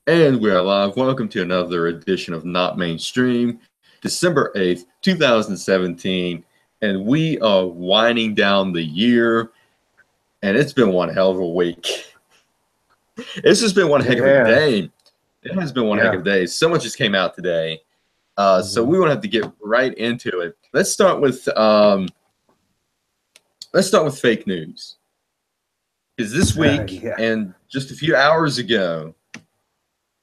And we are live. Welcome to another edition of Not Mainstream, December 8th, 2017. And we are winding down the year, and it's been one hell of a week. It's just been one heck of a day. It has been one heck of a day. So much just came out today. So we won't have to get right into it. Let's start with fake news. Because this week and just a few hours ago,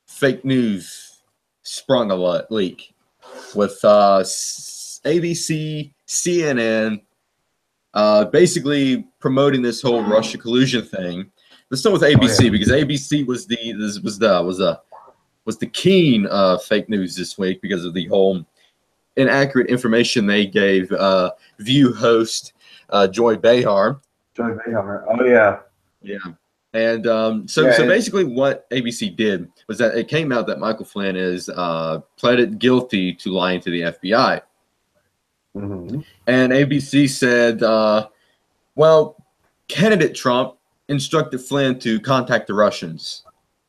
fake news sprung a leak with ABC, CNN, basically promoting this whole Russia collusion thing. Let's start with ABC because ABC was the keen fake news this week because of the whole inaccurate information they gave View host Joy Behar. Joy Behar. Oh yeah. Yeah. And so basically what ABC did was that it came out that Michael Flynn is pleaded guilty to lying to the FBI. And ABC said, well, candidate Trump instructed Flynn to contact the Russians.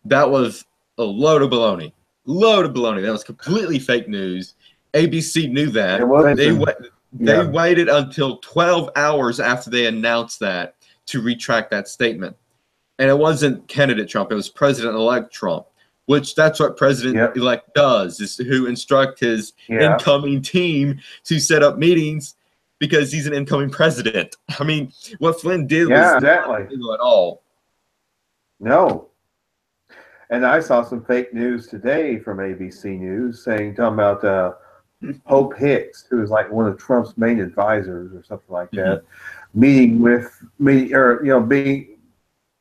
That was a load of baloney. Load of baloney. That was completely fake news. ABC knew that. They waited until 12 hours after they announced that to retract that statement. And it wasn't candidate Trump. It was President-elect Trump, which that's what President-elect does, is who instruct his incoming team to set up meetings because he's an incoming president. I mean, what Flynn did was not illegal at all. No. And I saw some fake news today from ABC News talking about Hope Hicks, who is like one of Trump's main advisors or something like that, being the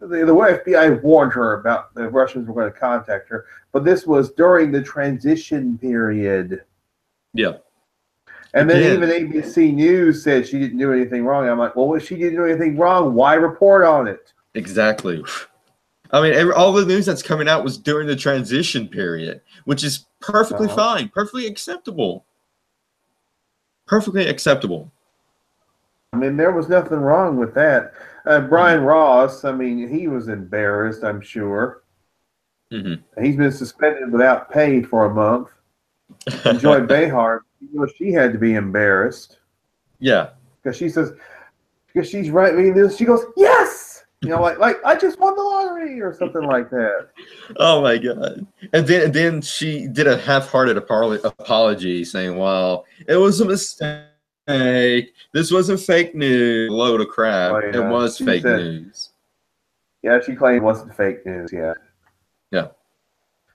FBI warned her about the Russians were going to contact her, but this was during the transition period. Yeah. And then even ABC News said she didn't do anything wrong. I'm like, well, if she didn't do anything wrong, why report on it? Exactly. I mean, all the news that's coming out was during the transition period, which is perfectly fine, perfectly acceptable. Perfectly acceptable. I mean, there was nothing wrong with that. Brian Ross, I mean, he was embarrassed, I'm sure. He's been suspended without pay for a month. And Joy Behar, she had to be embarrassed. Yeah. Because she's right. I mean, she goes, yes! Like I just won the lottery or something like that. Oh, my God. And then she did a half-hearted apology saying, well, it was a mistake. This wasn't fake news. Load of crap. It was fake news. Yeah, she claimed it wasn't fake news. Yeah.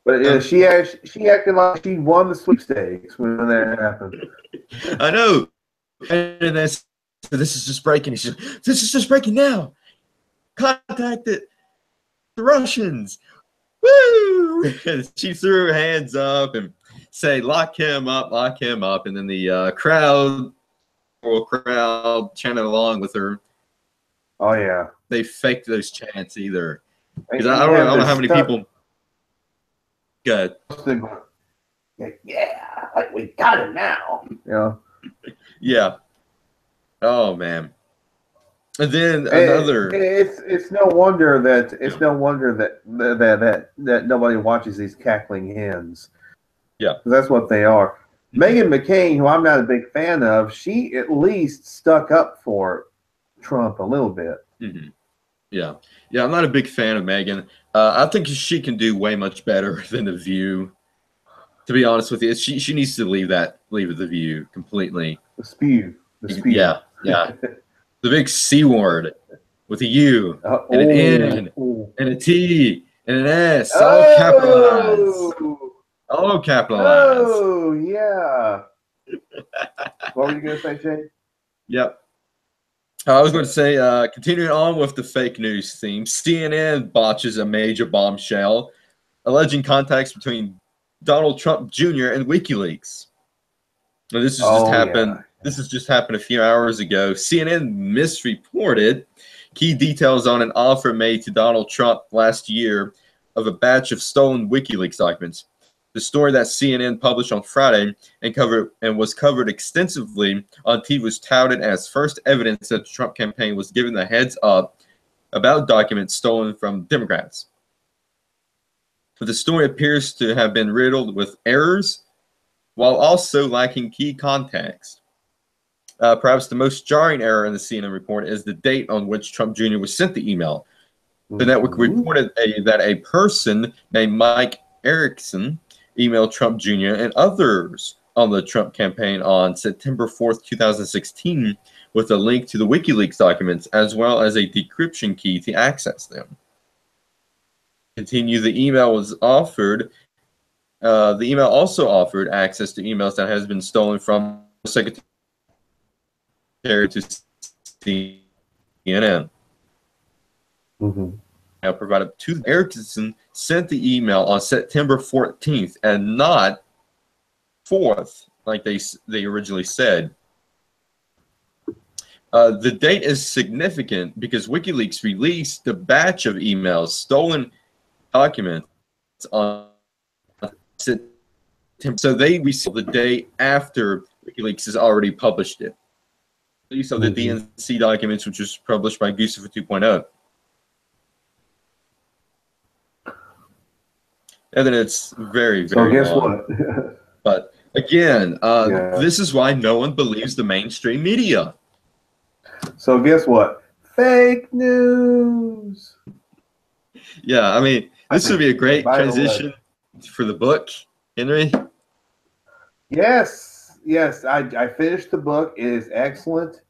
But she acted like she won the sweepstakes when that happened. I know. And this is just breaking. This is just breaking now. Contacted the Russians. Woo! And she threw her hands up and say, lock him up. And then the crowd chanted along with her. Oh yeah, they faked those chants either. Because I don't know how many people. Good. Yeah, like we got it now. Yeah. Oh man. And then another. It's no wonder that nobody watches these cackling hens. Yeah, that's what they are. Meghan McCain, who I'm not a big fan of, she at least stuck up for Trump a little bit. Yeah, I'm not a big fan of Meghan. I think she can do way much better than The View. To be honest with you, she needs to leave The View completely. The spew. Yeah. The big C word with a U and an N and a T and an S, all capitalized. All capitalized. Oh, yeah. What were you going to say, Jay? Yep. I was going to say, continuing on with the fake news theme, CNN botches a major bombshell alleging contacts between Donald Trump Jr. and WikiLeaks. Now, this has just happened. This has just happened a few hours ago. CNN misreported key details on an offer made to Donald Trump last year of a batch of stolen WikiLeaks documents. The story that CNN published on Friday and was covered extensively on TV was touted as first evidence that the Trump campaign was given the heads up about documents stolen from Democrats. The story appears to have been riddled with errors while also lacking key context. Perhaps the most jarring error in the CNN report is the date on which Trump Jr. was sent the email. The network reported that a person named Mike Erickson emailed Trump Jr. and others on the Trump campaign on September 4th, 2016, with a link to the WikiLeaks documents as well as a decryption key to access them. Continue, the email was offered. The email also offered access to emails that has been stolen from the Secretary to CNN. Now provided to Erickson sent the email on September 14th and not 4th, like they originally said. The date is significant because WikiLeaks released the batch of emails, stolen documents on September. So they received the day after WikiLeaks has already published it. Release of the DNC documents, which was published by Guccifer 2.0. And then it's very, very guess long. What? But again, this is why no one believes the mainstream media. So guess what? Fake news. Yeah, I mean, this would be a great transition for the book, Henry. Yes, I finished the book. It is excellent.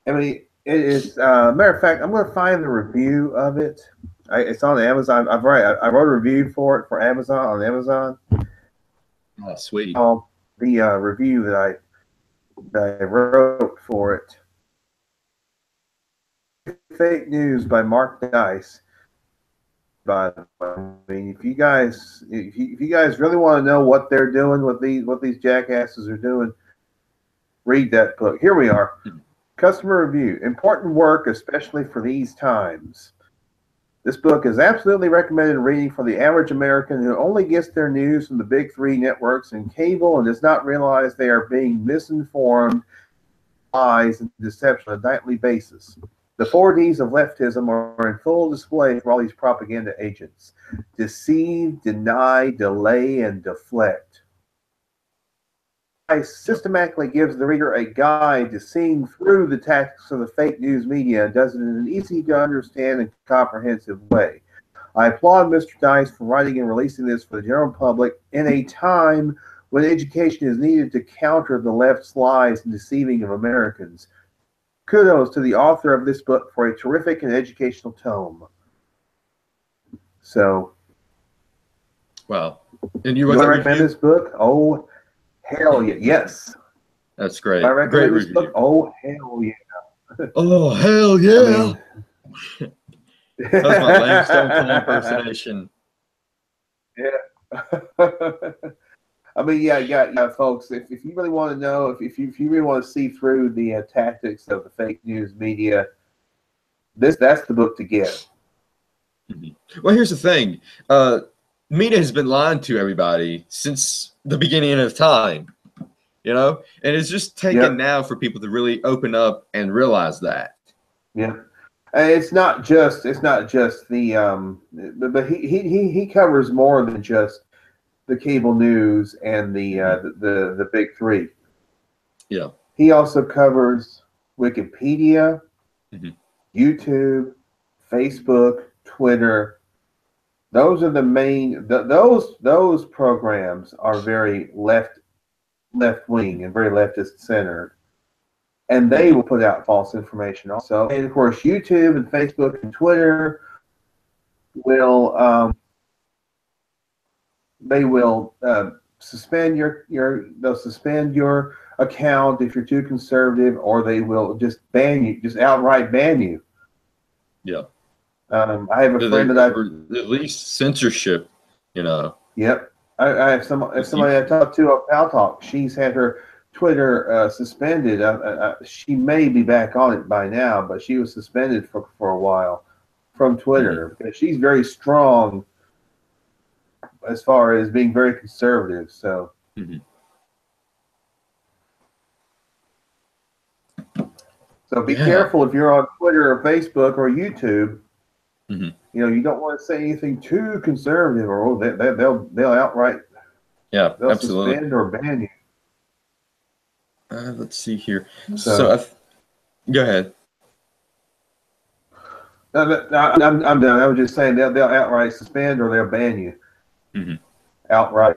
I mean, it is. Matter of fact, I'm going to find the review of it. It's on Amazon. I wrote a review for it for Amazon on Amazon. Oh, sweet. The review that I wrote for it. Fake News by Mark Dice. But I mean, if you guys really want to know what they're doing, what these jackasses are doing, read that book. Here we are. Customer review. Important work, especially for these times. This book is absolutely recommended reading for the average American who only gets their news from the big three networks and cable and does not realize they are being misinformed, lies, and deception on a nightly basis. The 4Ds of leftism are in full display for all these propaganda agents. Deceive, deny, delay, and deflect. It systematically gives the reader a guide to seeing through the tactics of the fake news media and does it in an easy to understand and comprehensive way. I applaud Mr. Dice for writing and releasing this for the general public in a time when education is needed to counter the left's lies and deceiving of Americans. Kudos to the author of this book for a terrific and educational tome. So, wow. And you want to recommend this book? Oh, hell yeah. Yes. That's great. I recommend this book. Oh, hell yeah. Oh, hell yeah. I mean, that's my Lamestone Cole impersonation. Yeah. I mean, yeah, folks. If you really want to know, if you really want to see through the tactics of the fake news media, that's the book to get. Well, here's the thing: media has been lying to everybody since the beginning of time, and it's just taken now for people to really open up and realize that. Yeah, it's not just the but he covers more than just the cable news and the big three. Yeah. He also covers Wikipedia, YouTube, Facebook, Twitter. Those are the main. Those programs are very left wing and very leftist centered, and they will put out false information also. And of course, YouTube and Facebook and Twitter will. They will suspend they'll suspend your account if you're too conservative, or they will just ban you, just outright ban you. Yeah. I have a friend that at least censorship, Yep. I have somebody I talked to on Pal Talk. She's had her Twitter suspended. She may be back on it by now, but she was suspended for a while from Twitter because she's very strong as far as being very conservative. So, so be careful if you're on Twitter or Facebook or YouTube. You don't want to say anything too conservative, or they'll outright they'll absolutely suspend or ban you. Let's see here. So go ahead. No, I'm done. I was just saying they'll outright suspend or they'll ban you outright.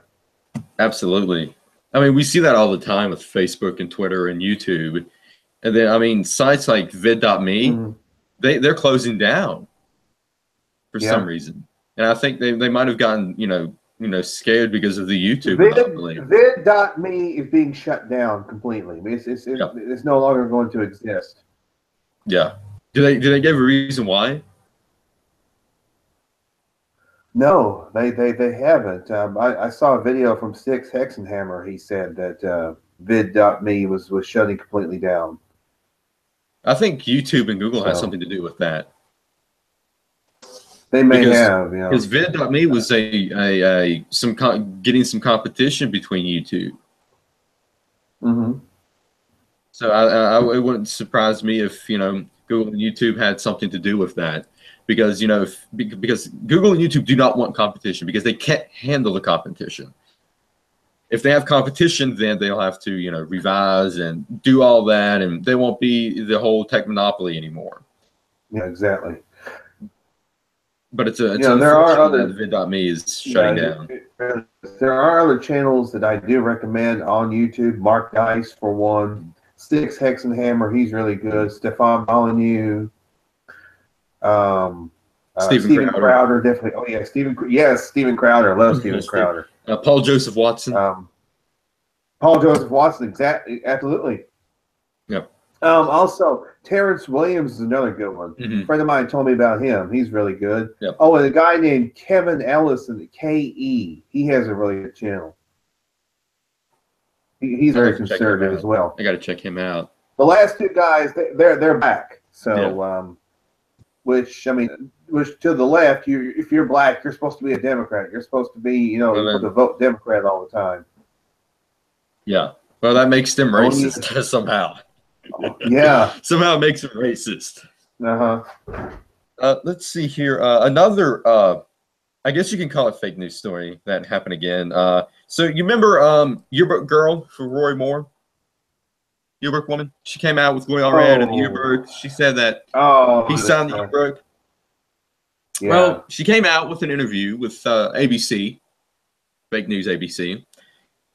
Absolutely. I mean, we see that all the time with Facebook and Twitter and YouTube. And then, I mean, sites like vid.me, they're closing down for some reason. And I think they might have gotten, scared because of the YouTube monopoly. Vid.me is being shut down completely. It's no longer going to exist. Yeah. Do they give a reason why? No, they haven't. I saw a video from Six Hexenhammer. He said that vid.me was shutting completely down. I think YouTube and Google has something to do with that. They may have, because vid.me was getting some competition between YouTube. So it wouldn't surprise me if Google and YouTube had something to do with that, because because Google and YouTube do not want competition because they can't handle the competition. If they have competition, then they'll have to revise and do all that, and they won't be the whole tech monopoly anymore. Yeah, exactly. But it's there are other that vid.me is shutting down. There are other channels that I do recommend on YouTube. Mark Dice for one. Six Hexenhammer, he's really good. Stefan Molyneux. Steven Crowder, definitely. Oh yeah, Steven Crowder. I love Steven Crowder. Paul Joseph Watson. Paul Joseph Watson, exactly, absolutely. Yep. Also, Terrence Williams is another good one. A friend of mine told me about him. He's really good. Yep. Oh, and a guy named Kevin Ellison, KE. He has a really good channel. He's very conservative as well. I got to check him out. The last two guys, they're back. So, which to the left, if you're black, you're supposed to be a Democrat. You're supposed to be, you're supposed to vote Democrat all the time. Yeah. Well, that makes them racist somehow. Yeah. Somehow it makes them racist. Let's see here. Another, I guess you can call it fake news story that happened again. So you remember Yearbook Girl for Roy Moore? Yearbook woman? She came out with Glory Red and the yearbook. She said that he signed the yearbook. Yeah. Well, she came out with an interview with ABC, fake news ABC,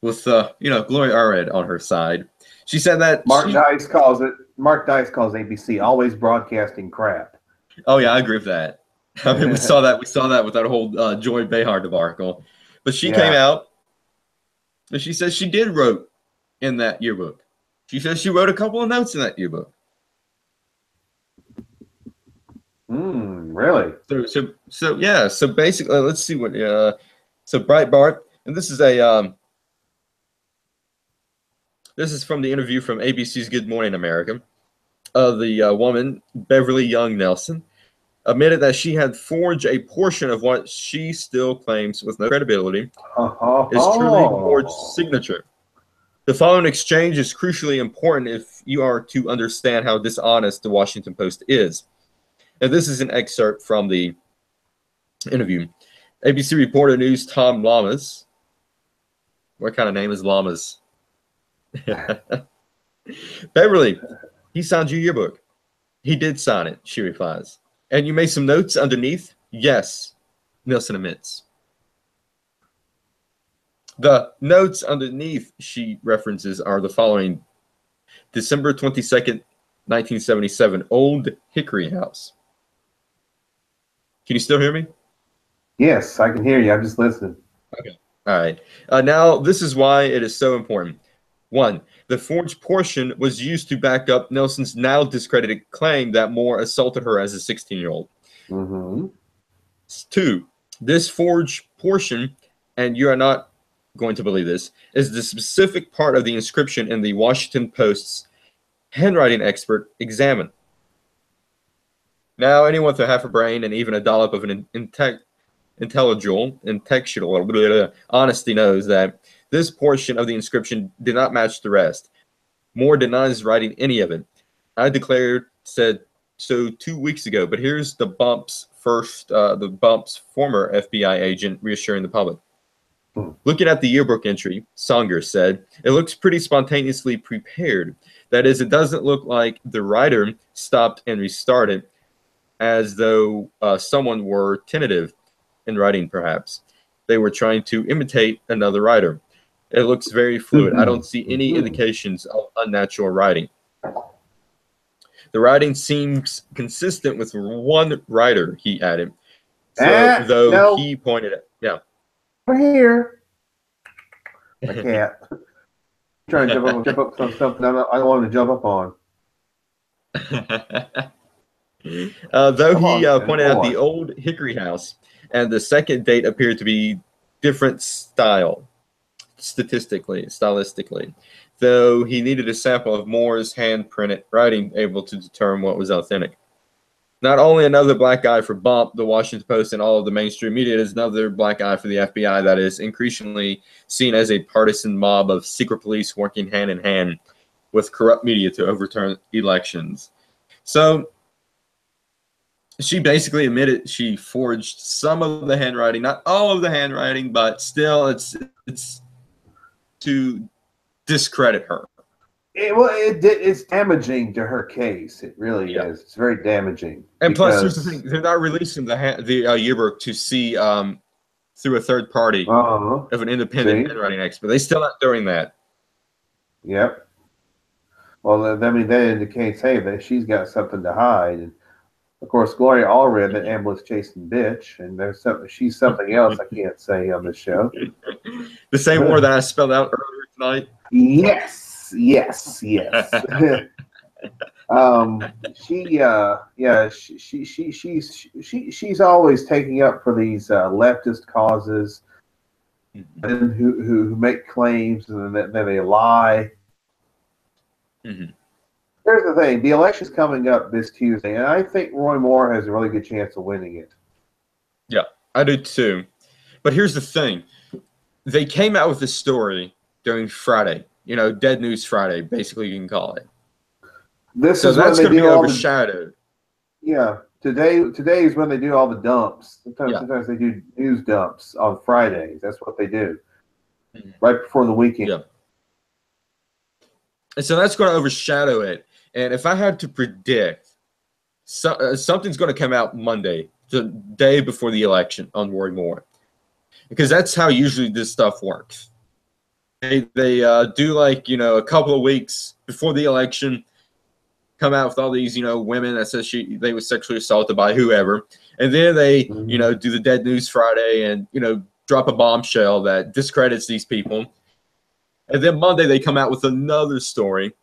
with Glory Allred on her side. She said that Mark Dice calls ABC always broadcasting crap. Oh yeah, I agree with that. I mean, we saw that with that whole Joy Behar debacle. But she came out and she says she did wrote in that yearbook. She says she wrote a couple of notes in that yearbook. Really? So yeah. So basically, let's see what. So Breitbart, and this is this is from the interview from ABC's Good Morning America. The woman Beverly Young Nelson admitted that she had forged a portion of what she still claims with no credibility is truly Ford's signature. The following exchange is crucially important if you are to understand how dishonest the Washington Post is. And this is an excerpt from the interview. ABC reporter news Tom Lamas. What kind of name is Lamas? Beverly, he signed your yearbook. He did sign it, she replies. And you made some notes underneath? Yes, Nelson admits. The notes underneath she references are the following. December 22nd, 1977, Old Hickory House. Can you still hear me? Yes, I can hear you. I'm just listening. Okay. All right. Now, this is why it is so important. 1, the forged portion was used to back up Nelson's now discredited claim that Moore assaulted her as a 16-year-old. 2, this forged portion, and you are not going to believe this, is the specific part of the inscription in the Washington Post's handwriting expert examined. Now, anyone with a half a brain and even a dollop of an intellectual honesty knows that this portion of the inscription did not match the rest. Moore denies writing any of it. I said so 2 weeks ago, but here's the bumps the Bump's former FBI agent, reassuring the public. Looking at the yearbook entry, Songer said, it looks pretty spontaneously prepared. That is, it doesn't look like the writer stopped and restarted, as though someone were tentative in writing, perhaps. They were trying to imitate another writer. It looks very fluid. I don't see any indications of unnatural writing. The writing seems consistent with one writer, he added. So, he pointed out, yeah. We're here. My cat. Trying to jump up on something I don't want to jump up on. Though he pointed out the old Hickory House and the second date appeared to be different stylistically, though he needed a sample of Moore's hand-printed writing able to determine what was authentic. Not only another black eye for Bump, the Washington Post, and all of the mainstream media, it is another black eye for the FBI that is increasingly seen as a partisan mob of secret police working hand in hand with corrupt media to overturn elections. So she basically admitted she forged some of the handwriting, not all of the handwriting, but still it's to discredit her. It's damaging to her case. It really is. It's very damaging. And plus, here's the thing: they're not releasing the yearbook to see through a third party of an independent handwriting expert. They still not doing that. Yep. Well, I mean, that indicates, hey, that she's got something to hide. And of course, Gloria Allred, that ambulance chasing bitch, and there's something. She's something else I can't say on this show. The same word that I spelled out earlier tonight. Yes. She's always taking up for these leftist causes, and who make claims and then they lie. Here's the thing: the election's coming up this Tuesday, and I think Roy Moore has a really good chance of winning it. Yeah, I do too. But here's the thing: they came out with this story during Friday. You know, Dead News Friday, basically you can call it. That's going to be overshadowed. Today is when they do all the dumps. Sometimes they do news dumps on Fridays. That's what they do, right before the weekend. Yeah. And so that's going to overshadow it. And if I had to predict, something's going to come out Monday, the day before the election, on Roy Moore, because that's how usually this stuff works. They do, like, you know, a couple of weeks before the election, come out with all these, you know, women that says they were sexually assaulted by whoever, and then they you know, do the Dead News Friday and, you know, drop a bombshell that discredits these people, and then Monday they come out with another story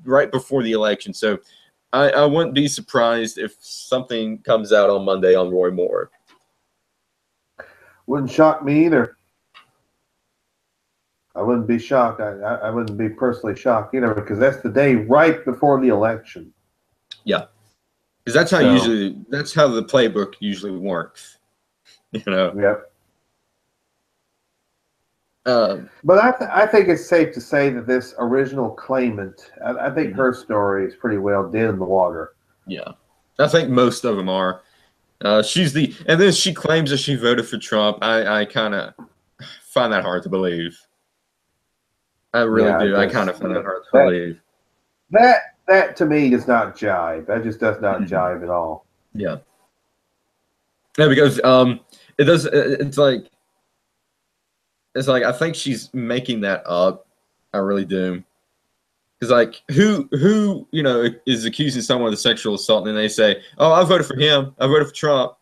right before the election. So I wouldn't be surprised if something comes out on Monday on Roy Moore. Wouldn't shock me either. I wouldn't be shocked. I wouldn't be personally shocked either, because that's the day right before the election. Yeah, because that's how that's how the playbook usually works. You know. Yep. But I think it's safe to say that this original claimant, I think her story is pretty well dead in the water. Yeah, I think most of them are. And then she claims that she voted for Trump. I kind of find that hard to believe. I really do. I kind of find that hard to believe. That to me does not jive. That just does not jive at all. Yeah. Yeah, because it does. It's like I think she's making that up. I really do. Because, like, who you know is accusing someone of sexual assault, and they say, "Oh, I voted for him. I voted for Trump."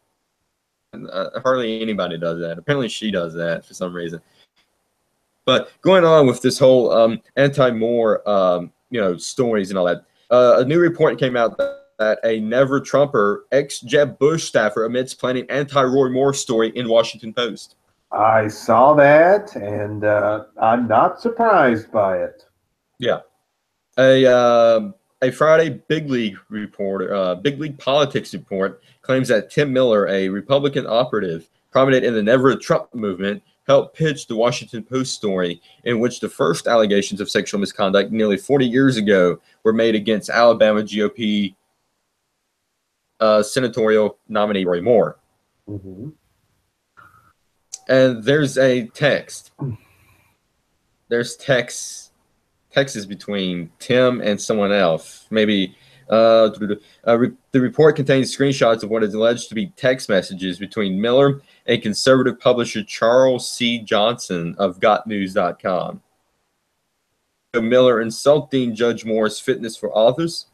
And, hardly anybody does that. Apparently, she does that for some reason. But going on with this whole anti-Moore, you know, stories and all that, a new report came out that a never-Trumper, ex-Jeb Bush staffer admits planning anti-Roy Moore story in Washington Post. I saw that, and I'm not surprised by it. Yeah. A Friday Big League Politics report claims that Tim Miller, a Republican operative prominent in the Never Trump movement, helped pitch the Washington Post story in which the first allegations of sexual misconduct nearly 40 years ago were made against Alabama GOP senatorial nominee Roy Moore. Mm-hmm. And there's a text. There's texts between Tim and someone else. Maybe the report contains screenshots of what is alleged to be text messages between Miller and conservative publisher Charles C. Johnson of GotNews.com. Miller insulting Judge Moore's fitness for office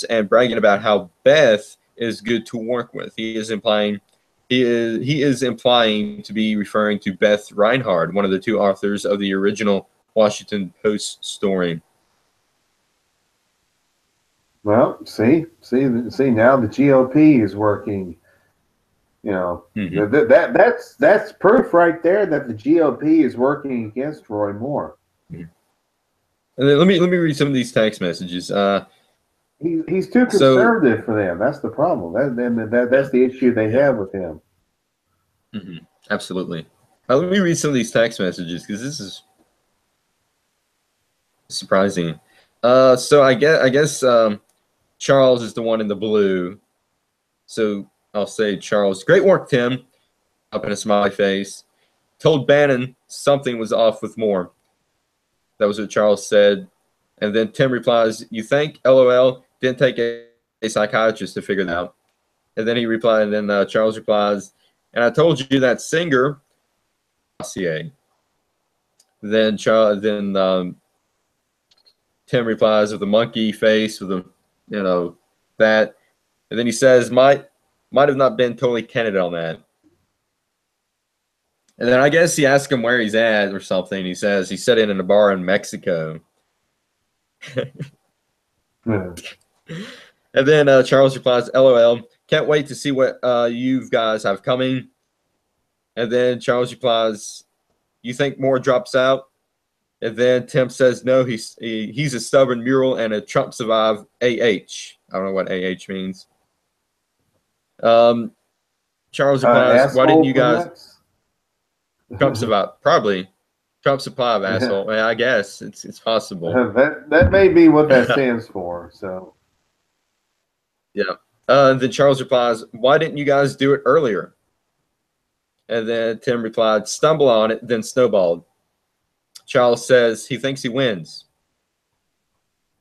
and bragging about how Beth is good to work with. He is implying to be referring to Beth Reinhard, one of the two authors of the original Washington Post story. Well, see. Now the GOP is working. You know, that's proof right there that the GOP is working against Roy Moore. Mm-hmm. And then let me read some of these text messages. He's too conservative for them. That's the problem. That's the issue they have with him. Mm-hmm. Absolutely. Let me read some of these text messages because this is surprising. So I guess Charles is the one in the blue. So I'll say Charles. Great work, Tim. Up in a smiley face. Told Bannon something was off with Moore. That was what Charles said. And then Tim replies, "You think? LOL. Didn't take a psychiatrist to figure that out." And then he replied, and then Charles replies, "And I told you that singer." Then Tim replies with a monkey face, with that, and then he says, "Might have not been totally candid on that." And then I guess he asked him where he's at or something. He says he's sitting in a bar in Mexico. Yeah. And then Charles replies, "LOL. Can't wait to see what you guys have coming." And then Charles replies, "You think Moore drops out?" And then Tim says, "No, he's a stubborn mural and a Trump survive AH." I don't know what AH means. Charles replies, "Why didn't you guys?" Trump survive, probably. Trump survive, asshole. Yeah. I guess it's possible. That may be what that stands for. So. Yeah. Then Charles replies, "Why didn't you guys do it earlier?" And then Tim replied, "Stumble on it, then snowballed." Charles says he thinks he wins.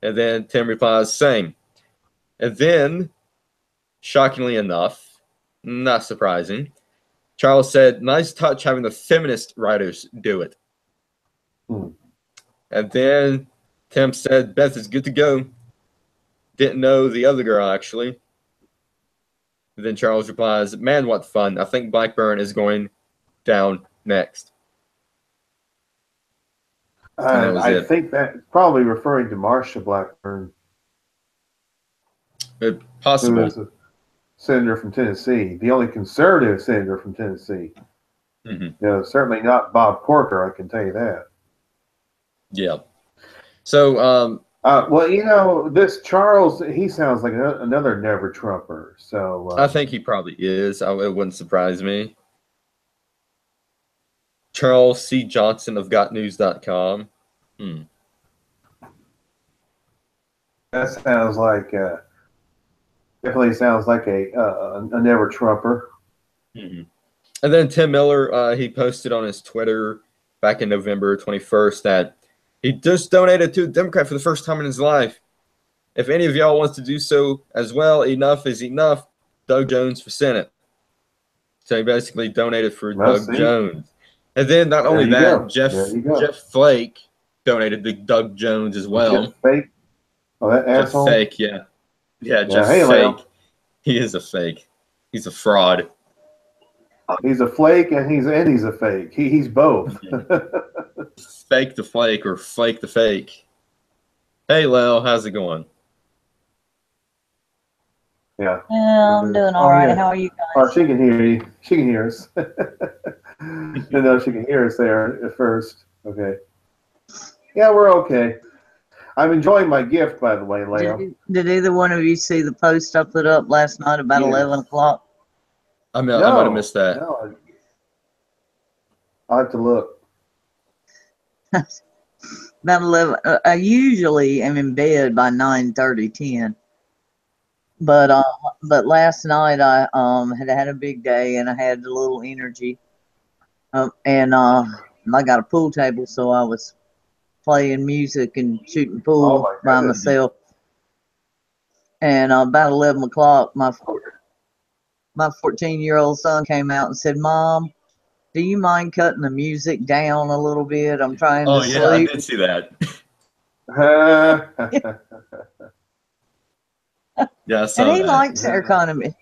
And then Tim replies, "Same." And then, shockingly enough, not surprising, Charles said, "Nice touch having the feminist writers do it." And then Tim said, "Beth is good to go. Didn't know the other girl, actually." And then Charles replies, "Man, what fun. I think Blackburn is going down next." I think that's probably referring to Marsha Blackburn. Possible. Who is a senator from Tennessee, the only conservative senator from Tennessee. Mm-hmm. Certainly not Bob Corker, I can tell you that. Yeah. So, well, this Charles, he sounds like another never Trumper. So I think he probably is. It wouldn't surprise me. Charles C. Johnson of GotNews.com. That sounds like definitely sounds like a never Trumper. Mm-hmm. And then Tim Miller, he posted on his Twitter back in November 21st that he just donated to a Democrat for the first time in his life. If any of y'all wants to do so as well, enough is enough. Doug Jones for Senate. So he basically donated for Doug Jones. And then not only that, Jeff Flake donated to Doug Jones as well. Jeff Flake? Oh, that Jeff asshole? Fake, yeah. Yeah, Jeff Flake. He is a fake. He's a fraud. He's a flake and he's a fake. He's both. Fake the flake or flake the fake. Hey, Lel, how's it going? Yeah. I'm doing all right. How are you guys? Oh, she can hear you. She can hear us. No, she can hear us there at first. Okay. Yeah, we're okay. I'm enjoying my gift, by the way, Leo. Did either one of you see the post I put up last night about 11 o'clock? I might have missed that. No, I'll have to look. About 11. I usually am in bed by 9:30, 10. But last night I had a big day and I had a little energy. And I got a pool table, so I was playing music and shooting pool by myself. And about 11 o'clock, my 14-year-old son came out and said, "Mom, do you mind cutting the music down a little bit? I'm trying to sleep." Oh, yeah, I did see that. Yeah, I saw and he that. likes air economy.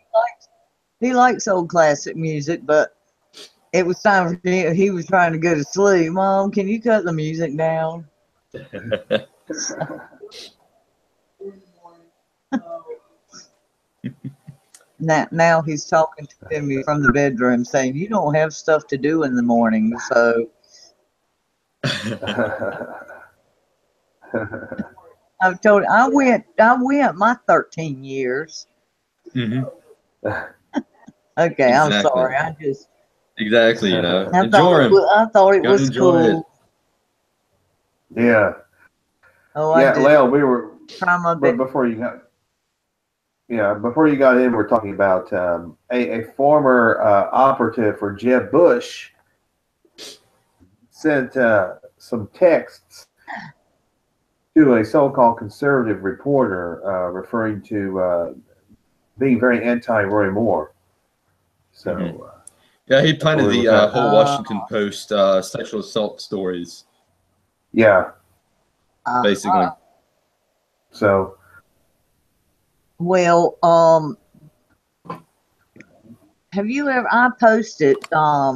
He likes old classic music, but it was time for him. He was trying to go to sleep. "Mom, can you cut the music down?" Now he's talking to me from the bedroom saying, "You don't have stuff to do in the morning, so." I've told him, I went my 13 years. Mm-hmm. Okay, exactly. I'm sorry. I just exactly, you know, I thought it was cool. It. Yeah. Oh, I do. Lale, we were. But before you got in, we're talking about a former operative for Jeb Bush sent some texts to a so-called conservative reporter referring to being very anti-Roy Moore. So, yeah, he planted the whole Washington Post sexual assault stories. Yeah. Basically. So. Well, have you ever? I posted. I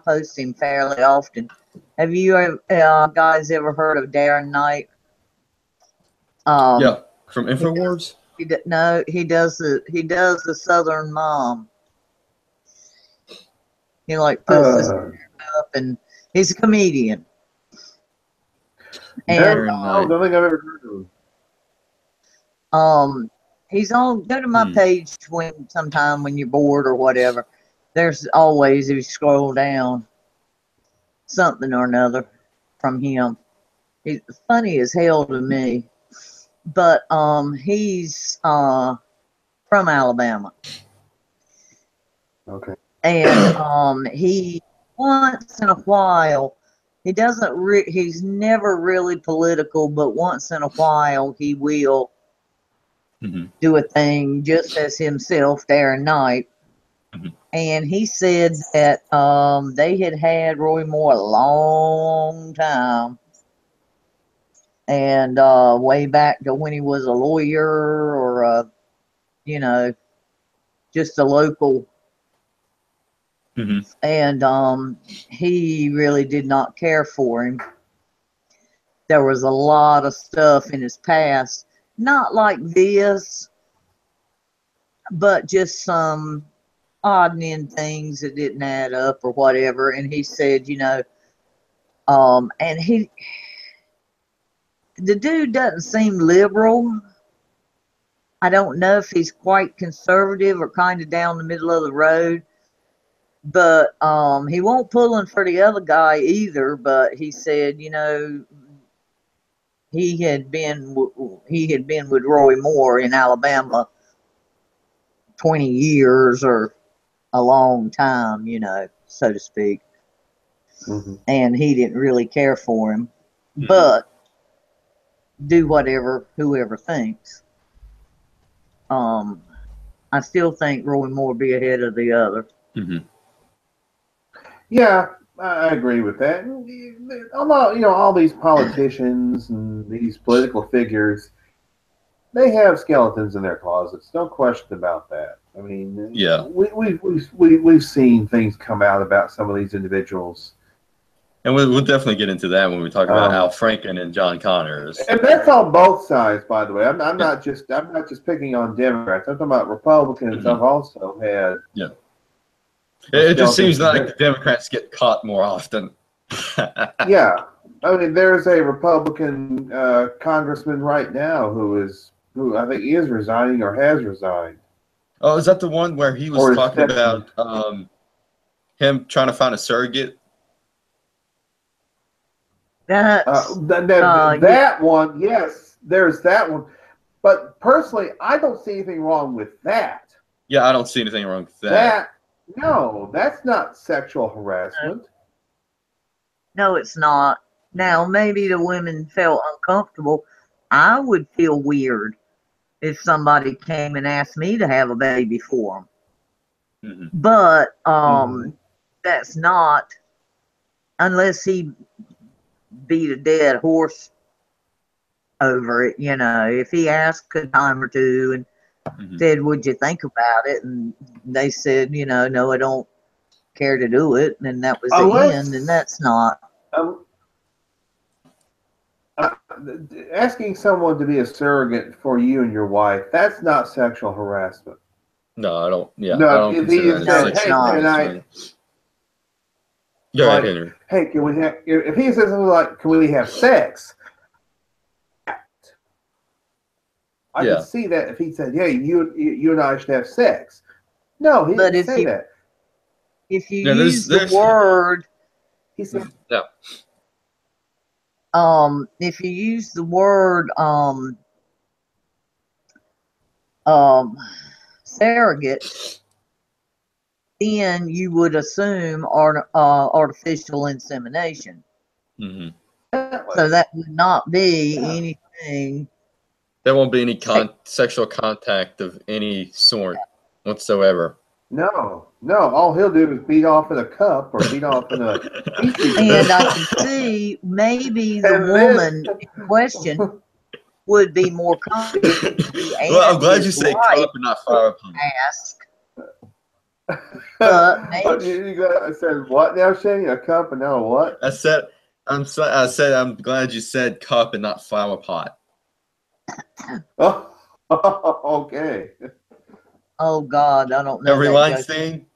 post him fairly often. Have you guys ever heard of Darren Knight? Yeah, from InfoWars. He does the Southern Mom. He like puts this up, and he's a comedian. And I don't think I've ever heard of him. He's on. Go to my page sometime when you're bored or whatever. There's always, if you scroll down, something or another from him. He's funny as hell to me, but he's from Alabama. Okay. And he once in a while, he's never really political, but once in a while he will do a thing just as himself, Darren Knight. And he said that they had Roy Moore a long time, and way back to when he was a lawyer or just a local. And he really did not care for him. There was a lot of stuff in his past, not like this, but just some odd and end things that didn't add up or whatever. And he said, and the dude doesn't seem liberal. I don't know if he's quite conservative or kind of down the middle of the road. But he won't pull in for the other guy either. But he said, he had been with Roy Moore in Alabama 20 years or a long time, so to speak. And he didn't really care for him, but do whatever whoever thinks. I still think Roy Moore be ahead of the other. Yeah, I agree with that. All these politicians and these political figures, they have skeletons in their closets. No question about that. I mean, yeah, we've seen things come out about some of these individuals, and we'll definitely get into that when we talk about Al Franken and John Connors. And that's on both sides, by the way. I'm not just picking on Democrats. I'm talking about Republicans. I've also had. Yeah. It just seems like the Democrats get caught more often. Yeah. I mean, there's a Republican congressman right now who I think is resigning or has resigned. Oh, is that the one where he was talking about him trying to find a surrogate? That one, yes, there's that one. But personally, I don't see anything wrong with that. Yeah, I don't see anything wrong with that. No, that's not sexual harassment. No, it's not. Now, maybe the women felt uncomfortable. I would feel weird if somebody came and asked me to have a baby for them. Mm-hmm. But that's not, unless he beat a dead horse over it. You know, if he asked a time or two and said, "Would you think about it?" and they said, you know, "No, I don't care to do it," and that was the end, and that's not. Asking someone to be a surrogate for you and your wife, that's not sexual harassment. No, I don't. Yeah, no, I don't if he said, "Hey, can I?" Go ahead, Henry. Hey, can we have? If he says something like, "Can we have sex?" I can see that if he said, "Yeah, you and I should have sex." No, he didn't say that. If you use the word, he said, "No." If you use the word surrogate, then you would assume artificial insemination. So that would not be anything. There won't be any sexual contact of any sort whatsoever. No. All he'll do is beat off in a cup or beat off in a petri. And I can see maybe the woman in question would be more confident. Well, I'm glad you say cup and not fire pump. Ask. But I said what now, Shane? A cup and now a what? I said I'm glad you said cup and not flower pot. Oh, okay. Oh God, I don't know. Harvey Weinstein.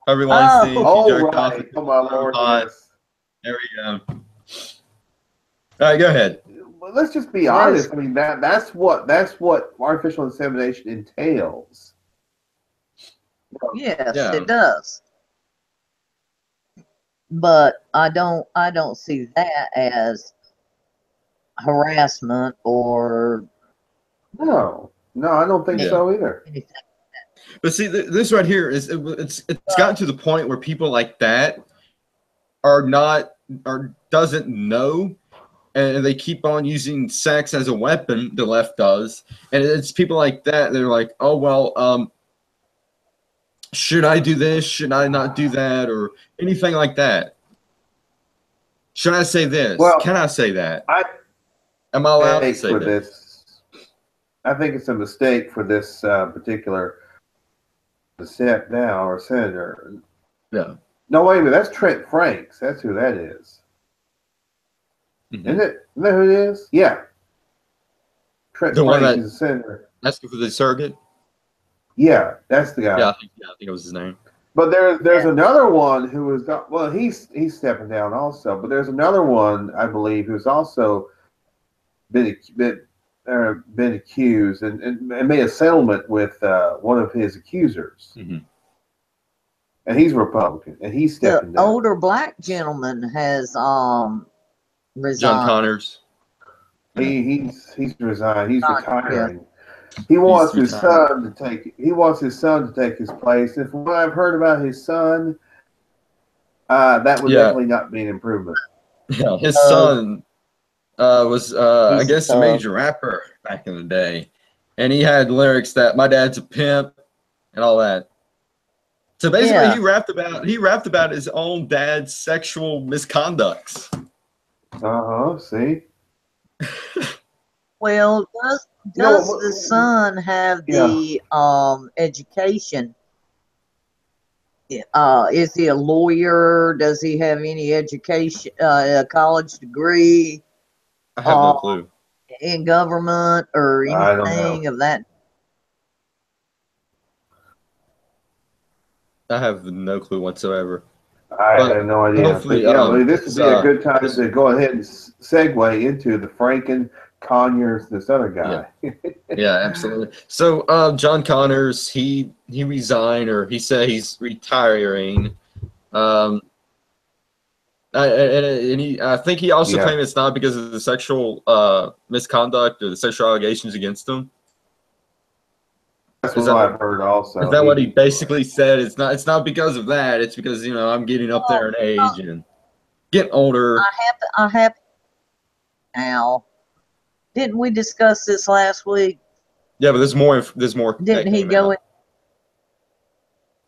Harvey Weinstein. Right. Oh my Lord. Yes. There we go. All right, go ahead. Well, let's just be honest. I mean that's what artificial insemination entails. Yes, it does. But I don't see that as harassment or no, I don't think so either. But see, this right here is it's gotten to the point where people like that doesn't know, and they keep on using sex as a weapon. The left does, and it's people like that. They're like, oh well, should I do this? Should I not do that? Or anything like that. Should I say this? Well, can I say that? Am I allowed to say this? I think it's a mistake for this particular step now or senator. Yeah. No, wait a minute. That's Trent Franks. That's who that is. Isn't it? Isn't that who it is? Yeah. Trent Franks is a senator. Asking for the surrogate? Yeah, that's the guy. Yeah, I think it was his name. But there's another one who is he's stepping down also. But there's another one I believe who's also been accused and made a settlement with one of his accusers. And he's Republican, and he's stepping down. The older black gentleman has resigned. John Connors. He's resigned. He's retiring. He wants his son to take. He wants his son to take his place. And from what I've heard about his son, that would definitely not be an improvement. Yeah, his son was, I guess, a major rapper back in the day, and he had lyrics that "My dad's a pimp" and all that. So basically, he rapped about his own dad's sexual misconducts. See. Well, does the son have the education? Is he a lawyer? Does he have any education, a college degree? I have no clue. In government or anything of that? I have no clue whatsoever. I have no idea. But, this would be a good time to go ahead and segue into the Franken, Conyers, this other guy. Yeah, absolutely. So John Connors, he resigned, or he said he's retiring. I think he also claimed it's not because of the sexual misconduct or the sexual allegations against him. That's what I've heard also. Is that what he basically said? It's not because of that. It's because, you know, I'm getting up there in age and getting older. I have now. Didn't we discuss this last week? Yeah, but there's more. There's more. Didn't he go in?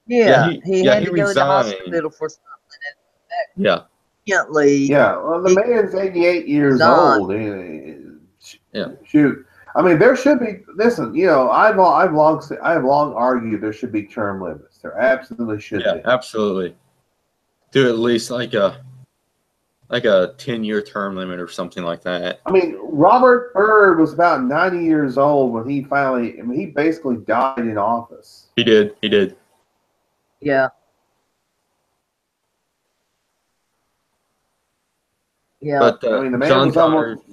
Yeah, he had to go to the hospital for something. Yeah. Yeah, well, the man's 88 years old. Yeah. Shoot. I mean, there should be. Listen, you know, I've long argued there should be term limits. There absolutely should be. Yeah, absolutely. Do at least like a 10-year term limit or something like that. I mean, Robert Byrd was about 90 years old when he finally. I mean, he basically died in office. He did. He did. Yeah. Yeah. But I mean, the man was almost.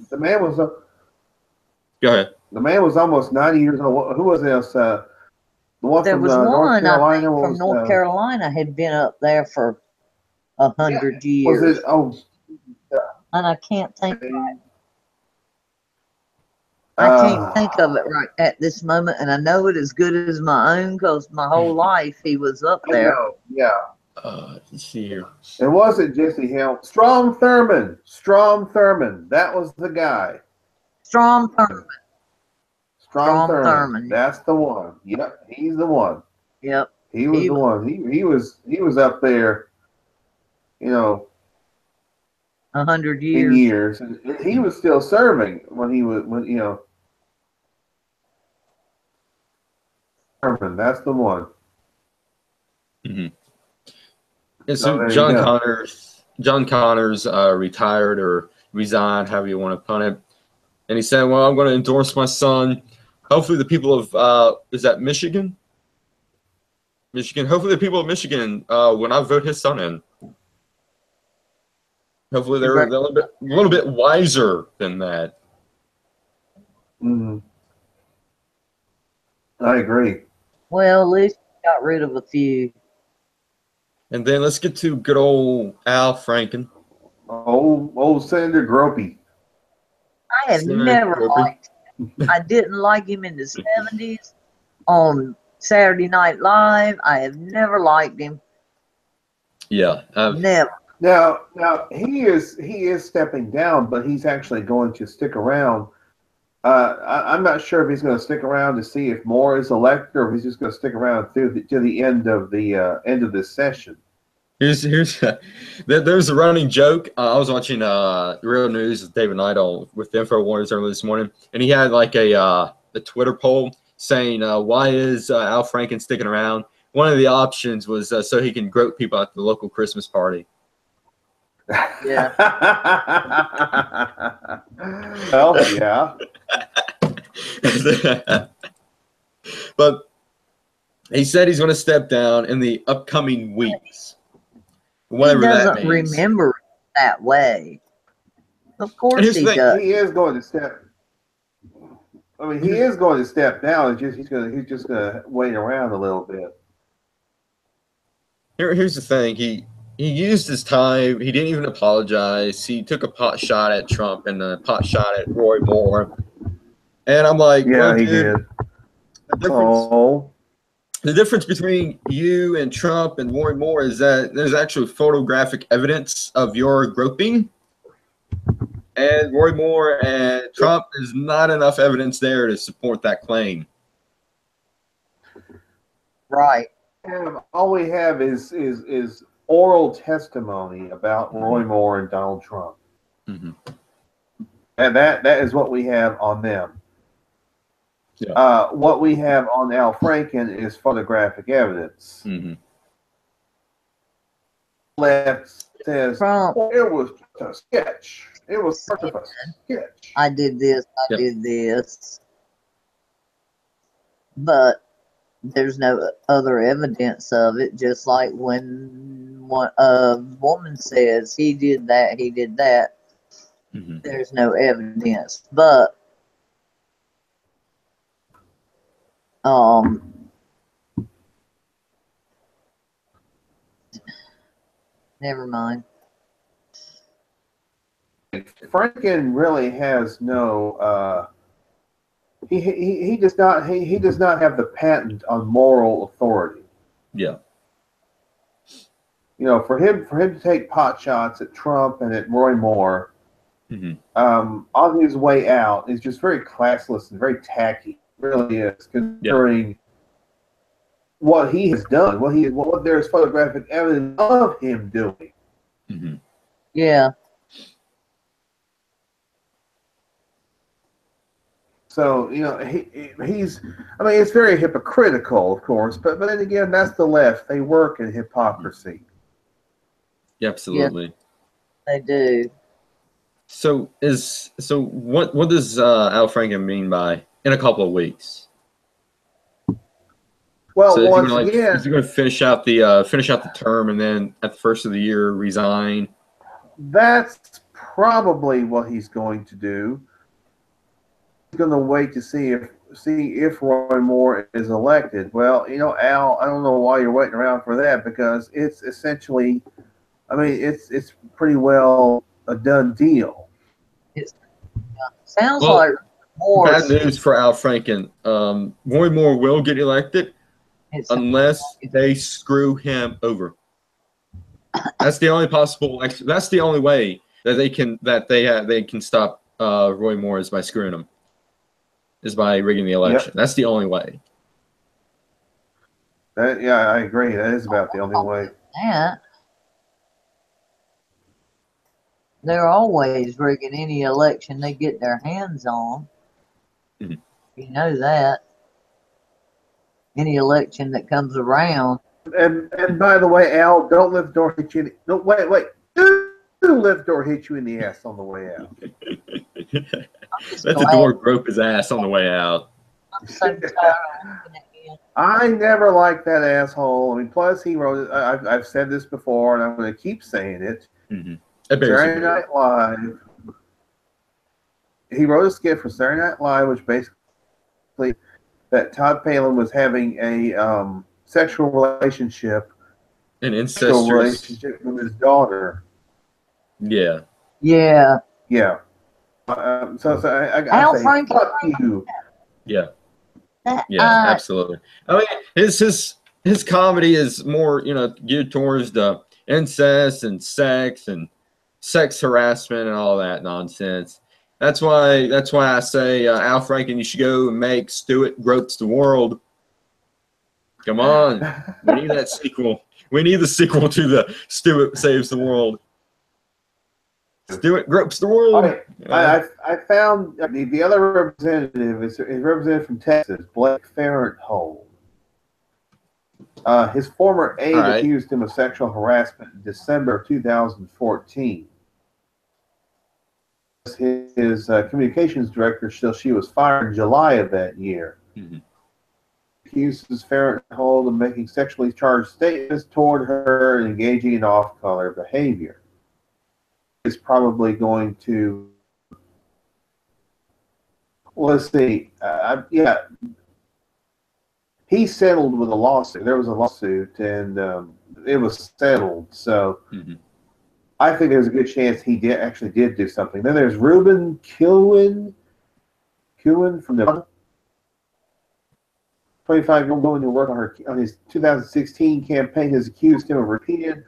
Go ahead. The man was almost 90 years old. Who was this? The one there from was North Carolina. I think, from North Carolina had been up there for 100 years. Was it? Oh. And I can't think. I can't think of it right at this moment, and I know it as good as my own because my whole life he was up there. Yeah. Let's see here. It wasn't Jesse Helm. Strom Thurmond. That was the guy. Strom Thurmond. Strom Thurmond. That's the one. Yep, he's the one. Yep. He was the one. He was up there, you know, 100 years. In years, and he was still serving when you know. Thurmond, that's the one. Mm-hmm. And so John Connors retired or resigned, however you want to put it. And he said, well, I'm going to endorse my son. Hopefully the people of, is that Michigan? Hopefully the people of Michigan, when I vote his son in, hopefully they're a little bit wiser than that. Mm-hmm. I agree. Well, at least we got rid of a few. And then let's get to good old Al Franken. Old Senator Gropey. I have never liked him. I didn't like him in the 70s on Saturday Night Live. I have never liked him. Yeah. Never. Now he is stepping down, but he's actually going to stick around. I'm not sure if he's going to stick around to see if Moore is elected, or if he's just going to stick around to the end of this session. There's a running joke. I was watching Real News with David Neidl with the InfoWars earlier this morning, and he had like a Twitter poll saying, why is Al Franken sticking around? One of the options was so he can grope people at the local Christmas party. Yeah. Well, yeah. But he said he's going to step down in the upcoming weeks. Whatever that means. He doesn't remember it that way. Of course he does. He is going to step. I mean, he is going to step down. He's just going to wait around a little bit. Here's the thing. He used his time. He didn't even apologize. He took a pot shot at Trump and a pot shot at Roy Moore. And I'm like, yeah, well, he dude, did. The difference between you and Trump and Roy Moore is that there's actually photographic evidence of your groping. And Roy Moore and Trump, there's not enough evidence there to support that claim. Right. All we have is oral testimony about Roy Moore and Donald Trump. Mm-hmm. And that is what we have on them. Yeah. What we have on Al Franken is photographic evidence. Mm-hmm. Left says, it was just a sketch. It was part of a sketch. I did this. I did this. But there's no other evidence of it, just like when a woman says he did that. Mm-hmm. There's no evidence. But never mind. Franken really has no. He does not have the patent on moral authority. Yeah. You know, for him to take pot shots at Trump and at Roy Moore, on his way out is just very classless and very tacky. It really is, considering what he has done, what there is photographic evidence of him doing. Yeah. So, you know, he's, I mean, it's very hypocritical, of course, but then again, that's the left. They work in hypocrisy. Yeah, absolutely. Yeah, they do. So what does Al Franken mean by in a couple of weeks? Well, so once again, is he going to finish out the term and then at the first of the year resign? That's probably what he's going to do. He's going to wait to see if Roy Moore is elected. Well, you know, Al, I don't know why you're waiting around for that, because it's essentially, I mean, it's pretty well a done deal. It sounds like Moore. Bad news for Al Franken. Roy Moore will get elected unless they screw him over. That's the only possible. That's the only way that they can stop Roy Moore, is by screwing him. Is by rigging the election. Yep. That's the only way. Yeah, I agree. That is about the only way. Yeah. They're always rigging any election they get their hands on. You know that. Any election that comes around. And by the way, Al, don't let the door hit you. No, wait. Don't let the door hit you in the ass on the way out. Let the door grope his ass on the way out. I'm so tired of looking at him. I never liked that asshole. I mean, plus he wrote. I've said this before, and I'm going to keep saying it. Saturday Night Live. He wrote a skit for Saturday Night Live, which basically that Todd Palin was having a sexual relationship, an incestuous relationship with his daughter. Yeah. Yeah. Yeah. So I say, fuck you. Yeah. Yeah, absolutely. I mean, his comedy is more, you know, geared towards the incest and sex harassment and all that nonsense. That's why I say, Al Franken, you should go and make Stewart Gropes the World. Come on, we need that sequel. We need the sequel to the Stewart Saves the World. Stewart Gropes the World. Okay. I found the other representative is representative from Texas, Blake Farenthold. His former aide accused him of sexual harassment in December of 2014. His communications director, she was fired in July of that year. Accuses Farenthold of making sexually charged statements toward her and engaging in off-color behavior. Is probably going to, let's see, he settled with a lawsuit. There was a lawsuit, and it was settled. So I think there's a good chance he actually did do something. Then there's Ruben Kilwin from the 25-year-old woman who worked on his 2016 campaign has accused him of repeated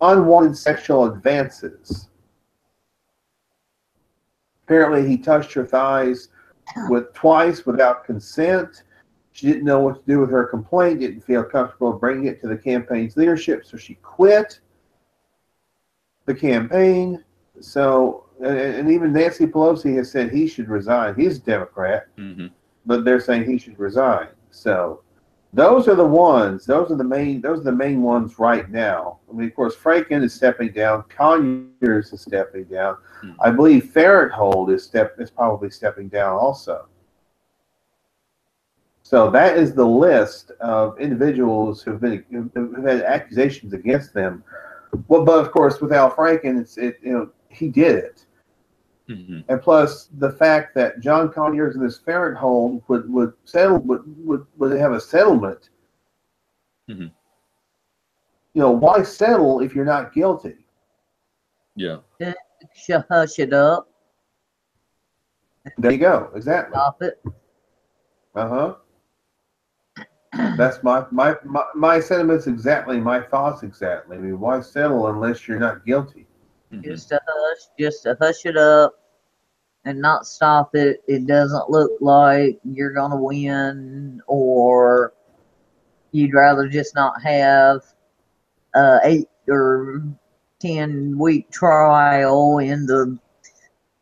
unwanted sexual advances. Apparently, he touched her thighs twice without consent. She didn't know what to do with her complaint, didn't feel comfortable bringing it to the campaign's leadership, so she quit the campaign. So, and even Nancy Pelosi has said he should resign. He's a Democrat, but they're saying he should resign. So, those are the ones. Those are the main ones right now. I mean, of course, Franken is stepping down. Conyers is stepping down. I believe Farenthold is probably stepping down also. So that is the list of individuals who've had accusations against them. Well, but of course, with Al Franken, he did it. And plus the fact that John Conyers and this Farenthold would have a settlement. You know, why settle if you're not guilty? Yeah. hush it up. There you go. Exactly. Stop it. That's my sentiments exactly. My thoughts exactly. I mean, why settle unless you're not guilty? Just to hush it up and not stop it. It doesn't look like you're gonna win, or you'd rather just not have 8 or 10-week trial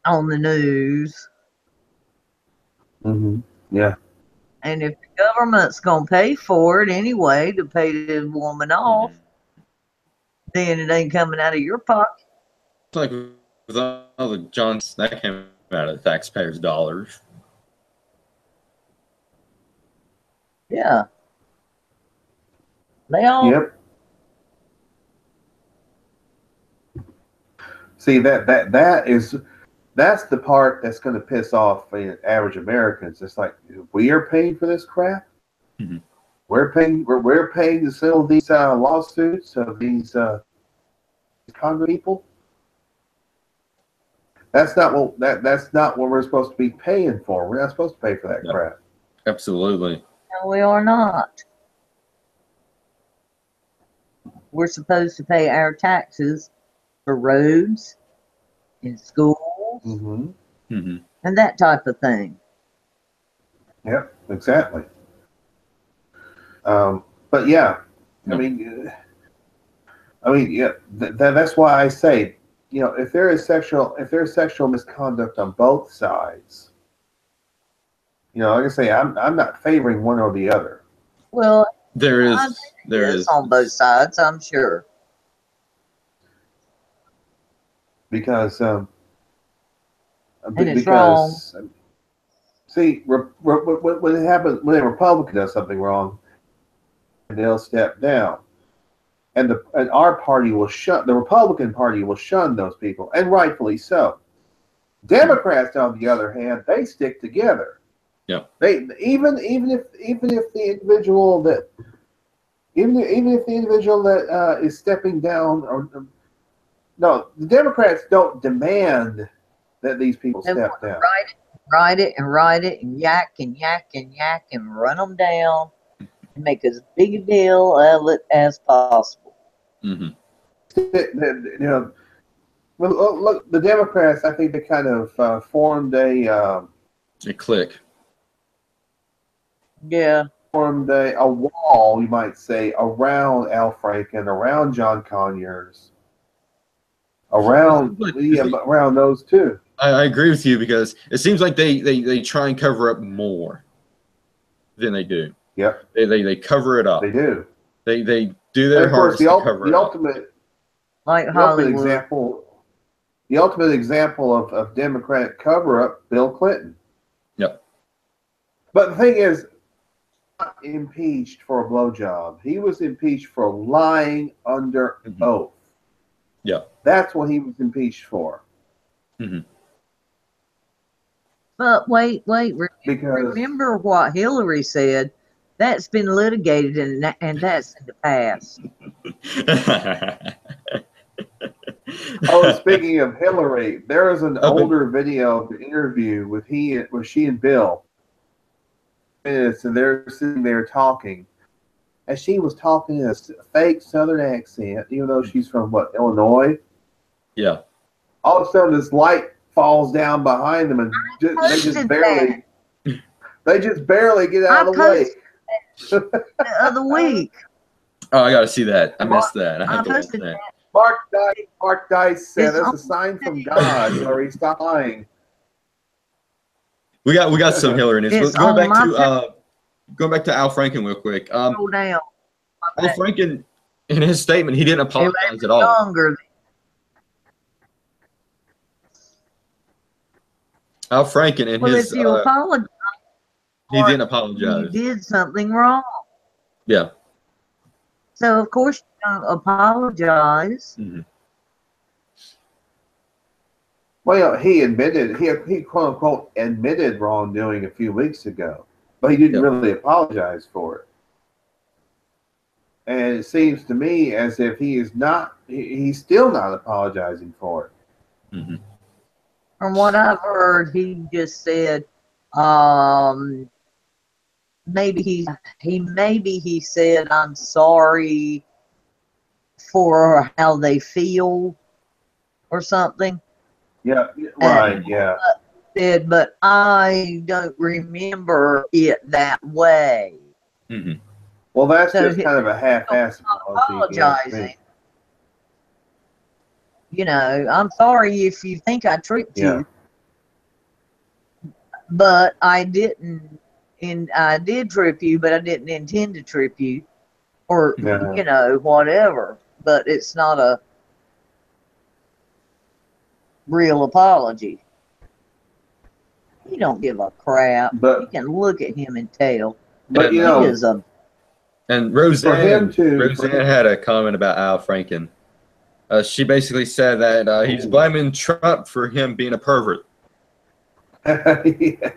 on the news. Yeah. And if the government's gonna pay for it anyway to pay the woman off, then it ain't coming out of your pocket. It's like with all the Johns that came out of taxpayers' dollars. Yeah. They all. Yep. See that's the part that's going to piss off average Americans. It's like, we are paying for this crap. We're paying to settle these lawsuits of these Congress people. That's not what we're supposed to be paying for. We're not supposed to pay for that crap. Absolutely. No, we are not. We're supposed to pay our taxes for roads and schools and that type of thing. Yep, exactly. But yeah, I mean, yeah. That's why I say, if there is sexual misconduct on both sides, like I say, I'm not favoring one or the other. Well, there is on both sides, I'm sure. Because wrong. See, when it happens, when a Republican does something wrong, they'll step down, and our party will the Republican Party will shun those people, and rightfully so. Democrats, on the other hand, they stick together. Yeah. They even if the individual that is stepping down, or no, the Democrats don't demand that these people step down. Write it and yak and yak and yak and run them down and make as big a deal of it as possible. Well, look, the Democrats, I think they kind of formed a clique. Yeah. Formed a wall, you might say, around Al Franken, around John Conyers, around those two. I agree with you, because it seems like they try and cover up more than they do. Yep. They cover it up. They do. They do their hardest to cover it up. Like Hollywood. The ultimate example of Democratic cover-up, Bill Clinton. Yep. But the thing is, not impeached for a blowjob. He was impeached for lying under oath. Yeah. That's what he was impeached for. But wait. Remember what Hillary said. That's been litigated, and that's in the past. Oh, speaking of Hillary, there is an older video of the interview with she and Bill. And they're sitting there talking, and she was talking in a fake Southern accent, even though she's from Illinois. Yeah. All of a sudden, this light falls down behind them, and they just barely get out of the way. The other week. Oh, I got to see that. I missed that. I have to watch that. Mark Dice said, "That's a sign from God, Hillary. Stop lying." We got some Hillary news. Going back to Al Franken real quick. Al Franken, in his statement, he didn't apologize at all. Al Franken, in his if you apologize, he didn't apologize. You did something wrong. Yeah. So of course you don't apologize. Well, he admitted he quote unquote admitted wrongdoing a few weeks ago, but he didn't really apologize for it. And it seems to me as if he's still not apologizing for it. From what I've heard, he just said, maybe he said, I'm sorry for how they feel or something. Yeah, right, yeah. But I don't remember it that way. Well, that's so just kind of a half-assed apologizing. You know, I'm sorry if you think I tricked you, but I didn't. And I did trip you, but I didn't intend to trip you, or you know, whatever. But it's not a real apology. He don't give a crap. But you can look at him and tell. But you know, he is a. And Roseanne had a comment about Al Franken. She basically said that he's blaming Trump for him being a pervert. Yeah.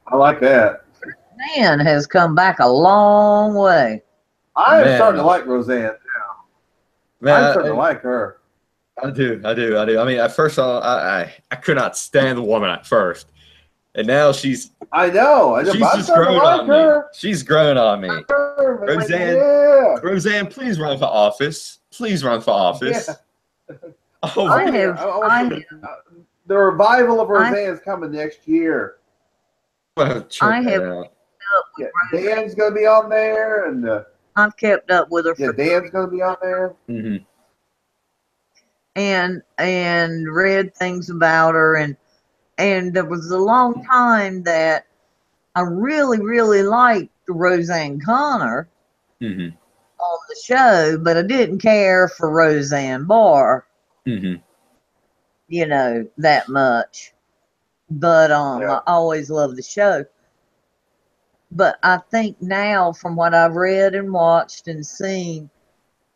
I like that. Man has come back a long way. I am starting to like Roseanne now. Man, I'm starting to like her. I do. I mean, at first, I could not stand the woman at first, and now she's. I know. She's just grown on me. She's grown on me. Roseanne, please run for office. Please run for office. Yeah. The revival of Roseanne is coming next year. Well, Dan's going to be on there, and I've kept up with her. Yeah, Dan's going to be on there. And read things about her, and there was a long time that I really liked Roseanne Connor on the show, but I didn't care for Roseanne Barr, you know, that much. But I always loved the show. But I think now, from what I've read and watched and seen,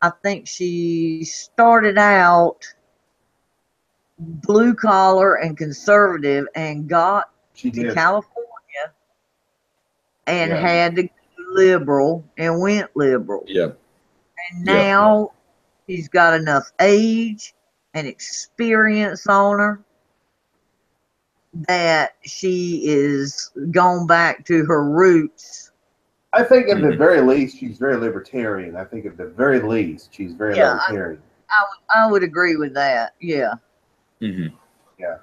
I think she started out blue collar and conservative and got to California and had to go liberal and went liberal. And now she's got enough age and experience on her that she is gone back to her roots. I think at the very least she's very libertarian. I think at the very least she's very libertarian. I would agree with that. Yeah. Yeah.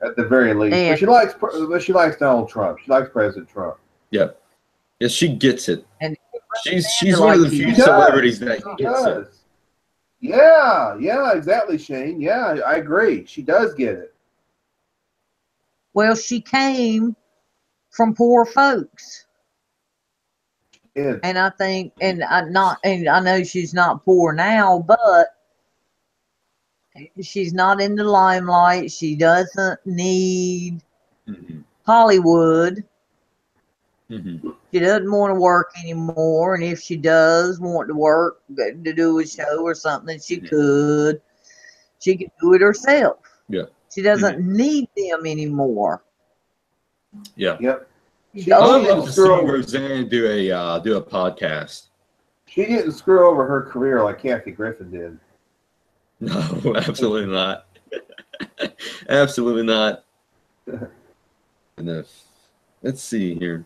At the very least, but she likes Donald Trump. She likes President Trump. Yeah. Yeah, she gets it. And she's one of the few celebrities that gets it. Yeah, exactly, Shane. Yeah, I agree. She does get it. Well, she came from poor folks. And I think, and I know she's not poor now, but she's not in the limelight. She doesn't need Hollywood. She doesn't want to work anymore. And if she does want to work, to do a show or something, she could. She could do it herself. Yeah. She doesn't need them anymore. Yeah. Yep. I would love to see Roseanne do a podcast. She didn't screw over her career like Kathy Griffin did. No, absolutely not. Absolutely not. Enough. Let's see here.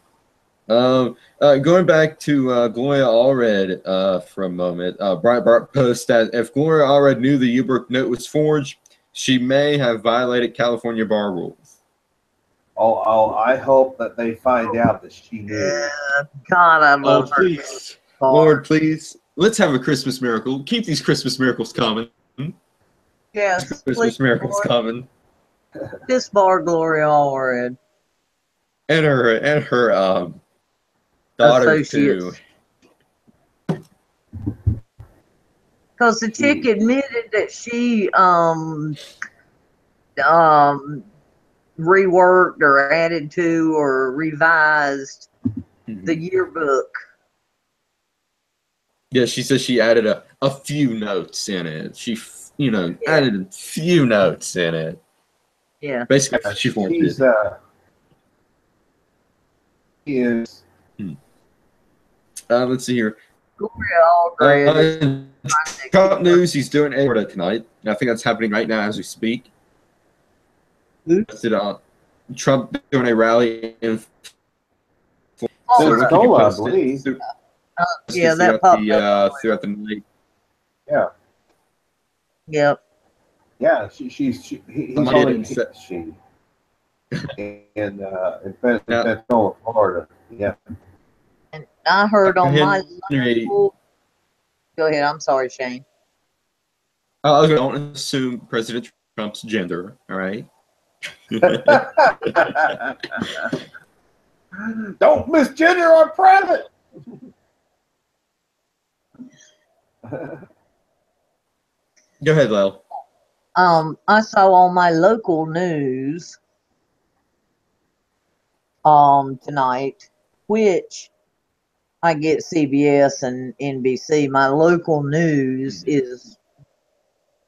Going back to Gloria Allred for a moment. Breitbart posts that if Gloria Allred knew the Uber note was forged, she may have violated California bar rules. I hope that they find out that she knew. Yeah, God, I love her. Please. Lord, please. Let's have a Christmas miracle. Keep these Christmas miracles coming. Yes, Christmas miracles coming. This bar, Gloria Allred. And her daughter too. Because the chick admitted that she reworked or added to or revised the yearbook. Yeah, she says she added a few notes in it. She, added a few notes in it. Yeah. Basically, she formed it. He is. Let's see here. Gloria Allred. Top news, he's doing a tonight. I think that's happening right now as we speak. Trump doing a rally in Pensacola, I believe. Yeah, that popped up throughout the night. Yeah. Yep. Yeah, he's on in Pensacola, Florida. Yeah. And I heard on my local. Go ahead. I'm sorry, Shane. I don't assume President Trump's gender. All right. Don't misgender our president. Go ahead, Lyle. I saw on my local news tonight, which I get CBS and NBC. My local news is,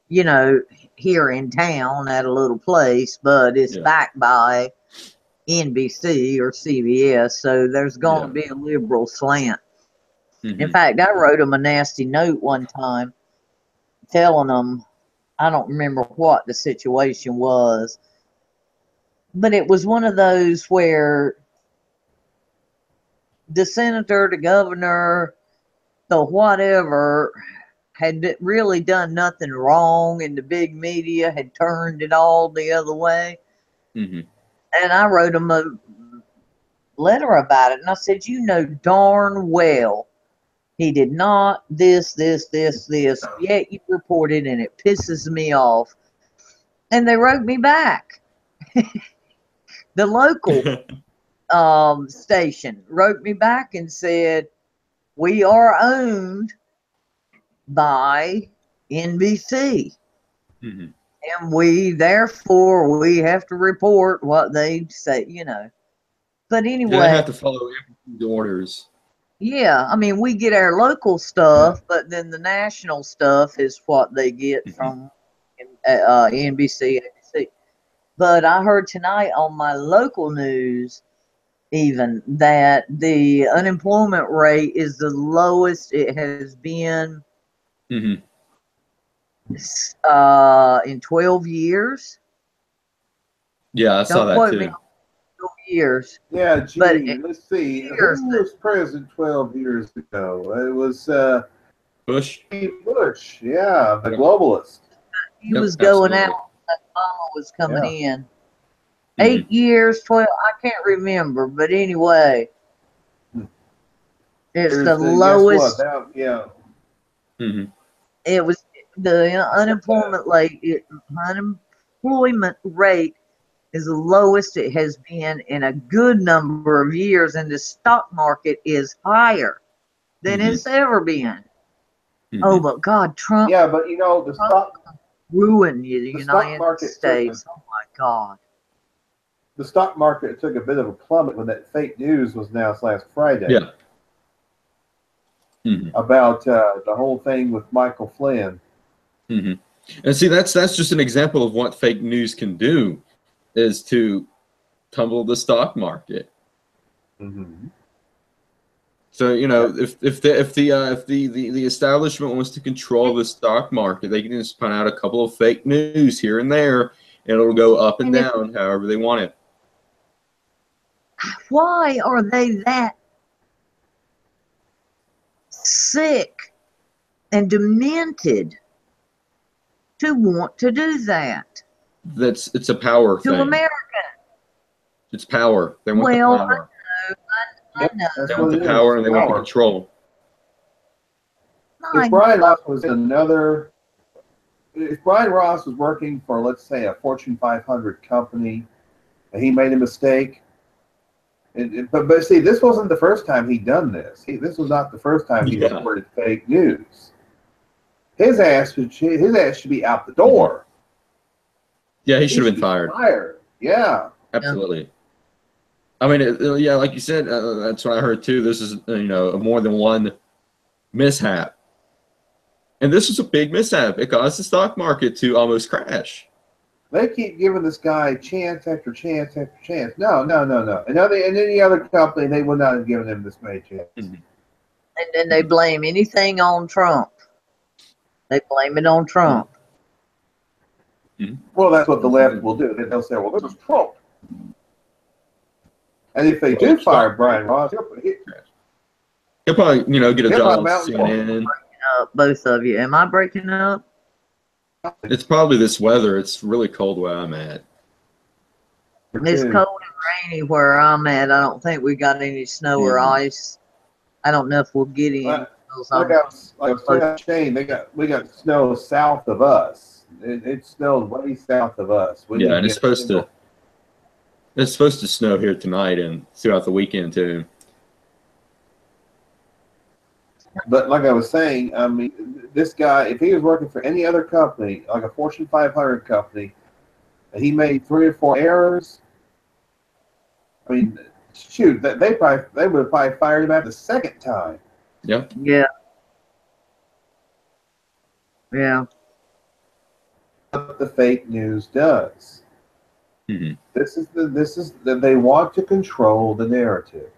you know, here in town at a little place, but it's backed by NBC or CBS, so there's going to be a liberal slant. In fact, I wrote them a nasty note one time telling them, I don't remember what the situation was, but it was one of those where the senator, the governor, the whatever had really done nothing wrong, and the big media had turned it all the other way. And I wrote them a letter about it, and I said, you know darn well he did not this, yet you reported, and it pisses me off. And they wrote me back. The local station wrote me back and said, we are owned by NBC. And therefore we have to report what they say, you know. But anyway, they have to follow the orders. Yeah, I mean, we get our local stuff, but then the national stuff is what they get from NBC, ABC. But I heard tonight on my local news even that the unemployment rate is the lowest it has been in 12 years. Yeah, I saw that too. Years. Yeah, gee, but let's see. Who was president 12 years ago? It was Bush. Bush, yeah, the globalist. He was going out. Obama was coming in. 8 years, 12. I can't remember, but anyway, it's the lowest. It was the unemployment rate is the lowest it has been in a good number of years, and the stock market is higher than it's ever been. Oh, but God, Trump. Yeah, but you know, the stock ruined the United States. Oh my God. The stock market took a bit of a plummet when that fake news was announced last Friday. Yeah. About the whole thing with Michael Flynn. And see, that's just an example of what fake news can do, is to tumble the stock market. So you know, if the establishment wants to control the stock market, they can just put out a couple of fake news here and there, and it'll go up and down however they want it. Why are they that sick and demented to want to do that? It's a power thing. To America. It's power. They want the power. I know. They want the power and they want the control. If Brian Ross was working for, let's say, a Fortune 500 company, and he made a mistake, but see, this wasn't the first time he'd done this. This was not the first time he reported fake news. His ass should be out the door. Yeah, he should have been fired. Yeah, absolutely. I mean, yeah, like you said, that's what I heard too. This is more than one mishap, and this was a big mishap. It caused the stock market to almost crash. They keep giving this guy chance after chance after chance. No. And any other company, they would not have given him this many chances. And then they blame anything on Trump. They blame it on Trump. Well, that's what the left will do. They'll say, well, this is Trump. And if they do fire Brian Ross, he'll probably, get a job at CNN. Both of you. Am I breaking up? It's probably this weather. It's really cold where I'm at. It's cold and rainy where I'm at. I don't think we got any snow or ice. I don't know if we'll get any. Like I was telling Shane, we got snow south of us. It snowed way south of us. And it's supposed to snow here tonight and throughout the weekend too. But like I was saying, I mean, this guy, if he was working for any other company, like a Fortune 500 company, and he made 3 or 4 errors, I mean, shoot, they would have probably fired him out the second time. Yeah. Yeah. Yeah. What the fake news does. Mm-hmm. This is they want to control the narrative.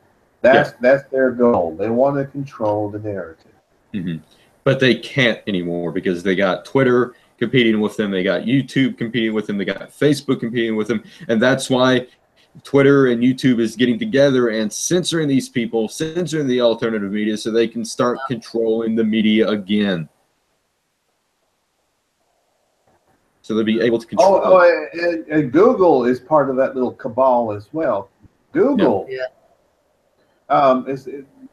That's their goal. They want to control the narrative. Mm-hmm. But they can't anymore because they got Twitter competing with them. They got YouTube competing with them. They got Facebook competing with them. And that's why Twitter and YouTube is getting together and censoring these people, censoring the alternative media so they can start controlling the media again. So they'll be able to control. And Google is part of that little cabal as well. Google. Yeah.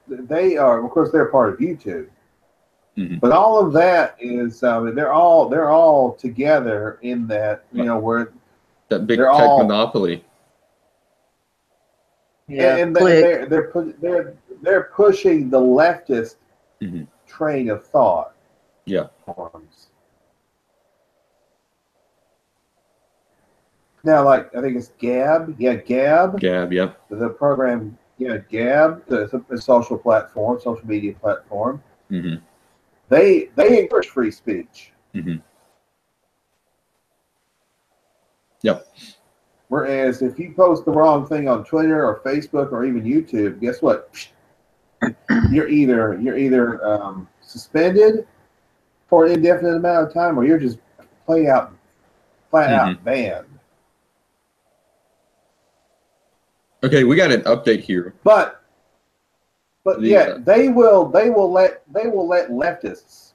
They are, of course, they're part of YouTube, but all of that is they're all together in that where that big tech monopoly. Yeah, and they're pushing the leftist train of thought. Yeah. Now, like I think it's Gab. Yeah, Gab. Gab. Yeah. The program. Yeah, Gab, a social platform, social media platform. They encourage free speech. Yep. Whereas if you post the wrong thing on Twitter or Facebook or even YouTube, guess what? You're either suspended for an indefinite amount of time, or you're just flat out banned. Okay, we got an update here. But they will let leftists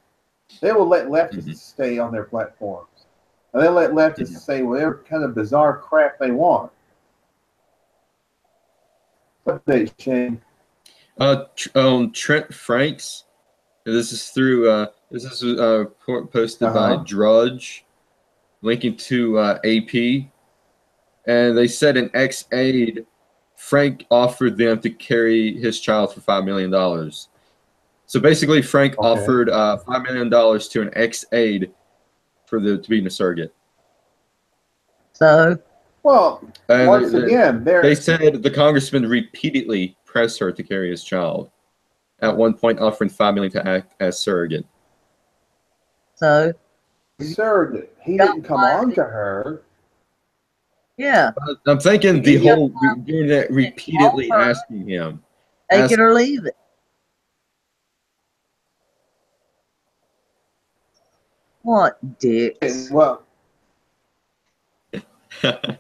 stay on their platforms. And they let leftists say whatever kind of bizarre crap they want. Update, Shane. Trent Franks. This is through posted by Drudge, linking to AP, and they said an ex-aide, Frank, offered them to carry his child for $5 million. So basically, Frank offered $5 million to an ex-aide to be a surrogate. So, well, once again, they said the congressman repeatedly pressed her to carry his child. At one point, offering $5 million to act as surrogate. So, surrogate. He didn't come on to her. Yeah. I'm thinking the whole doing that, repeatedly asking him. Take it or leave it. What dicks? Well,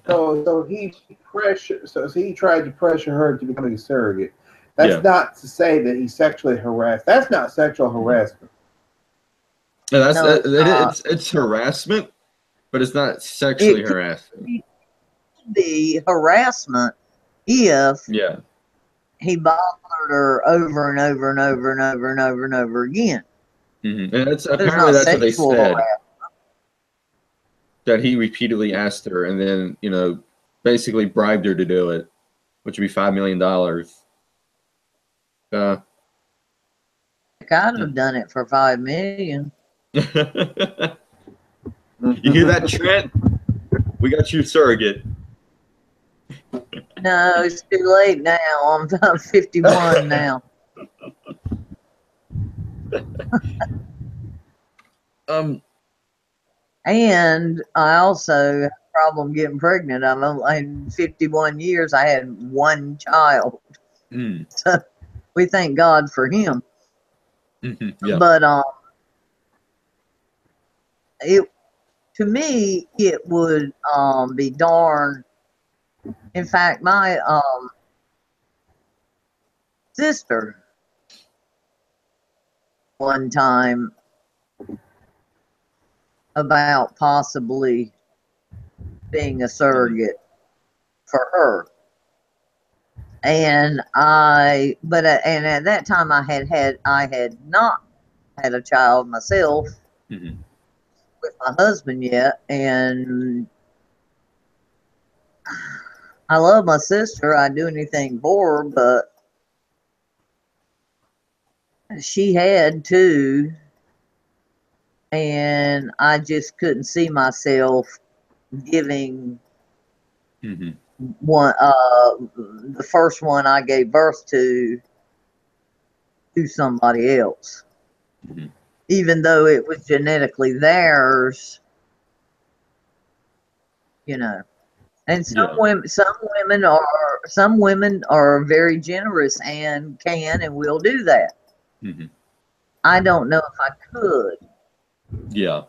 so he tried to pressure her to become a surrogate. That's not to say that he sexually harassed. That's not sexual harassment. No, it's harassment, but it's not sexually harassment. The harassment if he bothered her over and over and over and over and over and over again. And apparently that's what they said. That he repeatedly asked her and then, basically bribed her to do it, which would be $5 million. I'd have done it for $5 million. You hear that, Trent? We got you surrogate. No, it's too late now. I'm 51 now. And I also have a problem getting pregnant. In 51 years, I had one child. So we thank God for him. Yeah. But to me, it would be darn. In fact, my sister one time about possibly being a surrogate for her. And and at that time I had not had a child myself with my husband yet, and I love my sister. I'd do anything for her, but she had two, and I just couldn't see myself giving one, the first one I gave birth to somebody else, even though it was genetically theirs, you know. And some women are very generous and can and will do that. I don't know if I could. Yeah.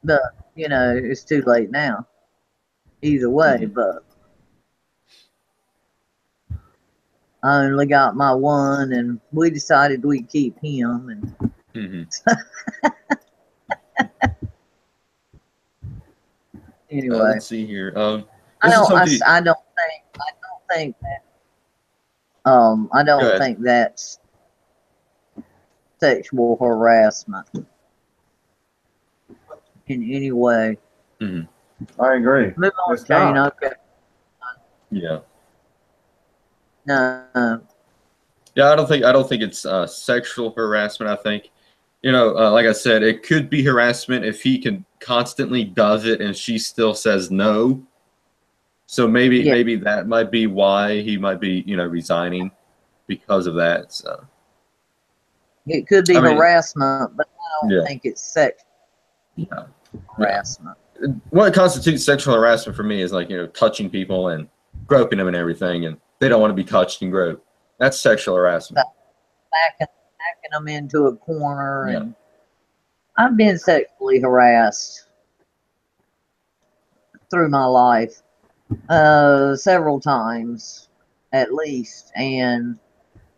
But, you know, it's too late now. Either way, but I only got my one, and we decided we'd keep him. And anyway, let's see here. I don't think that's sexual harassment in any way. I agree. Move on, Shane. Okay. Yeah. No. Yeah, I don't think it's sexual harassment. I think, you know, like I said, it could be harassment if he can constantly does it and she still says no. So maybe that might be why he might be, you know, resigning because of that. So it could be harassment, but I don't think it's sexual harassment. What constitutes sexual harassment for me is like, you know, touching people and groping them and everything, and they don't want to be touched and groped. That's sexual harassment. Backing them into a corner. And I've been sexually harassed through my life several times at least, and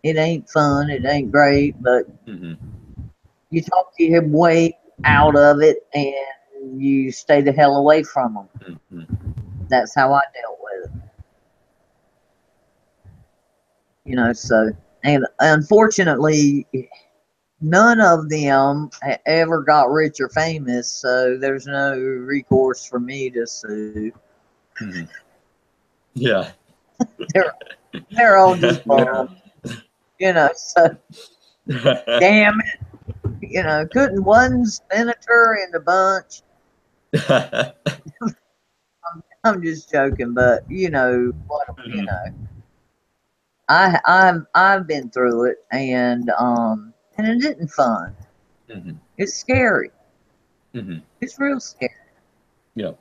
it ain't fun, it ain't great, but you talk your way out of it and you stay the hell away from them. That's how I dealt with it. You know, so, and unfortunately, none of them ever got rich or famous, so there's no recourse for me to sue. Yeah. They're all just bums. You know, so damn it. You know, couldn't one senator in the bunch? I'm just joking, but you know what? You know, I've been through it, and it isn't fun. It's scary. It's real scary. Yeah.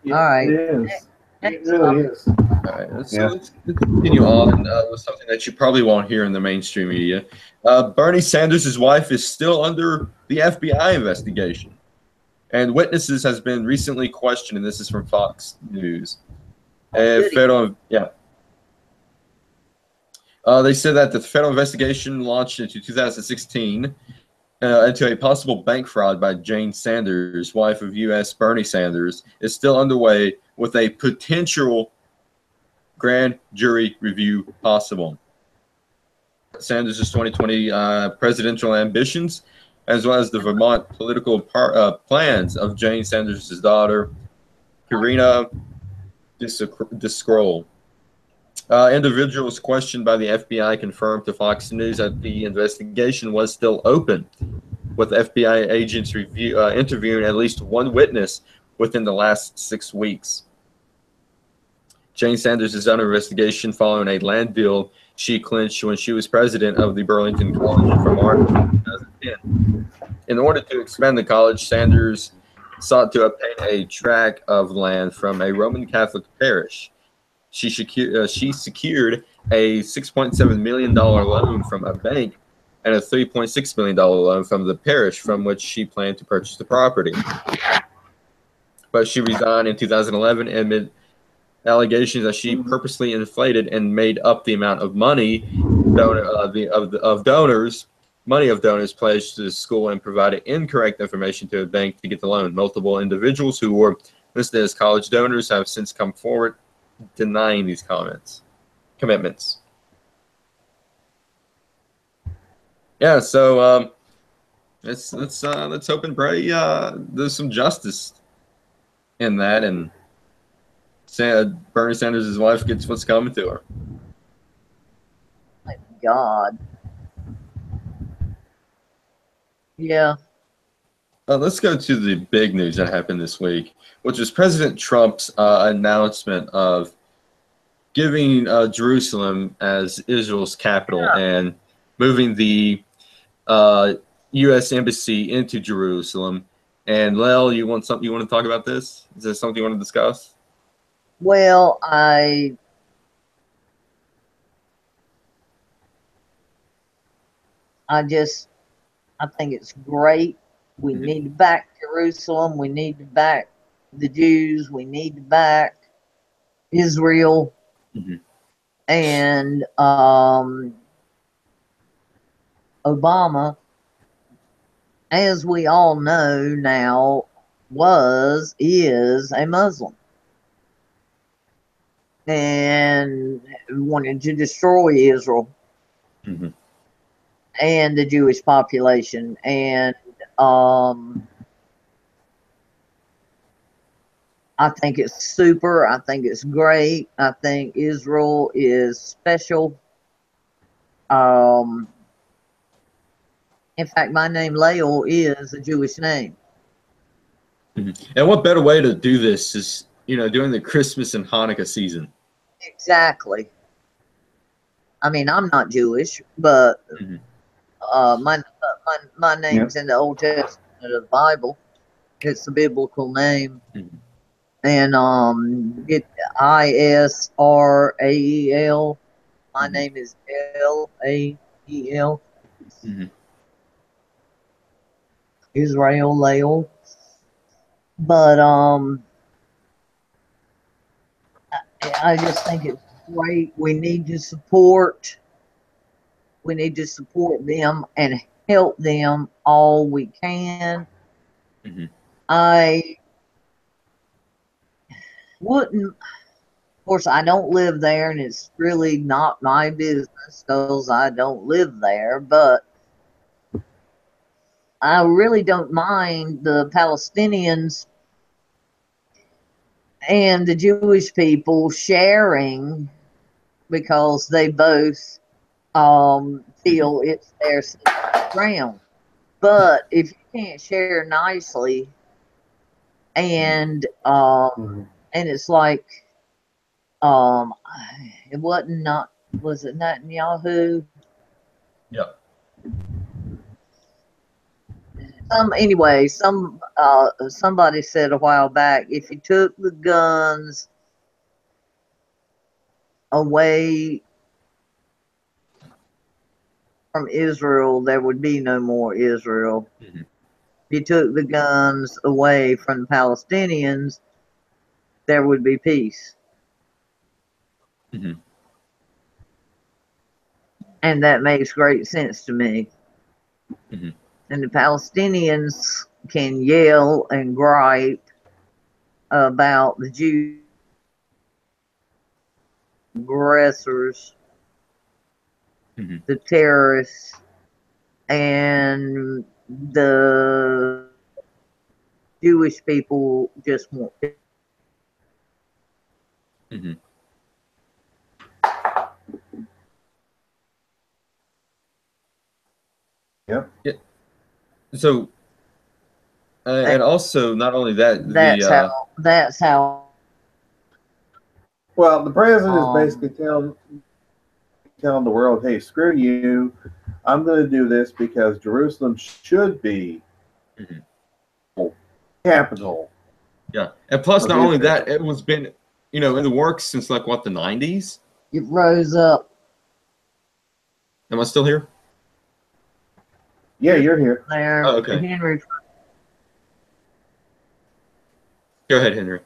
Yeah, all right. It is. It really is. All right, let's continue on with something that you probably won't hear in the mainstream media. Bernie Sanders' wife is still under the FBI investigation, and witnesses has been recently questioned, and this is from Fox News. They said that the federal investigation launched into 2016 into a possible bank fraud by Jane Sanders, wife of U.S. Bernie Sanders, is still underway with a potential grand jury review possible. Sanders' 2020 presidential ambitions, as well as the Vermont political plans of Jane Sanders' daughter, Karina Discroll. Individuals questioned by the FBI confirmed to Fox News that the investigation was still open, with FBI agents interviewing at least one witness within the last 6 weeks. Jane Sanders is under investigation following a land deal she clinched when she was president of the Burlington College in Vermont in 2010. In order to expand the college, Sanders sought to obtain a tract of land from a Roman Catholic parish. She secured a $6.7 million loan from a bank and a $3.6 million loan from the parish from which she planned to purchase the property. But she resigned in 2011 amid allegations that she purposely inflated and made up the amount of money donors pledged to the school and provided incorrect information to a bank to get the loan. Multiple individuals who were listed as college donors have since come forward denying these commitments. Yeah, so let's hope and pray there's some justice in that, and Bernie Sanders' wife gets what's coming to her. My God. Yeah. Let's go to the big news that happened this week, which was President Trump's announcement of giving Jerusalem as Israel's capital and moving the U.S. embassy into Jerusalem. And Lel, you want to talk about this? Is there something you want to discuss? Well, I think it's great. We need to back Jerusalem. We need to back the Jews. We need to back Israel. And Obama, as we all know now, is a Muslim and wanted to destroy Israel and the Jewish population. And I think it's super. I think it's great. I think Israel is special. In fact, my name, Lael, is a Jewish name. And what better way to do this is, during the Christmas and Hanukkah season. Exactly. I mean, I'm not Jewish, but my name's in the Old Testament of the Bible. It's a biblical name. And it Israel. My name is Lael. Israel Lael. But I just think it's great. We need to support them and help them all we can. I wouldn't, of course, I don't live there, and it's really not my business because I don't live there, but I really don't mind the Palestinians and the Jewish people sharing, because they both feel it's their ground. But if you can't share nicely, and it's like it was it Netanyahu? Yep. Somebody said a while back, if you took the guns away from Israel, there would be no more Israel. If you took the guns away from the Palestinians, there would be peace. And that makes great sense to me. And the Palestinians can yell and gripe about the Jew aggressors, the terrorists, and the Jewish people just want it. Yep. Yeah. So, and also not only that, that's how. Well, the president is basically telling the world, "Hey, screw you! I'm going to do this because Jerusalem should be capital." Yeah, and plus, not only that, it was been, in the works since like what, the 90s. It rose up. Am I still here? Yeah, you're here. There, Oh, okay. Henry. Go ahead, Henry.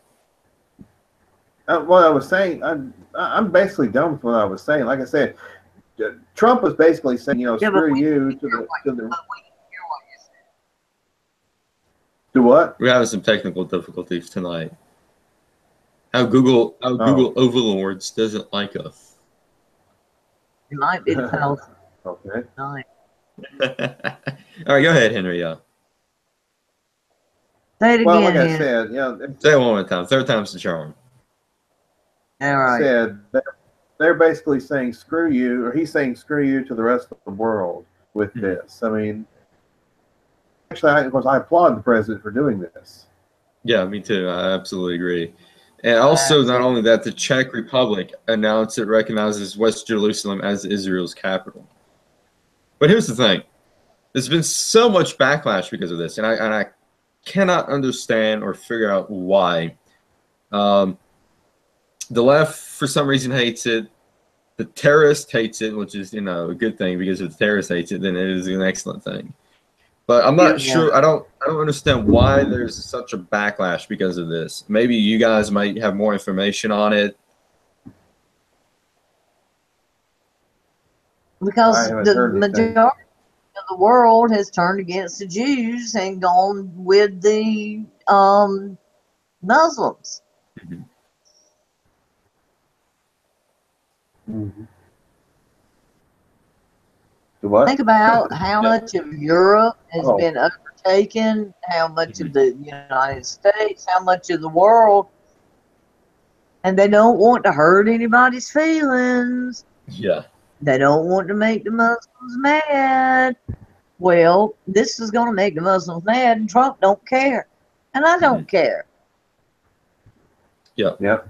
What I was saying, I'm basically done with what I was saying. Like I said, Trump was basically saying, you know, screw you to the. Do what? We're having some technical difficulties tonight. How Google overlords doesn't like us. It might be the house. Okay. All right, go ahead, Henry. Yeah. Say it again. Well, like I said, you know, say it one more time. Third time's the charm. All right. Said they're basically saying screw you, or he's saying screw you to the rest of the world with this. I mean, actually, of course, I applaud the president for doing this. Yeah, me too. I absolutely agree. And also, not only that, the Czech Republic announced it recognizes West Jerusalem as Israel's capital. But here's the thing. There's been so much backlash because of this, and I cannot understand or figure out why. The left, for some reason, hates it. The terrorist hates it, which is, you know, a good thing, because if the terrorist hates it, then it is an excellent thing. But I'm not sure. I don't understand why there's such a backlash because of this. Maybe you guys might have more information on it. Because the majority of the world has turned against the Jews and gone with the Muslims. Mm-hmm. What? Think about how much of Europe has been overtaken, how much of the United States, how much of the world, and they don't want to hurt anybody's feelings. Yeah. They don't want to make the Muslims mad. Well, this is going to make the Muslims mad, and Trump don't care, and I don't care. Yeah. Yep.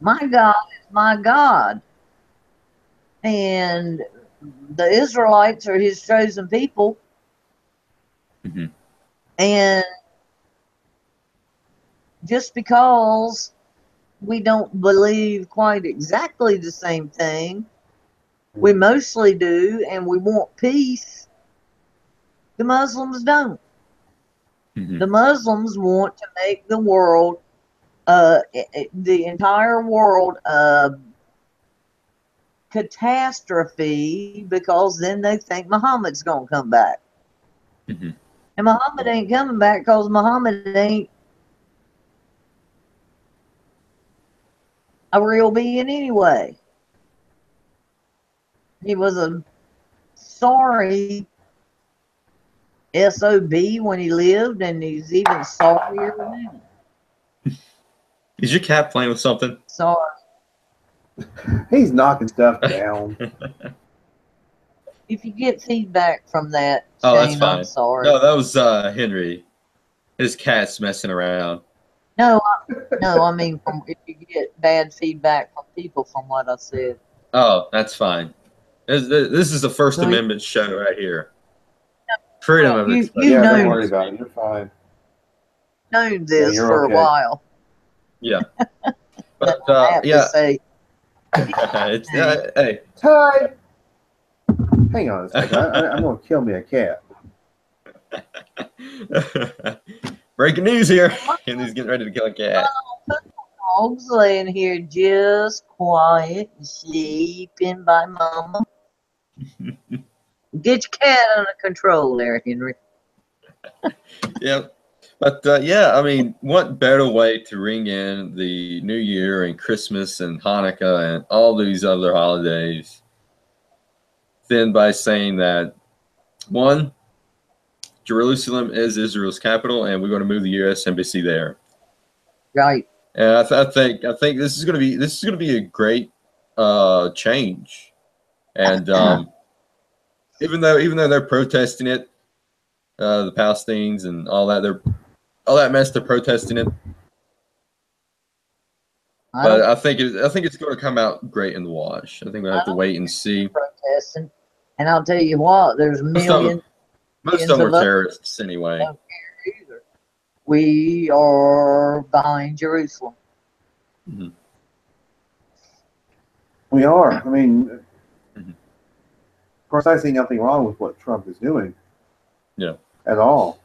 My God is my God, and the Israelites are his chosen people. And just because we don't believe quite exactly the same thing, we mostly do, and we want peace. The Muslims don't. The Muslims want to make the world, the entire world, catastrophe, because then they think Muhammad's going to come back. And Muhammad ain't coming back because Muhammad ain't a real being anyway. He was a sorry SOB when he lived, and he's even sorrier now. Is your cat playing with something? Sorry. He's knocking stuff down. If you get feedback from that, oh, Shane, that's fine. I'm sorry. No, that was Henry. His cat's messing around. No, I mean, if you get bad feedback from people from what I said. Oh, that's fine. This is the First Amendment show right here. Freedom of expression. Yeah, don't worry about it. You're fine. Known this for a while. Yeah. But yeah. Say. It's, hey. Ty, hang on a second. I'm going to kill me a cat. Breaking news here. And he's getting ready to kill a cat. Dog's laying here just quiet and sleeping by mama. Get your cat under control there, Henry. Yeah. But yeah, I mean, what better way to ring in the New Year and Christmas and Hanukkah and all these other holidays than by saying that, one, Jerusalem is Israel's capital, and we're going to move the U.S. embassy there. Right. And I think this is going to be a great change. And even though they're protesting it, the Palestinians and all that mess, they're protesting it. But I think it's going to come out great in the wash. I think we'll have to wait and see. Protesting, and I'll tell you what, there's millions. Most of them are terrorists anyway. Don't care either. We are behind Jerusalem. We are. I mean, course, I see nothing wrong with what Trump is doing. Yeah. At all.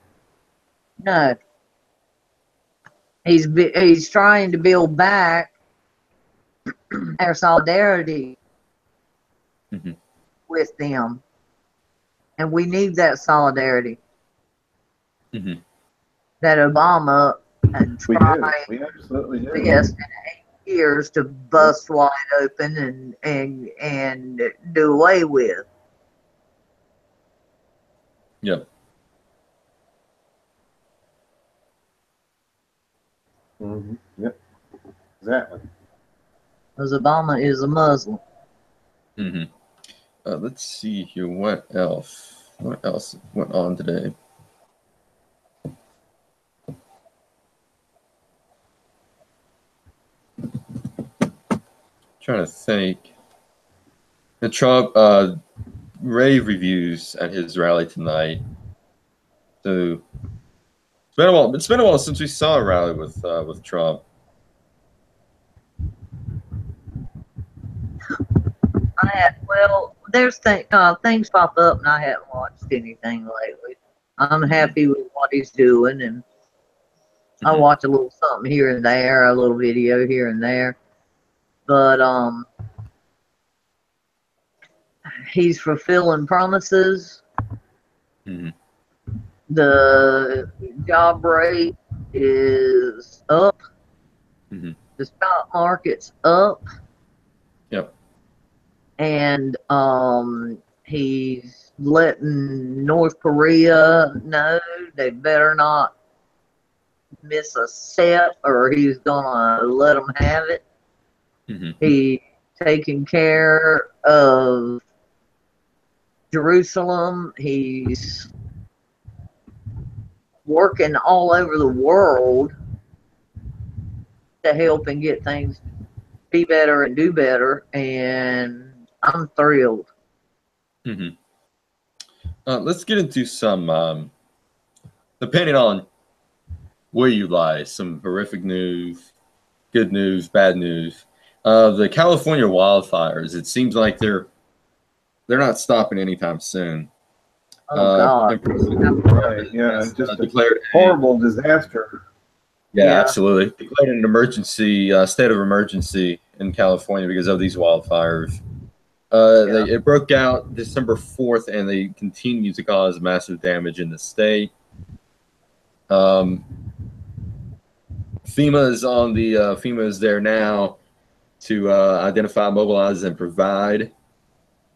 No. He's trying to build back our solidarity with them, and we need that solidarity. That Obama had tried we absolutely do. Yes, in 8 years to bust wide open and do away with. Yep. Yep. Exactly. Because Obama is a Muslim. Let's see here. What else? What else went on today? Trying to think. The Trump rave reviews at his rally tonight. So it's been a while. It's been a while since we saw a rally with Trump. There's things pop up, and I haven't watched anything lately. I'm happy with what he's doing, and I watch a little something here and there, a little video here and there. But he's fulfilling promises. The job rate is up. The stock market's up. Yep. And he's letting North Korea know they better not miss a step, or he's gonna let them have it. He's taking care of Jerusalem. He's working all over the world to help and get things be better and do better, and I'm thrilled. Let's get into some, depending on where you lie, some horrific news, good news, bad news. The California wildfires, it seems like they're not stopping anytime soon. God. Right, yeah, just declared horrible disaster. Yeah, absolutely. Declared an emergency, state of emergency in California because of these wildfires. It broke out December 4th, and they continue to cause massive damage in the state. FEMA is there now to identify, mobilize, and provide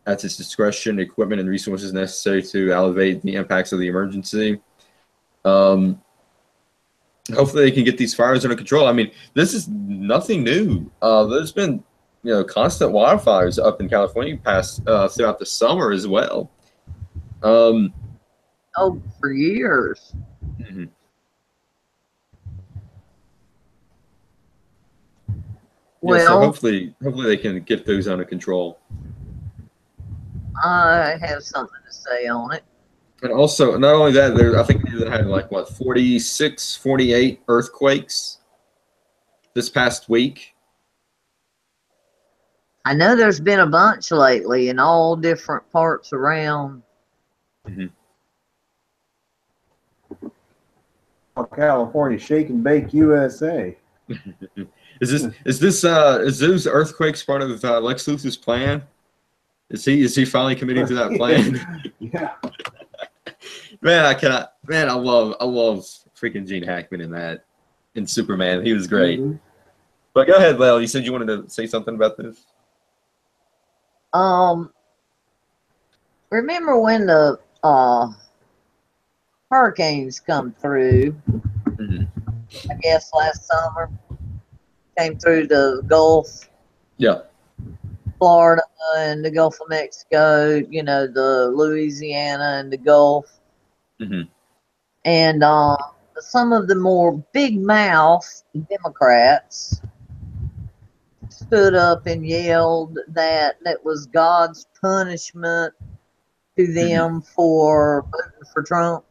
at its discretion equipment and resources necessary to elevate the impacts of the emergency. Hopefully they can get these fires under control. I mean, this is nothing new. There's been, constant wildfires up in California throughout the summer as well. For years. So hopefully they can get those under control. I have something to say on it. And also, not only that, I think they had 46, 48 earthquakes this past week. I know there's been a bunch lately in all different parts around. California, shake and bake USA. Is those earthquakes part of Lex Luthor's plan? Is he finally committing to that plan? Yeah. I love freaking Gene Hackman in Superman. He was great. But go ahead, Lel. You said you wanted to say something about this. Remember when the hurricanes come through? I guess last summer came through the Gulf. Yeah. Florida and the Gulf of Mexico, the Louisiana and the Gulf. And some of the more big mouth Democrats stood up and yelled that was God's punishment to them for voting for Trump.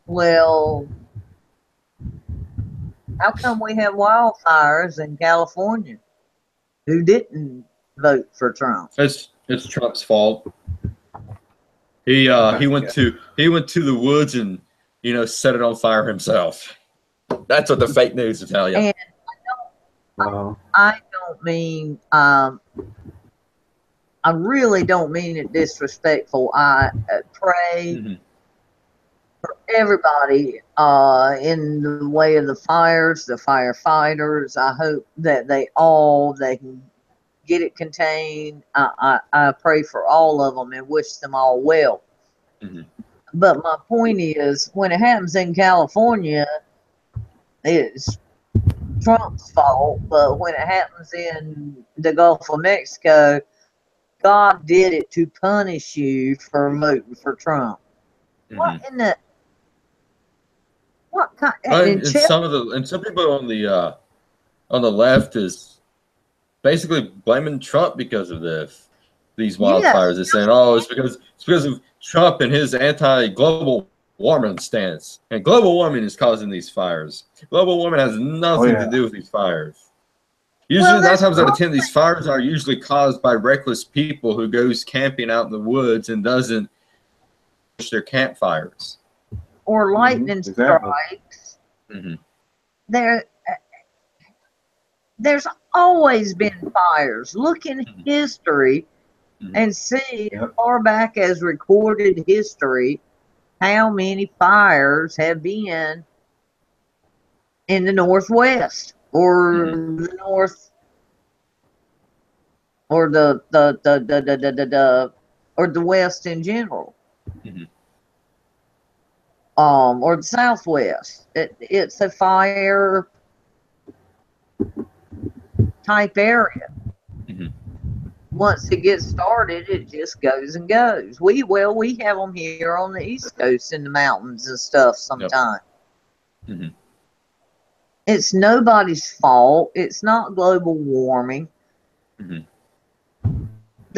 Well, how come we have wildfires in California? Who didn't vote for Trump. It's Trump's fault. He went to the woods and set it on fire himself. That's what the fake news will tell you. And I don't mean I really don't mean it disrespectful. I pray for everybody in the way of the fires, the firefighters. I hope that they can get it contained. I pray for all of them and wish them all well. But my point is, when it happens in California, it's Trump's fault. But when it happens in the Gulf of Mexico, God did it to punish you for voting for Trump. What in the what kind? And some people on the left is basically blaming Trump because of these wildfires. They're saying, "Oh, it's because of Trump and his anti-global warming stance, and global warming is causing these fires. Global warming has nothing to do with these fires." Usually, 9 times out of 10, these fires are usually caused by reckless people who goes camping out in the woods and doesn't push their campfires. Or lightning strikes. There's always been fires. Look in history and see as far back as recorded history how many fires have been in the Northwest. Or the North, or the West in general, or the Southwest. It's a fire type area. Once it gets started, it just goes and goes. We have them here on the East Coast in the mountains and stuff sometimes. It's nobody's fault. It's not global warming. The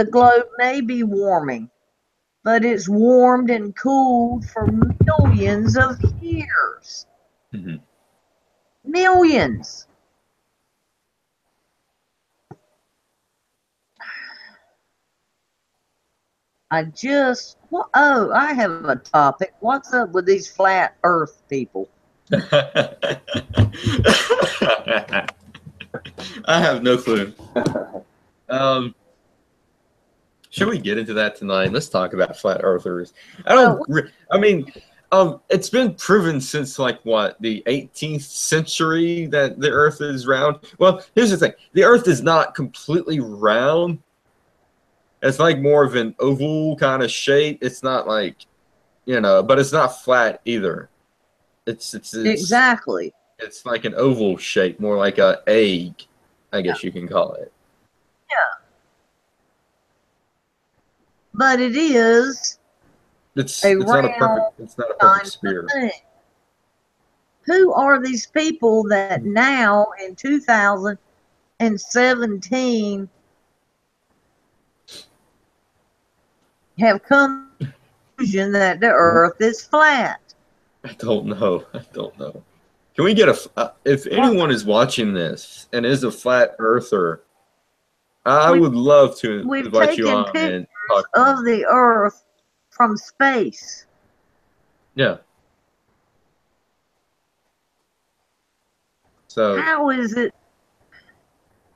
globe may be warming, but it's warmed and cooled for millions of years. Millions. I have a topic. What's up with these flat earth people? I have no clue. Should we get into that tonight? Let's talk about flat earthers. It's been proven since the 18th century that the earth is round. Well, here's the thing. The earth is not completely round. It's like more of an oval kind of shape. It's not but it's not flat either. It's exactly. It's like an oval shape, more like an egg, I guess you can call it. Yeah. But it is. It's not a perfect sphere. Who are these people that now in 2017 have come to the conclusion that the earth is flat? I don't know. Can we get if anyone is watching this and is a flat earther, I would love to invite you on and talk of the earth from space. Yeah. So how is it?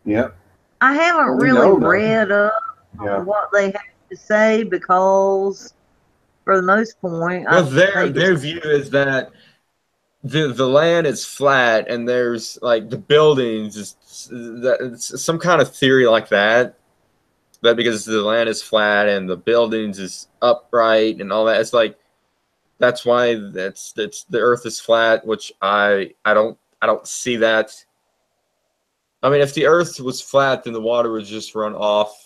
Yeah. I haven't really read up on what they have to say because, for the most part, their view is that the land is flat and there's the buildings it's some kind of theory like that because the land is flat and the buildings is upright and all that. It's that's why it's the earth is flat, which I don't see that. I mean, if the earth was flat, then the water would just run off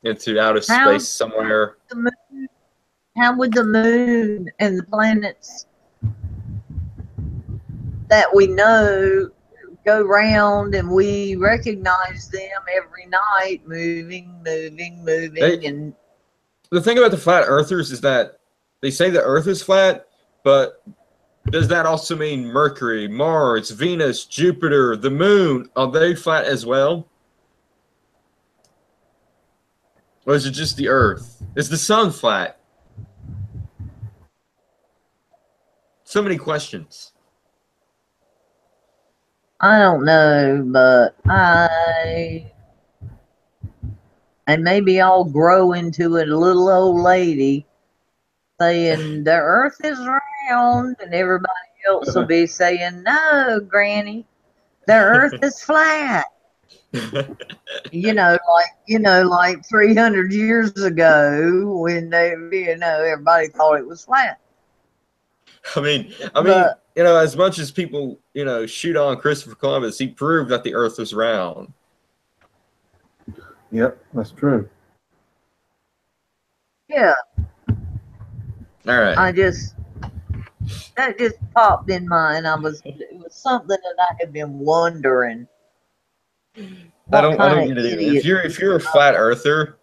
into outer space somewhere. How would the moon and the planets that we know go round and we recognize them every night moving? And the thing about the flat earthers is that they say the earth is flat, but does that also mean Mercury, Mars, Venus, Jupiter, the moon, are they flat as well? Or is it just the Earth? Is the sun flat? So many questions. I don't know, but and maybe I'll grow into a little old lady saying the Earth is round, and everybody else will be saying, "No, Granny, the Earth is flat." Like 300 years ago when everybody thought it was flat. I mean, as much as people, shoot on Christopher Columbus, he proved that the Earth was round. Yep, that's true. Yeah. All right. That just popped in mind. It was something that I had been wondering. I don't get it either. If you're a flat earther,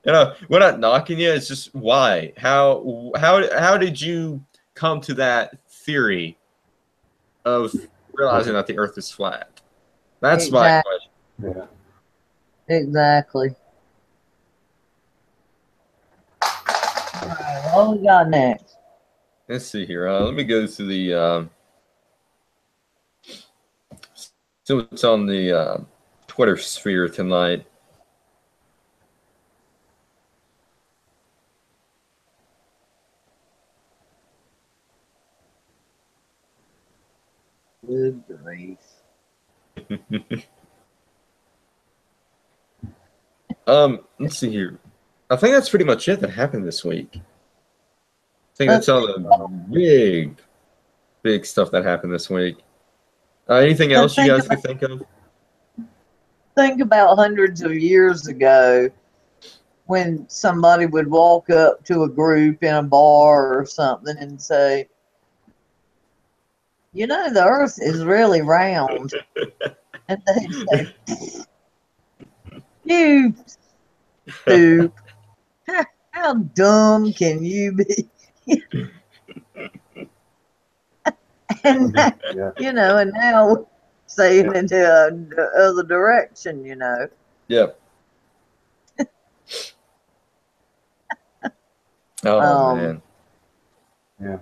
we're not knocking you. It's just why? How did you come to that theory of realizing that the Earth is flat? That's my question. Yeah. Exactly. All right, what we got next? Let's see here. Let me go to the see what's on the Twitter sphere tonight. Good grief. Let's see here. I think that's pretty much it that happened this week. I think that's all the big stuff that happened this week. Anything else you guys could think of? Think about hundreds of years ago when somebody would walk up to a group in a bar or something and say, the Earth is really round. And they'd say, you poop. How dumb can you be? And now saying it the other direction, Yep. Oh man. Yeah.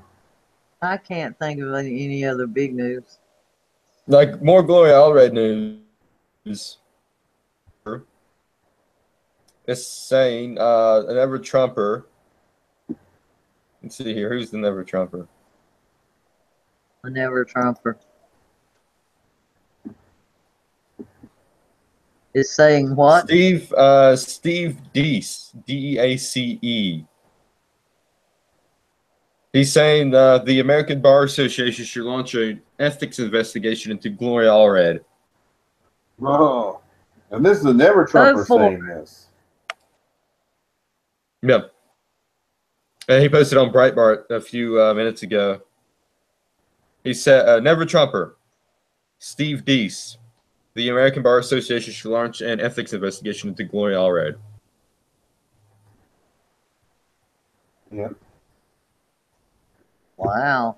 I can't think of any other big news. Like more Gloria Allred news. It's saying an ever Trumper. Let's see here. Who's the never Trumper? A never Trumper. Is saying what? Steve Deace, D-E-A-C-E. He's saying the American Bar Association should launch an ethics investigation into Gloria Allred. Oh, and this is a never Trumper saying this. Yep. And he posted on Breitbart a few minutes ago. He said, never Trumper, Steve Deace. The American Bar Association should launch an ethics investigation into Gloria Allred. Yep. Wow.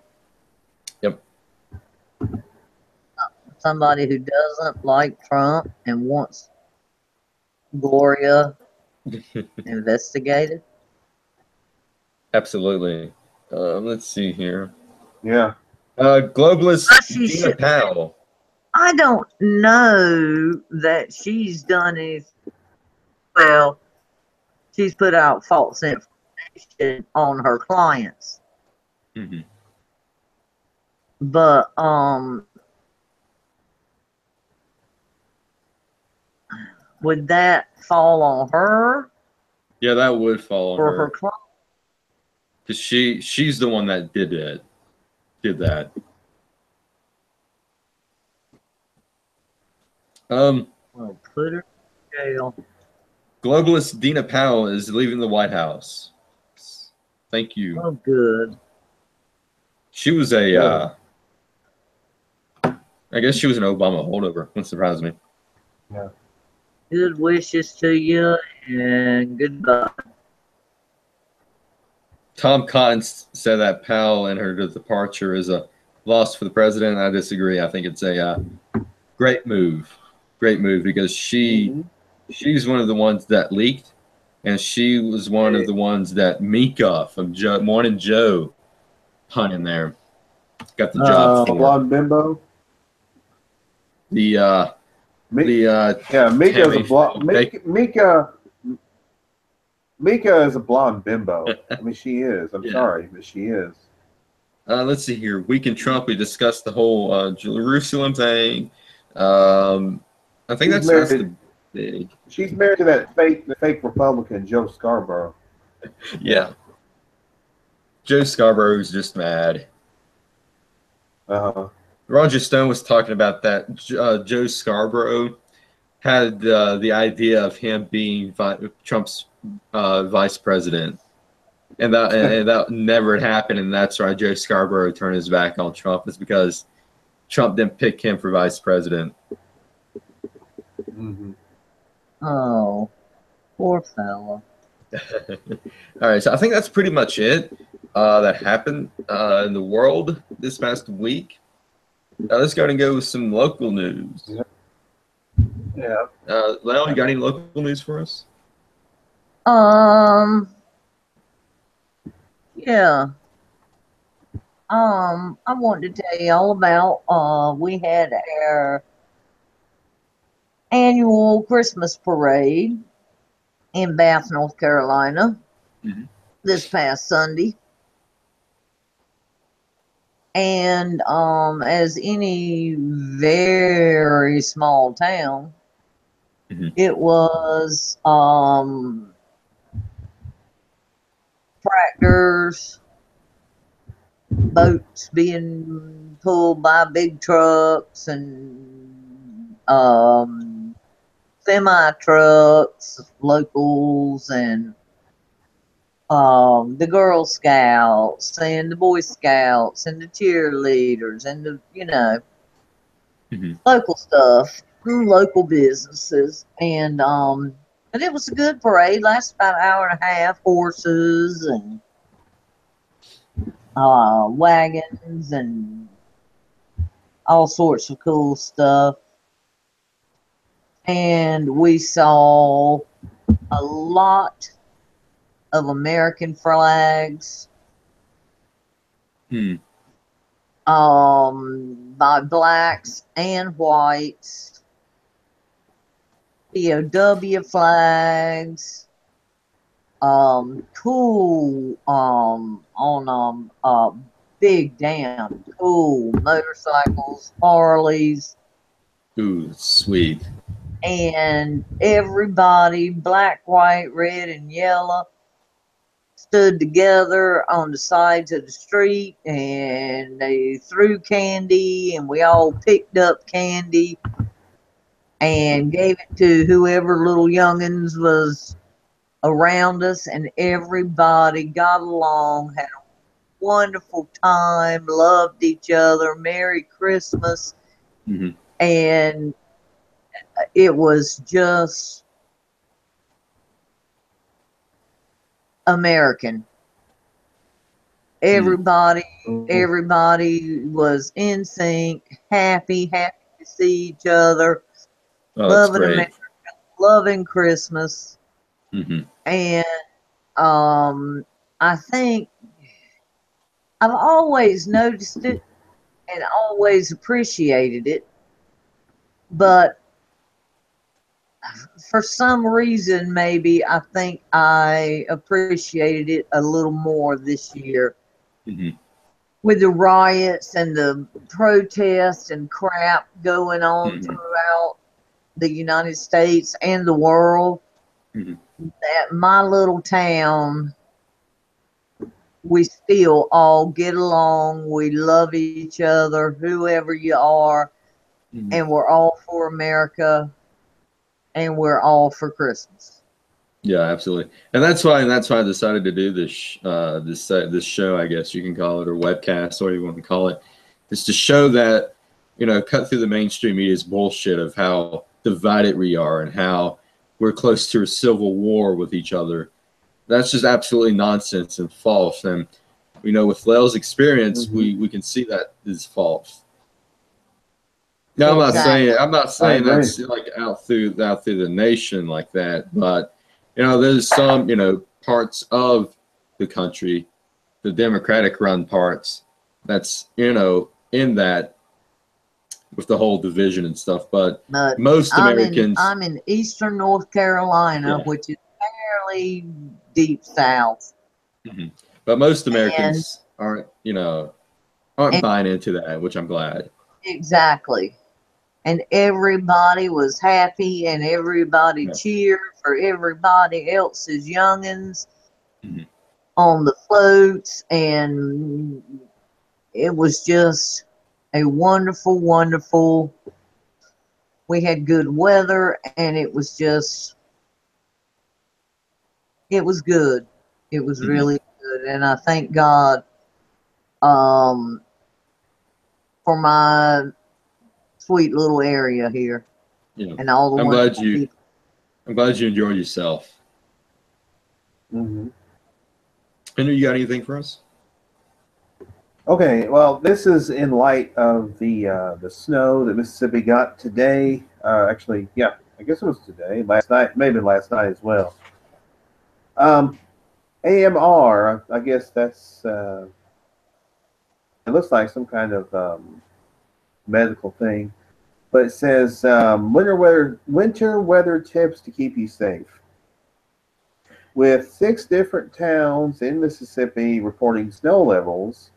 Yep. Somebody who doesn't like Trump and wants Gloria investigated. Absolutely. Let's see here. Yeah. Globalist Dina Powell. I don't know that she's done anything. Well, she's put out false information on her clients. Mm-hmm. But would that fall on her? Yeah, that would fall on her. Her client? Because she's the one that did that. Well, put her in jail. Globalist Dina Powell is leaving the White House. Thank you. Oh, good. She was I guess she was an Obama holdover. Wouldn't surprise me. Yeah. Good wishes to you and goodbye. Tom Cotton said that Powell and her departure is a loss for the president. I disagree. I think it's a great move. Great move because she's one of the ones that leaked and she was one of the ones that Mika from Morning Joe hung in there. Got the job for. Blonde bimbo. Yeah, Mika's a blonde. Mika is a blonde bimbo. I mean, she is. I'm sorry, but she is. Let's see here. Week in Trump, we discussed the whole Jerusalem thing. I think that's the big. She's married to the fake Republican Joe Scarborough. Yeah. Joe Scarborough's just mad. Roger Stone was talking about that. Joe Scarborough had the idea of him being Trump's vice president, and that never happened. And that's why Joe Scarborough turned his back on Trump. Is because Trump didn't pick him for vice president. Mm-hmm. Oh, poor fella. All right, so I think that's pretty much it that happened in the world this past week. Let's go and go with some local news. Yeah. Lyle, you got any local news for us? Yeah. I wanted to tell you all about, we had our annual Christmas parade in Bath, North Carolina, this past Sunday. And as any very small town, it was tractors, boats being pulled by big trucks, and semi trucks, locals, and the Girl Scouts and the Boy Scouts and the cheerleaders and the local stuff, local businesses, and it was a good parade. Lasted about an hour and a half. Horses and wagons and all sorts of cool stuff. And we saw a lot of American flags by blacks and whites, POW flags, cool on big damn cool motorcycles, Harleys. Ooh, sweet. And everybody, black, white, red, and yellow, stood together on the sides of the street, and they threw candy, and we all picked up candy and gave it to whoever little youngins was around us, and everybody got along, had a wonderful time, loved each other, Merry Christmas, and it was just American. Everybody was in sync, happy to see each other, loving America, loving Christmas. And I think I've always noticed it and always appreciated it, but for some reason, maybe I think I appreciated it a little more this year. With the riots and the protests and crap going on throughout the United States and the world, that my little town, we still all get along. We love each other, whoever you are, and we're all for America. And we're all for Christmas. Yeah, absolutely, and that's why I decided to do this this show, I guess you can call it, or webcast, or whatever you want to call it, is to show that cut through the mainstream media's bullshit of how divided we are and how we're close to a civil war with each other. That's just absolutely nonsense and false. And with Lael's experience, we can see that is false. No, I'm not saying that's like out through the nation like that, but there's some, parts of the country, the Democratic run parts, that's, in that with the whole division and stuff. But most Americans. I'm in eastern North Carolina, which is fairly deep south. Mm-hmm. But most Americans aren't buying into that, which I'm glad. Exactly. And everybody was happy, and everybody cheered for everybody else's youngins on the floats, and it was just a wonderful, wonderful. We had good weather, and it was good. It was really good, and I thank God for my sweet little area here, and all the I'm glad you enjoyed yourself. Mm-hmm. Henry, you got anything for us? Okay, well, this is in light of the snow that Mississippi got today. Actually, yeah, I guess it was today. Last night, maybe last night as well. AMR, I guess that's it looks like some kind of medical thing, but it says winter weather tips to keep you safe. With 6 different towns in Mississippi reporting snow levels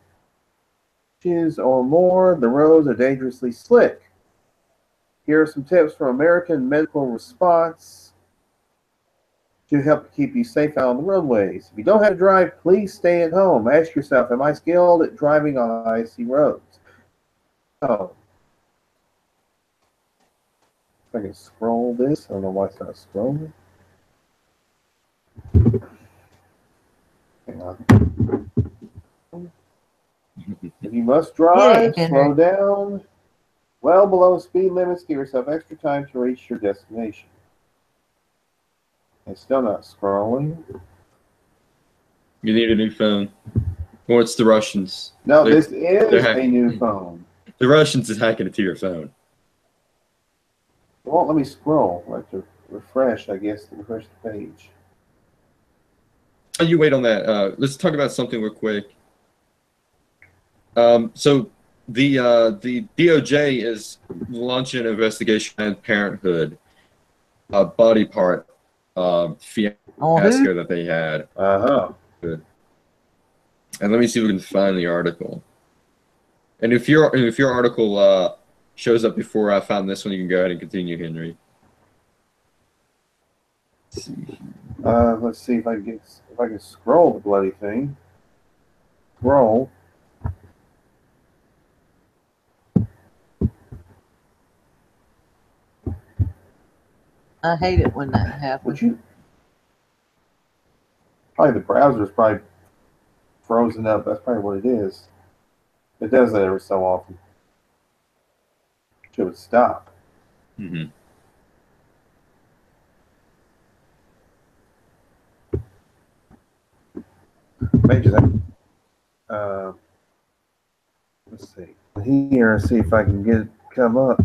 inches or more, the roads are dangerously slick. Here are some tips from American Medical Response to help keep you safe out on the roadways. If you don't have to drive, please stay at home. Ask yourself, am I skilled at driving on icy roads? Oh. If I can scroll this, I don't know why it's not scrolling. Hang on. If you must drive, slow down. Well below speed limits, give yourself extra time to reach your destination. It's still not scrolling. You need a new phone. Or it's the Russians. No, this is a new phone. The Russians is hacking into your phone. It won't let me scroll. I have to refresh, I guess, to refresh the page. Oh, you wait on that. Let's talk about something real quick. So the DOJ is launching an investigation on Planned Parenthood body part fiasco that they had. Good. And let me see if we can find the article. And if your article shows up before I found this one, you can go ahead and continue, Henry. Let's see if I can scroll the bloody thing. Scroll. I hate it when that happens. Probably the browser's probably frozen up. That's probably what it is. It does that every so often. Should stop. Mm-hmm. Maybe that. Let's see. Here, see if I can get it to come up.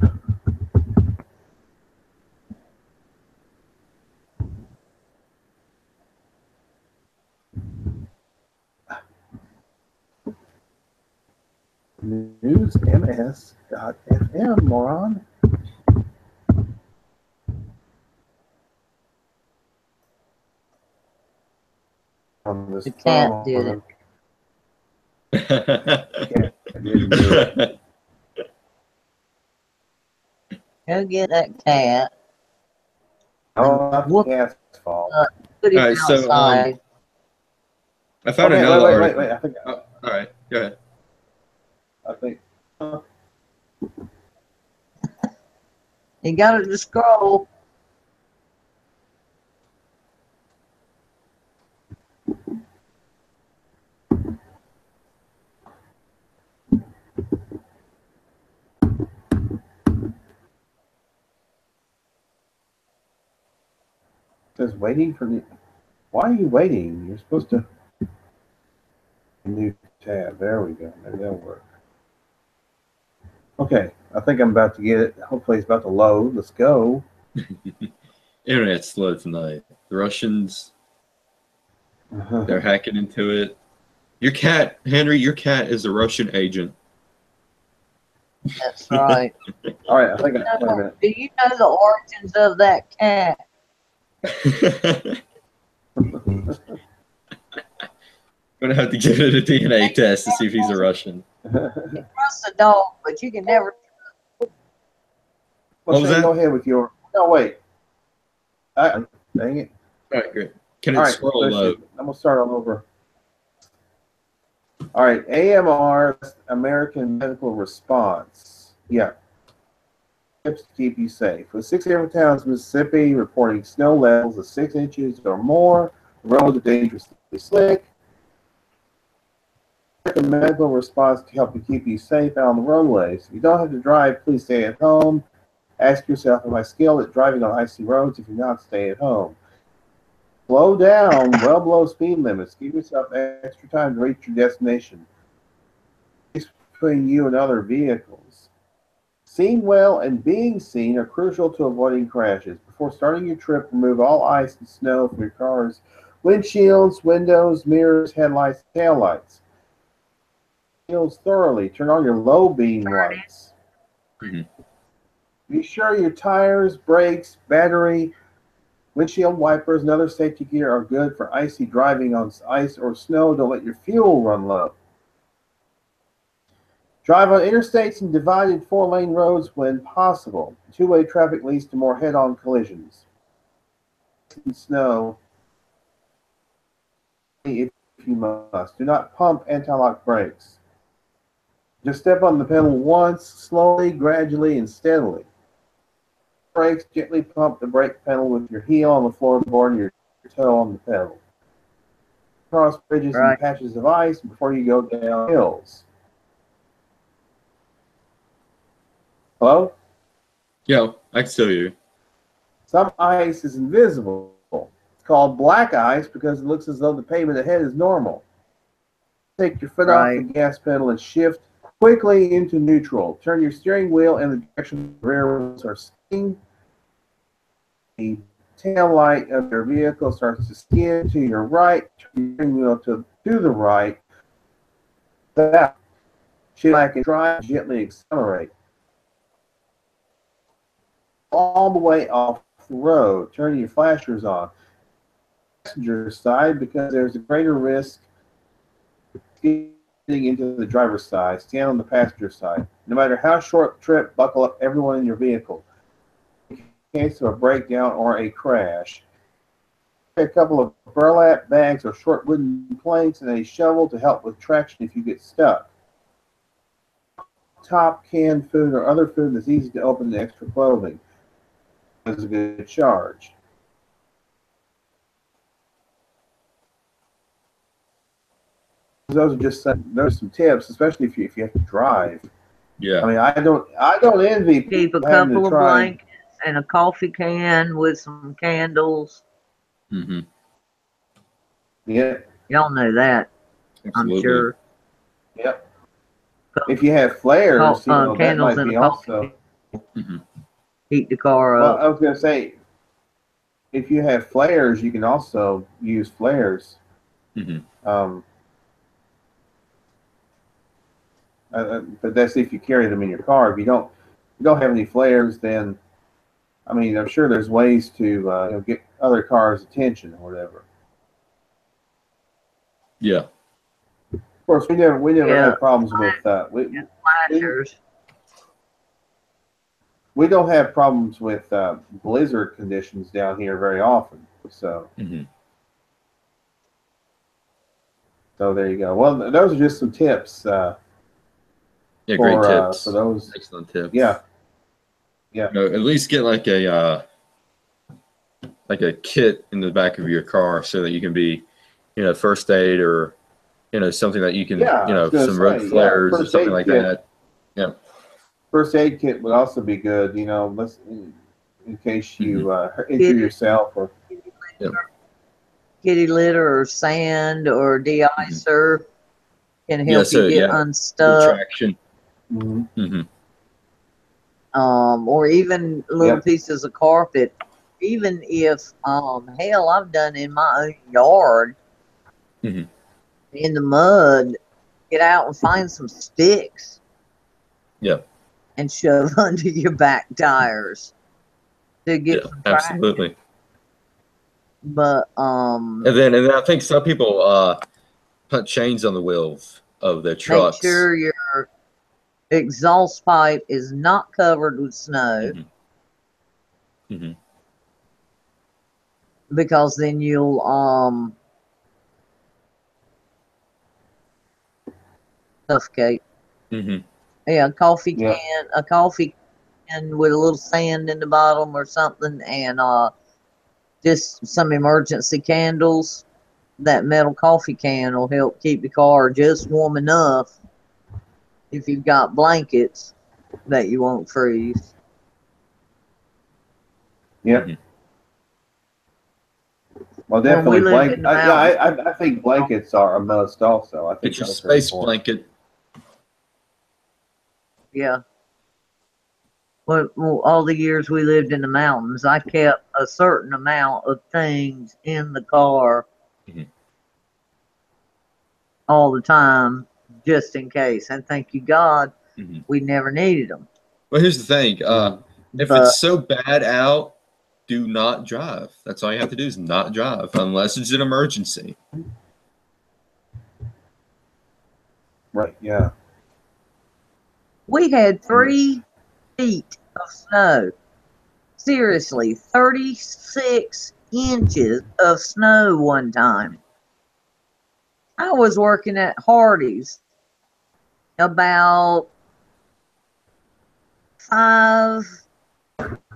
Newsms.fm, moron. On this the cat did it. Go get that cat. Oh, not the cat's fault. Put him outside. I found another article. Wait. I think. All right, go ahead. I think. You got to scroll. Just waiting for the. Why are you waiting? You're supposed to. New tab. There we go. Maybe that'll work. Okay, I think I'm about to get it. Hopefully, it's about to load. Let's go. Internet's slow tonight. The Russians, they're hacking into it. Your cat, Henry, your cat is a Russian agent. That's right. All right, I think wait a minute. Do you know the origins of that cat? I'm gonna have to give it a DNA test to see if he's a Russian. You trust a dog, but you can never. Well, Shane, go ahead with your. No, wait. Dang it. All right, great. Can it scroll low? I'm gonna start all over. All right, AMR, American Medical Response. Yeah. Tips to keep you safe. With 6 different towns in Mississippi reporting snow levels of 6 inches or more, roads are dangerously slick. American Medical Response to help you keep you safe out on the roadways. If you don't have to drive, please stay at home. Ask yourself, am I skilled at driving on icy roads? If you're not, stay at home. Slow down well below speed limits. Give yourself extra time to reach your destination. Space between you and other vehicles. Seeing well and being seen are crucial to avoiding crashes. Before starting your trip, remove all ice and snow from your car's windshields, windows, mirrors, headlights, taillights. Windshields thoroughly. Turn on your low beam lights. Be sure your tires, brakes, battery, windshield wipers, and other safety gear are good for icy driving on ice or snow. Don't let your fuel run low. Drive on interstates and divided 4-lane roads when possible. Two-way traffic leads to more head-on collisions. Snow, if you must. Do not pump anti-lock brakes. Just step on the pedal once, slowly, gradually, and steadily. Brakes, gently pump the brake pedal with your heel on the floorboard and your toe on the pedal. Cross bridges and patches of ice before you go down hills. Hello? Yeah, I can still hear you. Some ice is invisible. It's called black ice because it looks as though the pavement ahead is normal. Take your foot off the gas pedal and shift quickly into neutral. Turn your steering wheel in the direction the rear wheels are spinning. The tail light of your vehicle starts to skid to your right. Turn your steering wheel to the right. That shift back and drive, gently accelerate. All the way off the road. Turn your flashers on. Passenger side, because there's a greater risk of getting into the driver's side. Stand on the passenger side. No matter how short the trip, buckle up everyone in your vehicle. In case of a breakdown or a crash. A couple of burlap bags or short wooden planks and a shovel to help with traction if you get stuck. Top canned food or other food that's easy to open in extra clothing. Is a good charge. Those are just some tips, especially if you have to drive. Yeah. I mean, I don't envy people. Keep a couple of blankets and a coffee can with some candles. Mm-hmm. Yeah. Y'all know that. Absolutely. I'm sure. Yep. If you have flares, that might be also. Heat the car up. Well, I was going to say, if you have flares, you can also use flares. But that's if you carry them in your car. If you don't have any flares, then I mean, I'm sure there's ways to get other cars' attention or whatever. Yeah. Of course, we never had problems with flashers. We don't have problems with blizzard conditions down here very often. So, so there you go. Well, those are just some tips. Yeah, great tips. For those excellent tips. Yeah, yeah. You know, at least get like a kit in the back of your car so that you can be, first aid or, something that you can, some road flares or something like that. Yeah. First aid kit would also be good, in case you injure yourself or kitty litter or sand or de-icer can help you get unstuck. Traction. Or even little pieces of carpet. even if hell, I've done in my own yard in the mud, get out and find some sticks. Yeah. And shove under your back tires to get some traction. Absolutely. But and then I think some people put chains on the wheels of their trucks. Make sure your exhaust pipe is not covered with snow. Because then you'll suffocate. Yeah, a coffee can with a little sand in the bottom or something, and just some emergency candles. That metal coffee can will help keep the car just warm enough if you've got blankets that you won't freeze. Yep. Well, definitely blankets. I think blankets are a must also. I think it's your space blanket. Yeah. Well, all the years we lived in the mountains, I kept a certain amount of things in the car all the time, just in case. And thank you God, we never needed them. Well, here's the thing: if it's so bad out, do not drive. That's all you have to do is not drive, unless it's an emergency. Right. Yeah. We had 3 feet of snow. Seriously, 36 inches of snow one time. I was working at Hardee's about 4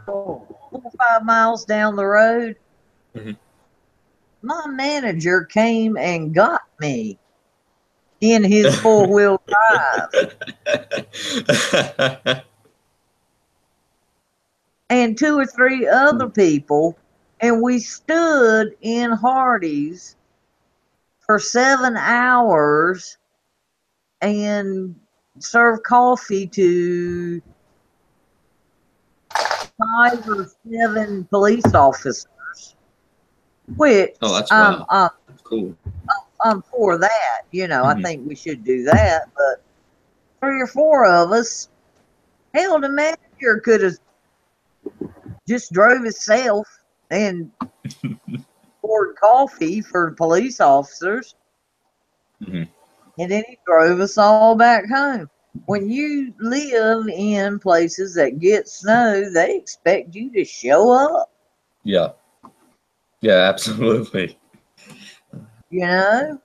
or 5 miles down the road. My manager came and got me in his 4-wheel drive. And 2 or 3 other people, and we stood in Hardee's for 7 hours and served coffee to 5 or 7 police officers, which that's wow. That's cool. I'm for that. You know, I think we should do that, but 3 or 4 of us, hell, the manager could have just drove himself and poured coffee for police officers. And then he drove us all back home. When you live in places that get snow, they expect you to show up. Yeah. Yeah, absolutely. You know?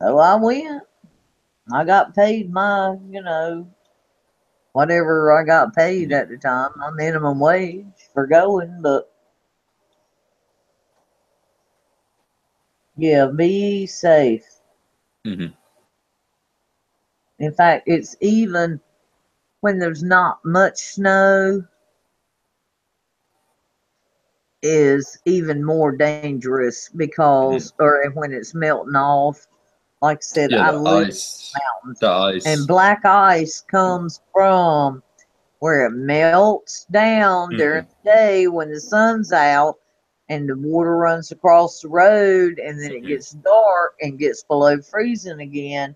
So I went. I got paid my, whatever I got paid at the time, my minimum wage for going, but yeah, be safe. In fact, it's even when there's not much snow is even more dangerous because, or when it's melting off. Like I said, I live in the mountains, and black ice comes from where it melts down during the day when the sun's out and the water runs across the road, and then it gets dark and gets below freezing again,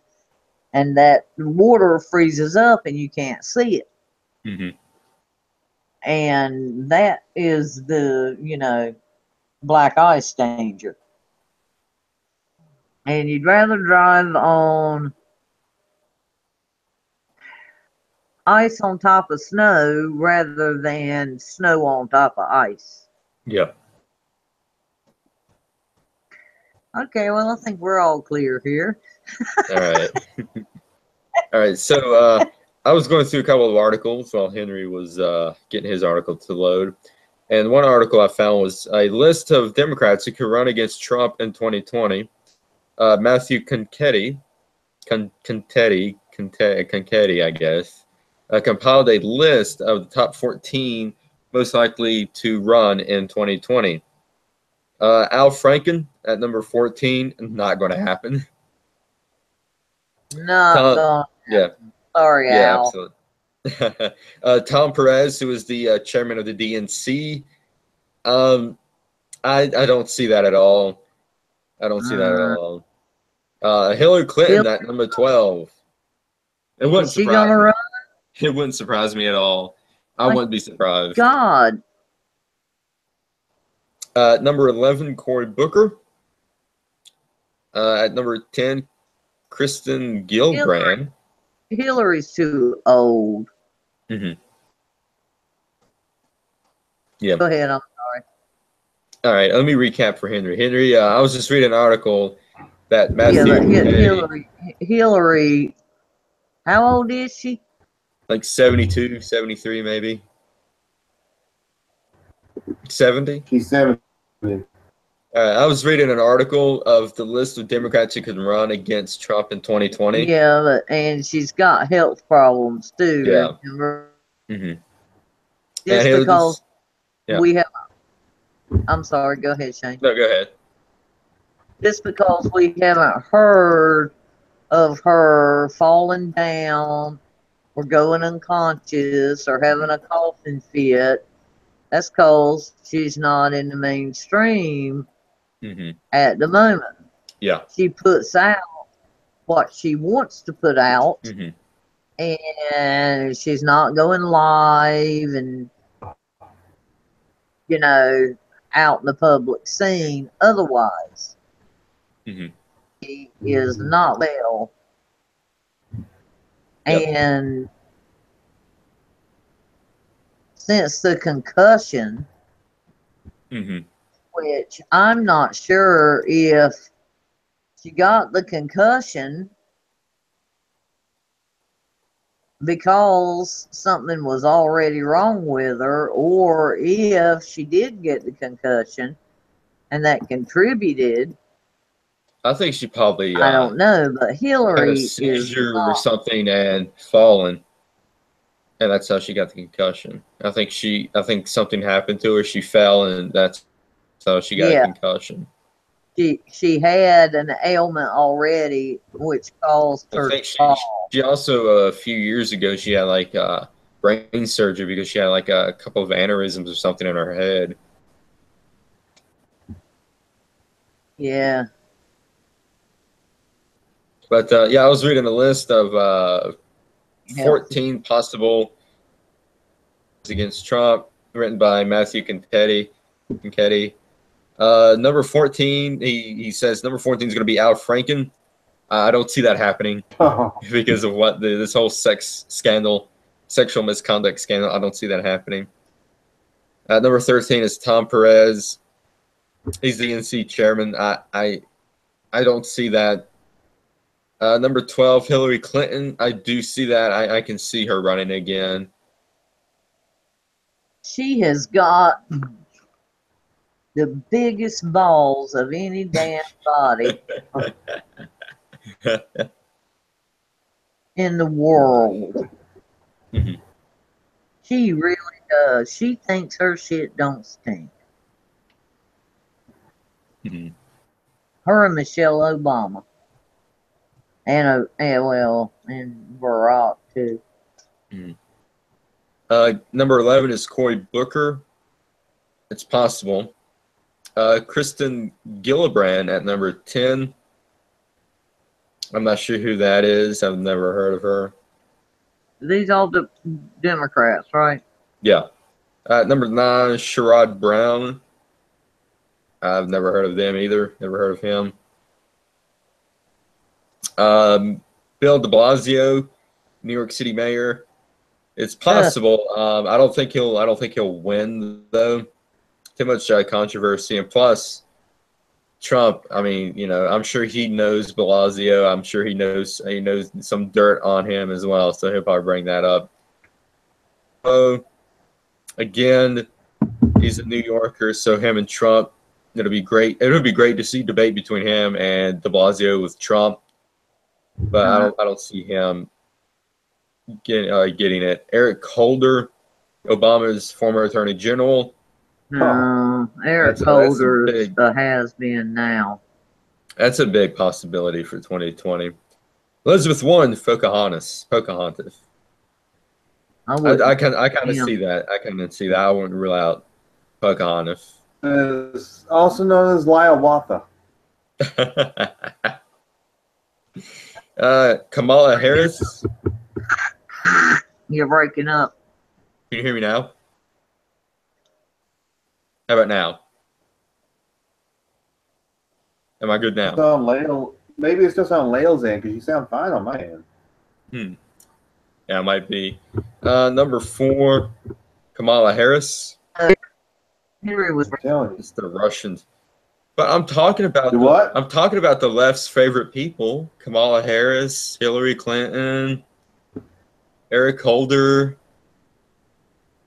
and that water freezes up and you can't see it. And that is the, black ice danger. And you'd rather drive on ice on top of snow rather than snow on top of ice. Yeah. Okay, well, I think we're all clear here. All right. All right. So I was going through a couple of articles while Henry was getting his article to load. And one article I found was a list of Democrats who could run against Trump in 2020. Matthew Conchetti, I guess, compiled a list of the top 14 most likely to run in 2020. Al Franken at number 14, not going to happen. Not going to happen. Yeah. Sorry, yeah, Al. Absolutely. Tom Perez, who is the chairman of the DNC. I don't see that at all. I don't see that at all. Hillary Clinton at number 12. It wouldn't Is she surprise gonna me. run? It wouldn't surprise me at all. I wouldn't be surprised. God. Number 11, Cory Booker. At number 10, Kristen Gillibrand. Hillary's too old. Mm-hmm. Yeah. Go ahead. I'm sorry. All right. Let me recap for Henry. Henry, I was just reading an article that Matthew. Hillary. How old is she? Like 72, 73, maybe. 70? She's 70. I was reading an article of the list of Democrats who could run against Trump in 2020. Yeah, and she's got health problems too. Yeah. Mm-hmm. Just because we have. I'm sorry. Go ahead, Shane. No, go ahead. Just because we haven't heard of her falling down or going unconscious or having a coughing fit, that's because she's not in the mainstream at the moment. Yeah. She puts out what she wants to put out, and she's not going live and, you know, out in the public scene. Otherwise, she is not well. Yep. And since the concussion, which I'm not sure if she got the concussion because something was already wrong with her, or if she did get the concussion and that contributed. I think she probably. I don't know, but Hillary had a seizure or something and fallen, and that's how she got the concussion. I think something happened to her. She fell, and that's how she got a concussion. She had an ailment already, which caused her to fall. She also a few years ago she had like brain surgery because she had like a couple of aneurysms or something in her head. Yeah. But yeah, I was reading a list of 14 possible against Trump, written by Matthew Kinketti. Number 14, he says number 14 is going to be Al Franken. I don't see that happening because of what this whole sexual misconduct scandal. I don't see that happening. Number 13 is Tom Perez. He's the DNC chairman. I don't see that. Number 12, Hillary Clinton. I do see that. I can see her running again. She has got the biggest balls of any damn body in the world. She really does. She thinks her shit don't stink. Her and Michelle Obama. And Barack too. Number 11 is Cory Booker. It's possible. Kristen Gillibrand at number 10. I'm not sure who that is. I've never heard of her. These all the Democrats, right? Yeah. Number 9, Sherrod Brown. I've never heard of them either. Never heard of him. Bill de Blasio, New York City mayor. It's possible. I don't think he'll win though. Too much controversy, and plus Trump. I mean, you know, I'm sure he knows Blasio. I'm sure he knows some dirt on him as well. So he'll probably bring that up. Again, he's a New Yorker, so him and Trump. It'll be great. It'll be great to see debate between him and de Blasio with Trump. But I don't see him getting it. Eric Holder, Obama's former attorney general. Eric Holder has been now. That's a big possibility for 2020. Elizabeth Warren, Pocahontas. I kind of see that. I kind of see that. I wouldn't rule out Pocahontas. Is also known as Hiawatha. Kamala Harris. You're breaking up. Can you hear me now? How about now? Am I good now? Maybe it's just on Lail's end because you sound fine on my end. Yeah, it might be. Number 4, Kamala Harris. Henry was telling you. It's the Russians. But I'm talking about what? I'm talking about the left's favorite people: Kamala Harris, Hillary Clinton, Eric Holder.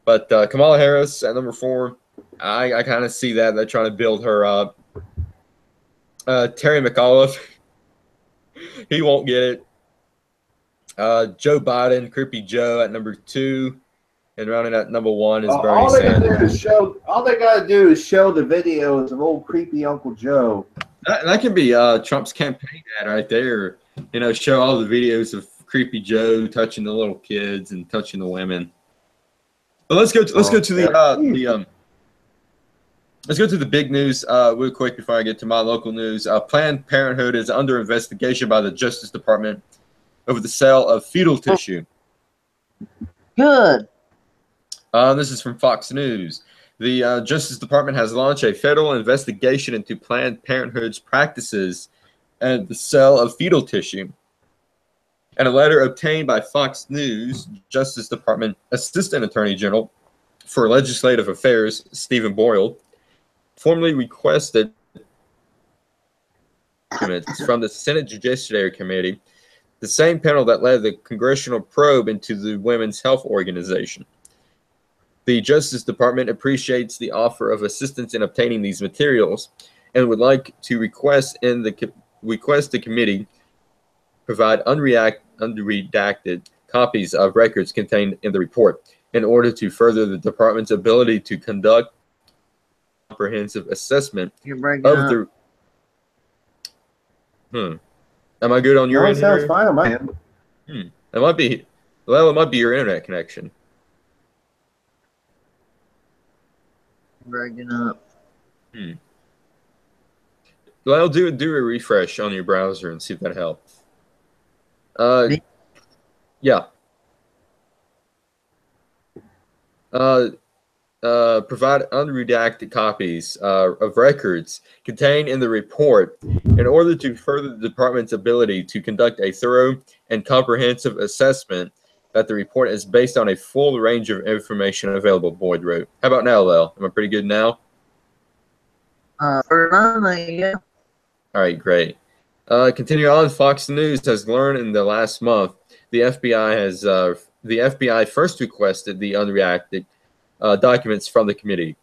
But Kamala Harris at number 4, I kind of see that they're trying to build her up. Terry McAuliffe, he won't get it. Joe Biden, Creepy Joe at number 2, and rounding at number 1 is Bernie Sanders. All they gotta do is show the videos of old creepy Uncle Joe. That can be Trump's campaign ad right there. You know, show all the videos of Creepy Joe touching the little kids and touching the women. But let's go to the big news real quick before I get to my local news. Planned Parenthood is under investigation by the Justice Department over the sale of fetal tissue. good. This is from Fox News. The Justice Department has launched a federal investigation into Planned Parenthood's practices and the sale of fetal tissue. And a letter obtained by Fox News, Justice Department Assistant Attorney General for Legislative Affairs, Stephen Boyle, formally requested documents from the Senate Judiciary Committee, the same panel that led the congressional probe into the Women's Health Organization. The Justice Department appreciates the offer of assistance in obtaining these materials and would like to request the committee provide unredacted copies of records contained in the report in order to further the department's ability to conduct comprehensive assessment You're breaking of up. the. Am I good on your end? Sounds fine on my end. It might be. Well, it might be your internet connection. Breaking up. Well, do a refresh on your browser and see if that helps. Yeah. Provide unredacted copies of records contained in the report in order to further the department's ability to conduct a thorough and comprehensive assessment that the report is based on a full range of information available, Boyd wrote. How about now, Lel? Am I pretty good now? For the moment, yeah. All right, great. Continuing on, Fox News has learned in the last month the FBI first requested the unredacted documents from the committee.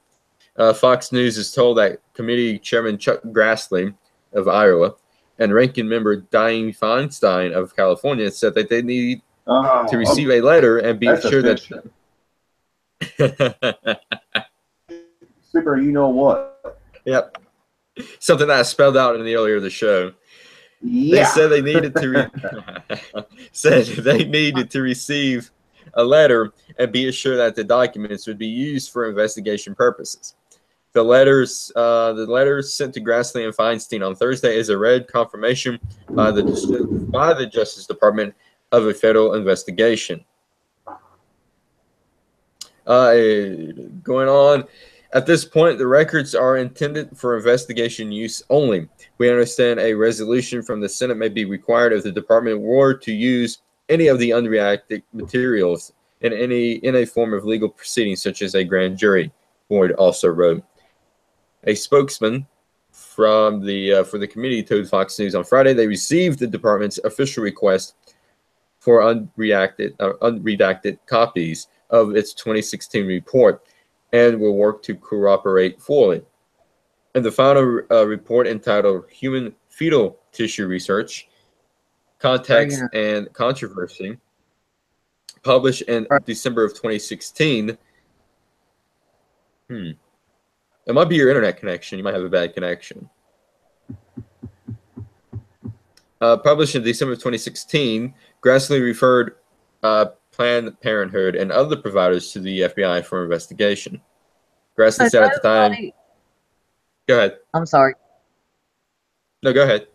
Fox News is told that committee chairman Chuck Grassley of Iowa and ranking member Dianne Feinstein of California said that they need to receive a letter and be sure that super, you know what? Yep, something that I spelled out in the earlier of the show. Yeah. They said they needed to receive a letter and be assured that the documents would be used for investigation purposes. The letters sent to Grassley and Feinstein on Thursday is a red confirmation by the Justice Department of a federal investigation. Going on, at this point, the records are intended for investigation use only. We understand a resolution from the Senate may be required if the department were to use any of the unredacted materials in a form of legal proceeding, such as a grand jury, Boyd also wrote. A spokesman for the committee told Fox News on Friday they received the department's official request for unredacted copies of its 2016 report and will work to cooperate fully. In the final report entitled Human Fetal Tissue Research, Context and Controversy, published in December of 2016. It might be your internet connection. You might have a bad connection. Published in December of 2016, Grassley referred Planned Parenthood and other providers to the FBI for investigation. Grassley said at the time. Go ahead. I'm sorry. No, go ahead.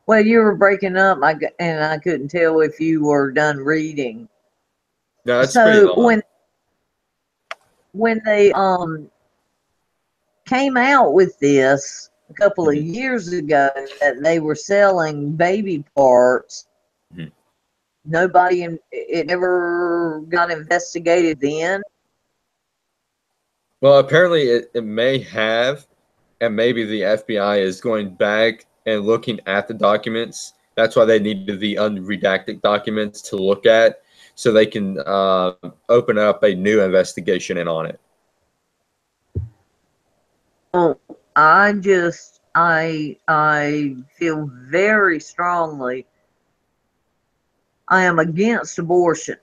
Well, you were breaking up, and I couldn't tell if you were done reading. No, that's pretty long. When they came out with this a couple of years ago that they were selling baby parts, it never got investigated then. Well, apparently it may have, and maybe the FBI is going back and looking at the documents. That's why they needed the unredacted documents to look at, so they can open up a new investigation in on it. Well, I feel very strongly. I am against abortion.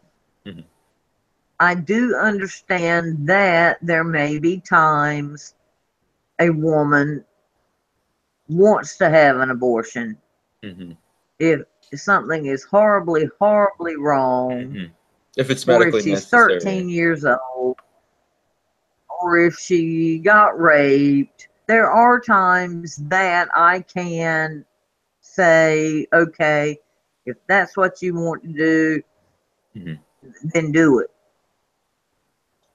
I do understand that there may be times a woman wants to have an abortion if something is horribly, horribly wrong. If it's medically or if she's necessary. 13 years old, or if she got raped. There are times that I can say, okay, if that's what you want to do, then do it.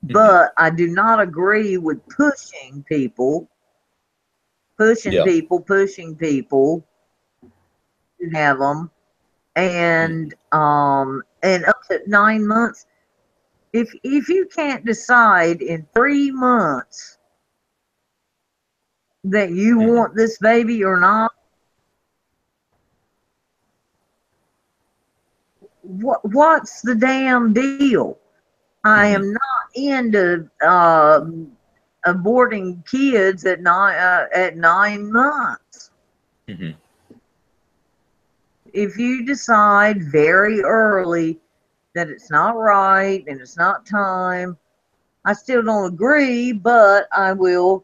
But I do not agree with pushing people to have them, and up to 9 months. If you can't decide in 3 months that you want this baby or not, what's the damn deal? I am not into aborting kids at 9 months. If you decide very early that it's not right and it's not time, I still don't agree, but I will,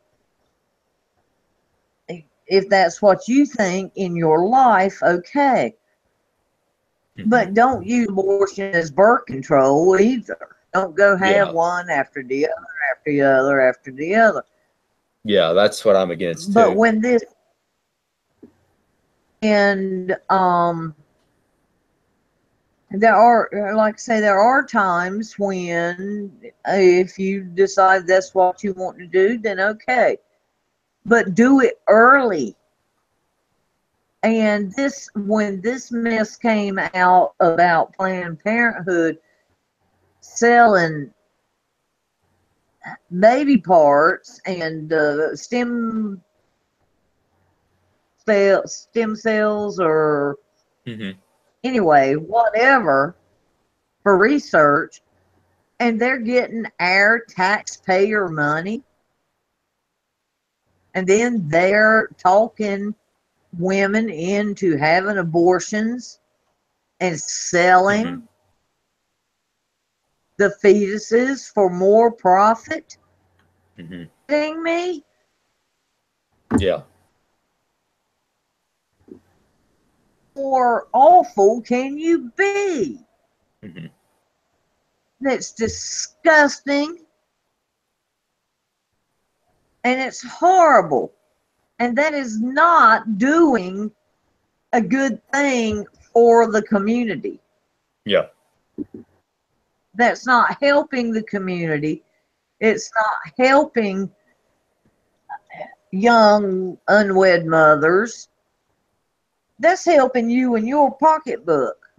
if that's what you think in your life, okay. But don't use abortion as birth control either. Don't go have one after the other, after the other, after the other. Yeah, that's what I'm against too. But when this, and there are, like I say, there are times when if you decide that's what you want to do, then okay. But do it early. And when this mess came out about Planned Parenthood selling baby parts and stem cells or anyway, whatever, for research, and they're getting our taxpayer money, and then they're talking women into having abortions and selling the fetuses for more profit. Kidding me? Yeah. More awful can you be? That's disgusting, and it's horrible, and that is not doing a good thing for the community. Yeah. That's not helping the community. It's not helping young unwed mothers. That's helping you in your pocketbook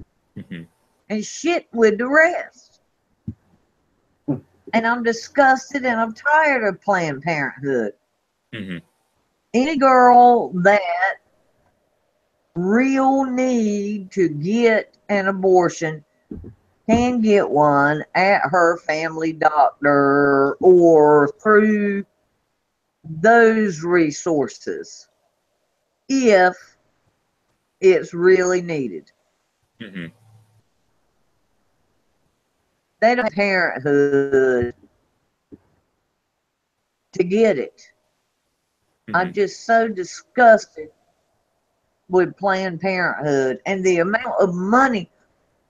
and shit with the rest. And I'm disgusted and I'm tired of Planned Parenthood. Any girl that real need to get an abortion can get one at her family doctor or through those resources if it's really needed. They don't have Parenthood to get it. I'm just so disgusted with Planned Parenthood and the amount of money.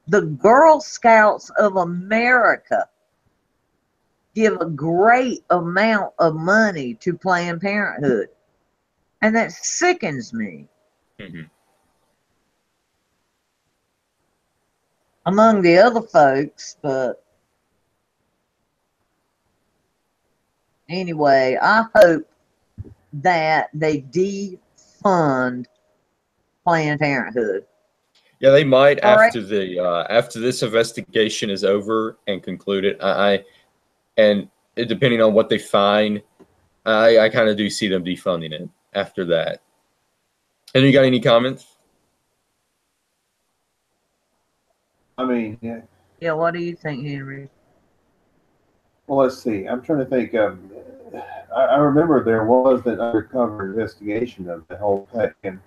The Girl Scouts of America give a great amount of money to Planned Parenthood. And that sickens me. Mm-hmm. Among the other folks, but anyway, I hope that they defund Planned Parenthood. Yeah, they might All after this investigation is over and concluded. And depending on what they find, I kind of do see them defunding it after that. And you got any comments? I mean, Yeah, what do you think, Henry? well, let's see. I'm trying to think. I remember there was that undercover investigation of the whole and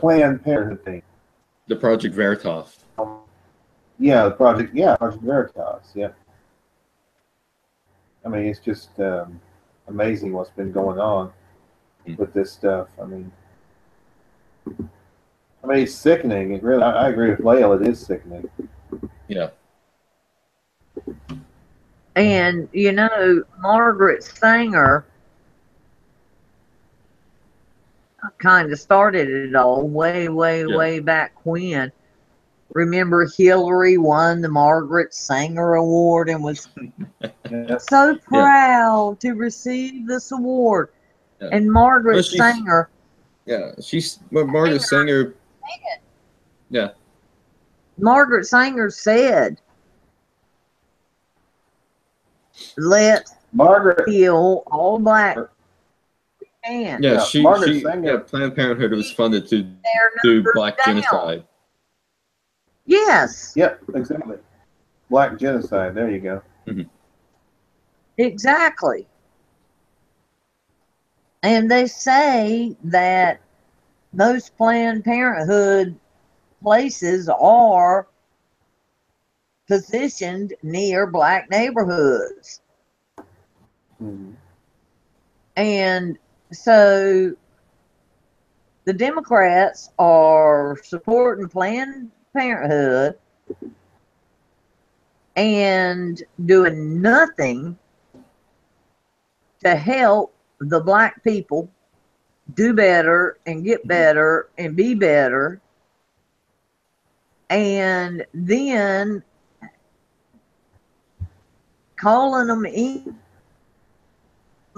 Planned Parenthood thing. The Project Veritas. Yeah, the project. Yeah, Project Veritas. Yeah. I mean, it's just amazing what's been going on with this stuff. I mean, it's sickening. It really. I agree with Lael. It is sickening. Yeah. And, you know, Margaret Sanger kind of started it all way back when. Remember, Hillary won the Margaret Sanger Award and was so proud to receive this award. Yeah. And Margaret Sanger. Yeah, Margaret Sanger. Yeah. Margaret Sanger said, "Let Margaret kill all black." Yeah, Planned Parenthood was funded to do black genocide. Yes. Yep, exactly. Black genocide. There you go. Mm-hmm. Exactly. And they say that most Planned Parenthood places are positioned near black neighborhoods. Mm-hmm. And so the Democrats are supporting Planned Parenthood and doing nothing to help the black people do better and get better and be better, and then calling them in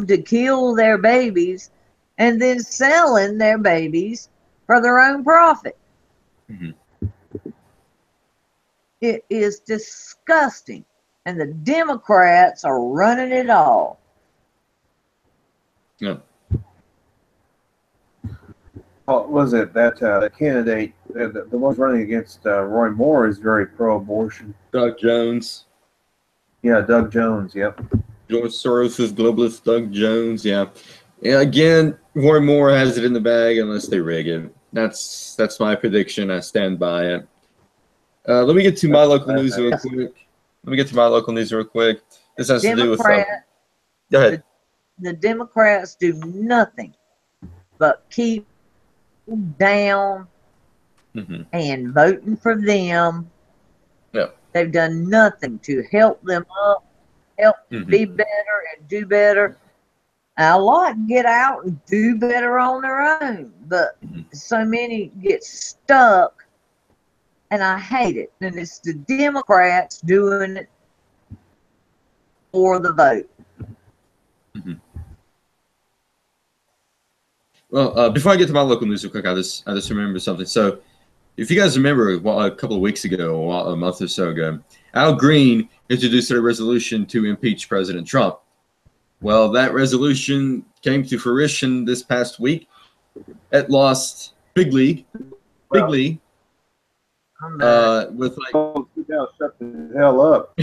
to kill their babies and then selling their babies for their own profit. Mm-hmm. It is disgusting, and the Democrats are running it all. Yeah. What was it that the candidate, the one running against Roy Moore, is very pro-abortion? Doug Jones. Yeah, Doug Jones. Yep. George Soros's globalist Doug Jones. Yeah. And again, Roy Moore has it in the bag unless they rig it. That's my prediction. I stand by it. Let me get to my local news real quick. This has to do with. Go ahead. The Democrats do nothing but keep down and voting for them. Yeah. They've done nothing to help them up, help be better and do better. A lot get out and do better on their own, but so many get stuck. And I hate it. And it's the Democrats doing it for the vote. Mm-hmm. Well, before I get to my local news real quick, I just remember something. So if you guys remember, a couple of weeks ago, a month or so ago, Al Green introduced a resolution to impeach President Trump. Well, that resolution came to fruition this past week. It lost big league. With like, shut the hell up.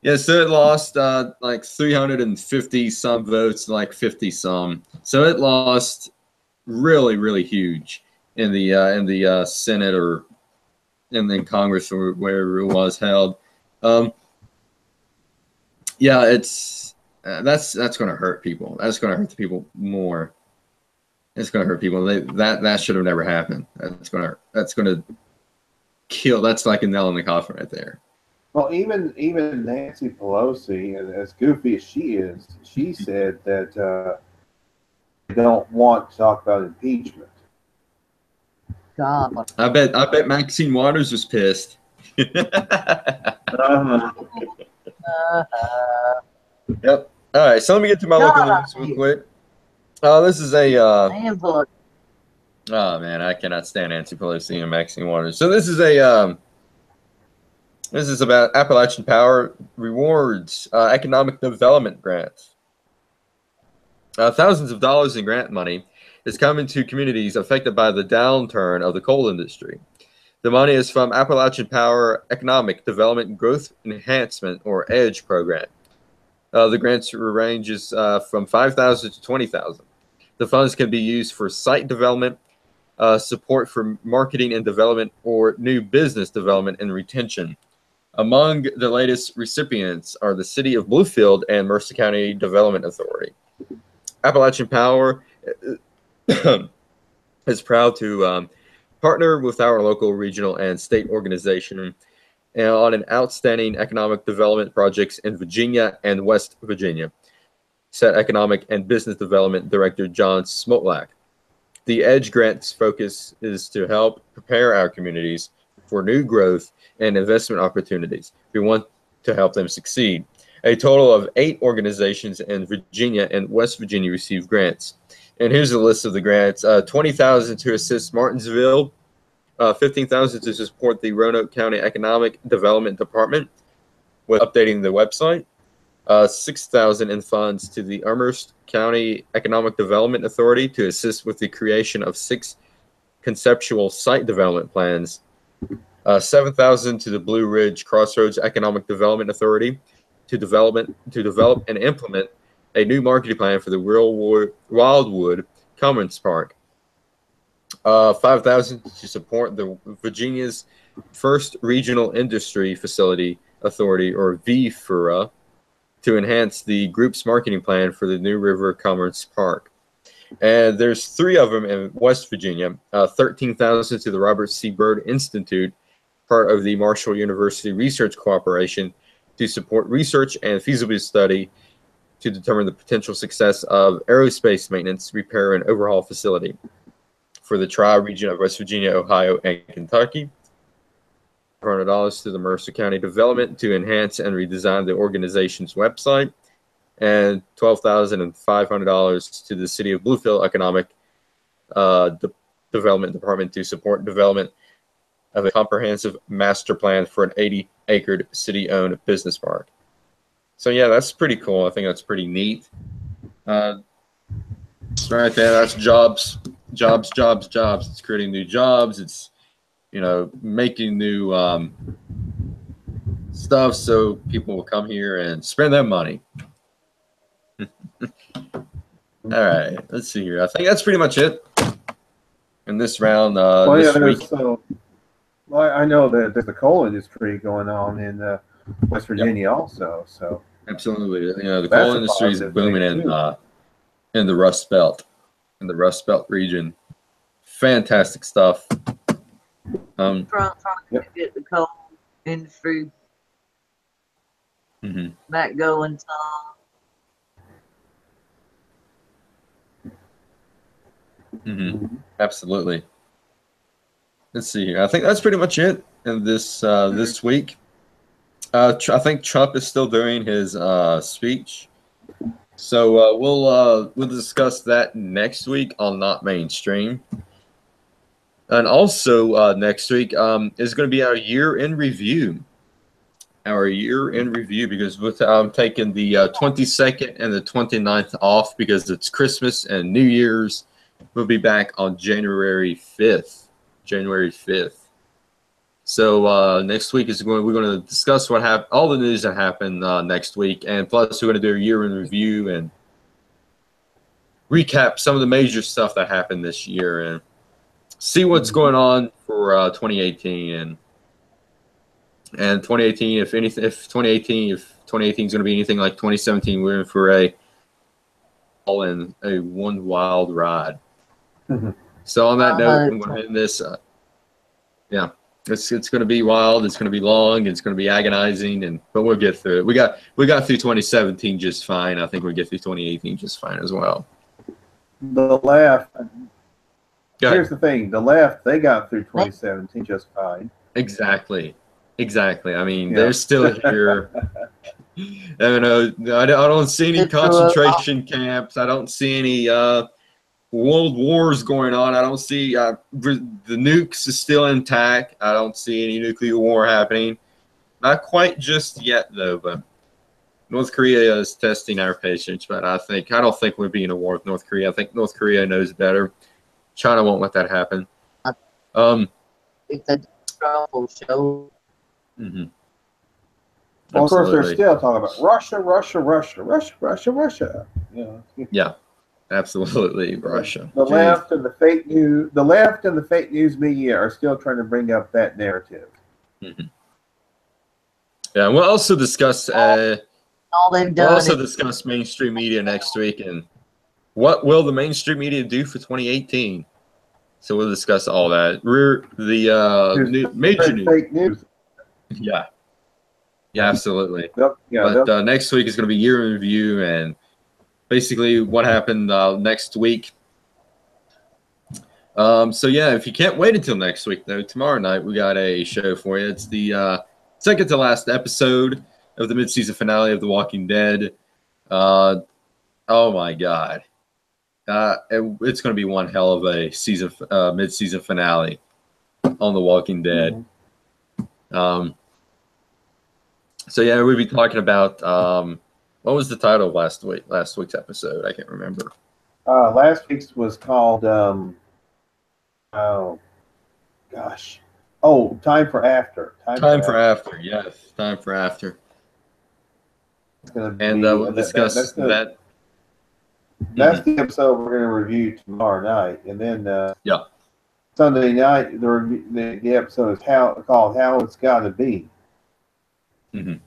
Yeah, so it lost like 350 some votes, like 50 some. So it lost really, really huge in the Senate or in Congress or wherever it was held. Yeah, it's that's going to hurt people. That's going to hurt the people more. It's going to hurt people. That should have never happened. That's going to kill. That's like a nail in the coffin right there. Well, even Nancy Pelosi, as goofy as she is, she said that they don't want to talk about impeachment. God. I bet Maxine Waters was pissed. Uh-huh. Yep. All right. So let me get to my local news real quick. This is a. Oh man, I cannot stand Nancy Pelosi and Maxine Waters. So this is a. This is about Appalachian Power rewards economic development grants. Thousands of dollars in grant money is coming to communities affected by the downturn of the coal industry. The money is from Appalachian Power Economic Development Growth Enhancement, or EDGE program. The grants ranges from $5,000 to $20,000. The funds can be used for site development, support for marketing and development, or new business development and retention. Among the latest recipients are the City of Bluefield and Mercer County Development Authority. Appalachian Power is proud to partner with our local, regional, and state organization on an outstanding economic development projects in Virginia and West Virginia, said Economic and Business Development Director John Smotlak. The EDGE grant's focus is to help prepare our communities for new growth and investment opportunities. We want to help them succeed. A total of 8 organizations in Virginia and West Virginia received grants. And here's a list of the grants. $20,000 to assist Martinsville, $15,000 to support the Roanoke County Economic Development Department with updating the website, $6,000 in funds to the Amherst County Economic Development Authority to assist with the creation of 6 conceptual site development plans, $7,000 to the Blue Ridge Crossroads Economic Development Authority to develop and implement a new marketing plan for the Wildwood Commons Park. $5,000 to support the Virginia's first Regional Industry Facility Authority, or VFURA, to enhance the group's marketing plan for the New River Commons Park. And there's 3 of them in West Virginia. $13,000 to the Robert C. Byrd Institute, part of the Marshall University Research Cooperation, to support research and feasibility study to determine the potential success of aerospace maintenance, repair, and overhaul facility for the tri-region of West Virginia, Ohio, and Kentucky. $400 to the Mercer County Development to enhance and redesign the organization's website, and $12,500 to the City of Bluefield Economic Development Department to support development of a comprehensive master plan for an 80-acre city-owned business park. So yeah, that's pretty cool. I think that's pretty neat. Right there, that's jobs. It's creating new jobs. It's, making new stuff so people will come here and spend their money. All right, let's see here. I think that's pretty much it in this round this week. I know that there's a coal industry going on in West Virginia also. So absolutely, the coal industry is booming in the Rust Belt, region. Fantastic stuff. Trying to get the coal industry back going some. Absolutely. Let's see here. I think that's pretty much it in this this week. I think Trump is still doing his speech, so we'll discuss that next week on Not Mainstream. And also next week is going to be our year in review. Because I'm taking the 22nd and the 29th off because it's Christmas and New Year's. We'll be back on January 5th. So next week we're going to discuss all the news that happened next week, and plus we're going to do a year in review and recap some of the major stuff that happened this year and see what's going on for 2018 and 2018. If 2018 is going to be anything like 2017, we're in for a one wild ride. So on that note, I'm going to end this. Yeah, it's going to be wild. It's going to be long. It's going to be agonizing, but we'll get through it. We got through 2017 just fine. I think we'll get through 2018 just fine as well. The left. Here's the thing: the left, they got through 2017 just fine. Exactly. I mean, they're still here. I don't know. I don't see any concentration camps. I don't see any world wars going on. I don't see the nukes is still intact. I don't see any nuclear war happening. Not quite just yet, though. But North Korea is testing our patience. But I don't think we'll be in a war with North Korea. I think North Korea knows better. China won't let that happen. It's a trouble show. Mm-hmm. Well, of course, they're still talking about Russia. Yeah, absolutely, Russia. The left and the fake news media are still trying to bring up that narrative. Mm-hmm. Yeah, we'll also discuss. Discuss mainstream media next week, and what will the mainstream media do for 2018? So we'll discuss all that. Major news. Fake news. Yeah, absolutely. But next week is going to be year in review and basically what happened next week. So yeah, if you can't wait until next week, though, tomorrow night we got a show for you. It's the second to last episode of the mid-season finale of The Walking Dead. Oh my God. It's going to be one hell of a mid-season finale on The Walking Dead. Mm-hmm. So yeah, we'll be talking about what was the title of last week's episode? I can't remember. Last week's was called Time for After. Time for After. Yes, Time for After. We'll discuss that. That's the episode we're going to review tomorrow night, and then Sunday night the episode is called How It's Gotta Be. Mm-hmm.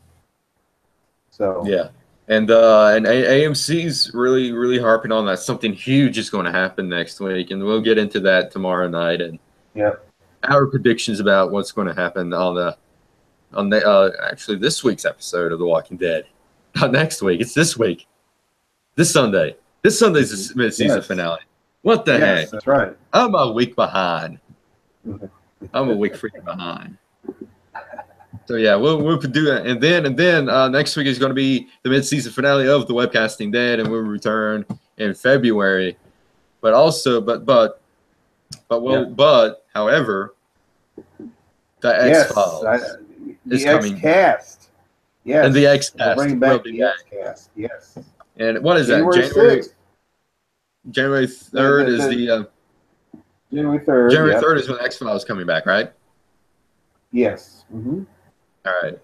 So yeah, and AMC's really harping on that something huge is going to happen next week, and we'll get into that tomorrow night and our predictions about what's going to happen on actually this week's episode of The Walking Dead. Not next week, it's this week, this Sunday. This Sunday's the mid-season finale. What the heck? That's right. I'm a week behind. I'm a week freaking behind. So yeah, we'll do that, and then next week is going to be the mid-season finale of The Webcasting Dead, and we'll return in February. But however, the X-Files is coming. X-Cast. Yes. And the X-Cast bring back the X-Cast. Yes. And what is January that? 6th. January 3rd is the January 3rd. January 3rd is when X-Files is coming back, right? Yes. Mm-hmm. All right.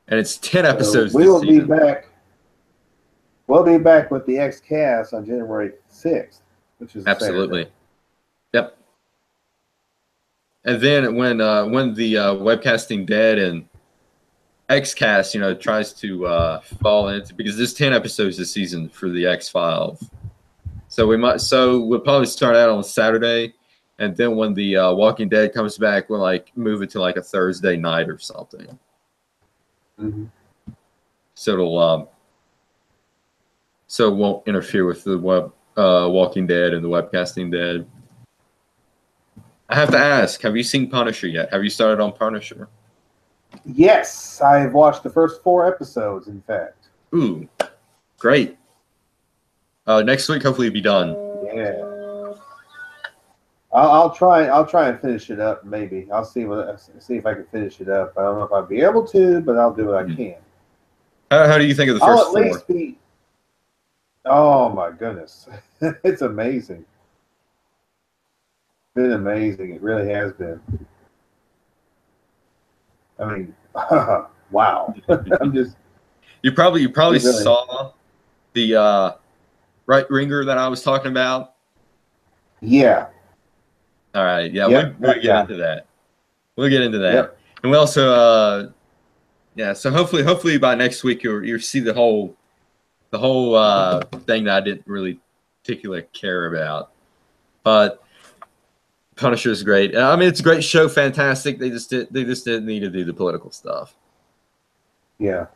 And it's 10 episodes. We will be back. We'll be back with the X-Cast on January 6th, which is absolutely. Yep. And then when the Webcasting Dead and X-Cast, tries to fall into, because there's 10 episodes this season for the X-Files. So we'll probably start out on Saturday, and then when the Walking Dead comes back, we'll move it to a Thursday night or something. Mm-hmm. So it won't interfere with the Walking Dead and the Webcasting Dead. I have to ask, have you seen Punisher yet? Have you started on Punisher? Yes, I've watched the first 4 episodes, in fact. Ooh, great. Next week, hopefully, it'll be done. Yeah. I'll try and finish it up. Maybe I'll see if I can finish it up. I don't know if I'll be able to, but I'll do what I can. How do you think of the first 4? I'll at least be. Oh my goodness, it's amazing. It's been amazing. It really has been. I mean, wow. I'm just. You probably really saw the right ringer that I was talking about. Yeah. All right. Yeah, we'll get into that. We'll get into that. Yep. And we also, so hopefully by next week you'll see the whole thing that I didn't really particularly care about. But Punisher's great. I mean, it's a great show, fantastic. They just didn't need to do the political stuff. Yeah,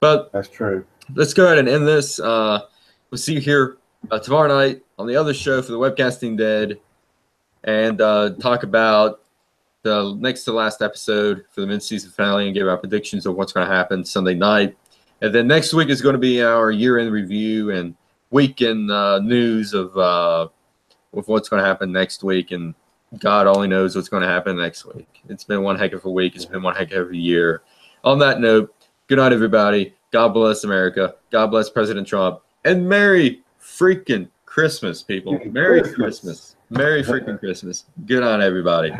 but that's true. Let's go ahead and end this. We'll see you here tomorrow night on the other show for the Webcasting Dead, and talk about the next to last episode for the mid-season finale and give our predictions of what's going to happen Sunday night. And then next week is going to be our year-end review and weekend news of what's going to happen next week. And God only knows what's going to happen next week. It's been one heck of a week. It's been one heck of a year. On that note, good night, everybody. God bless America. God bless President Trump. And Merry freaking Christmas, people. Merry Christmas. Merry freaking Christmas. Good night, everybody.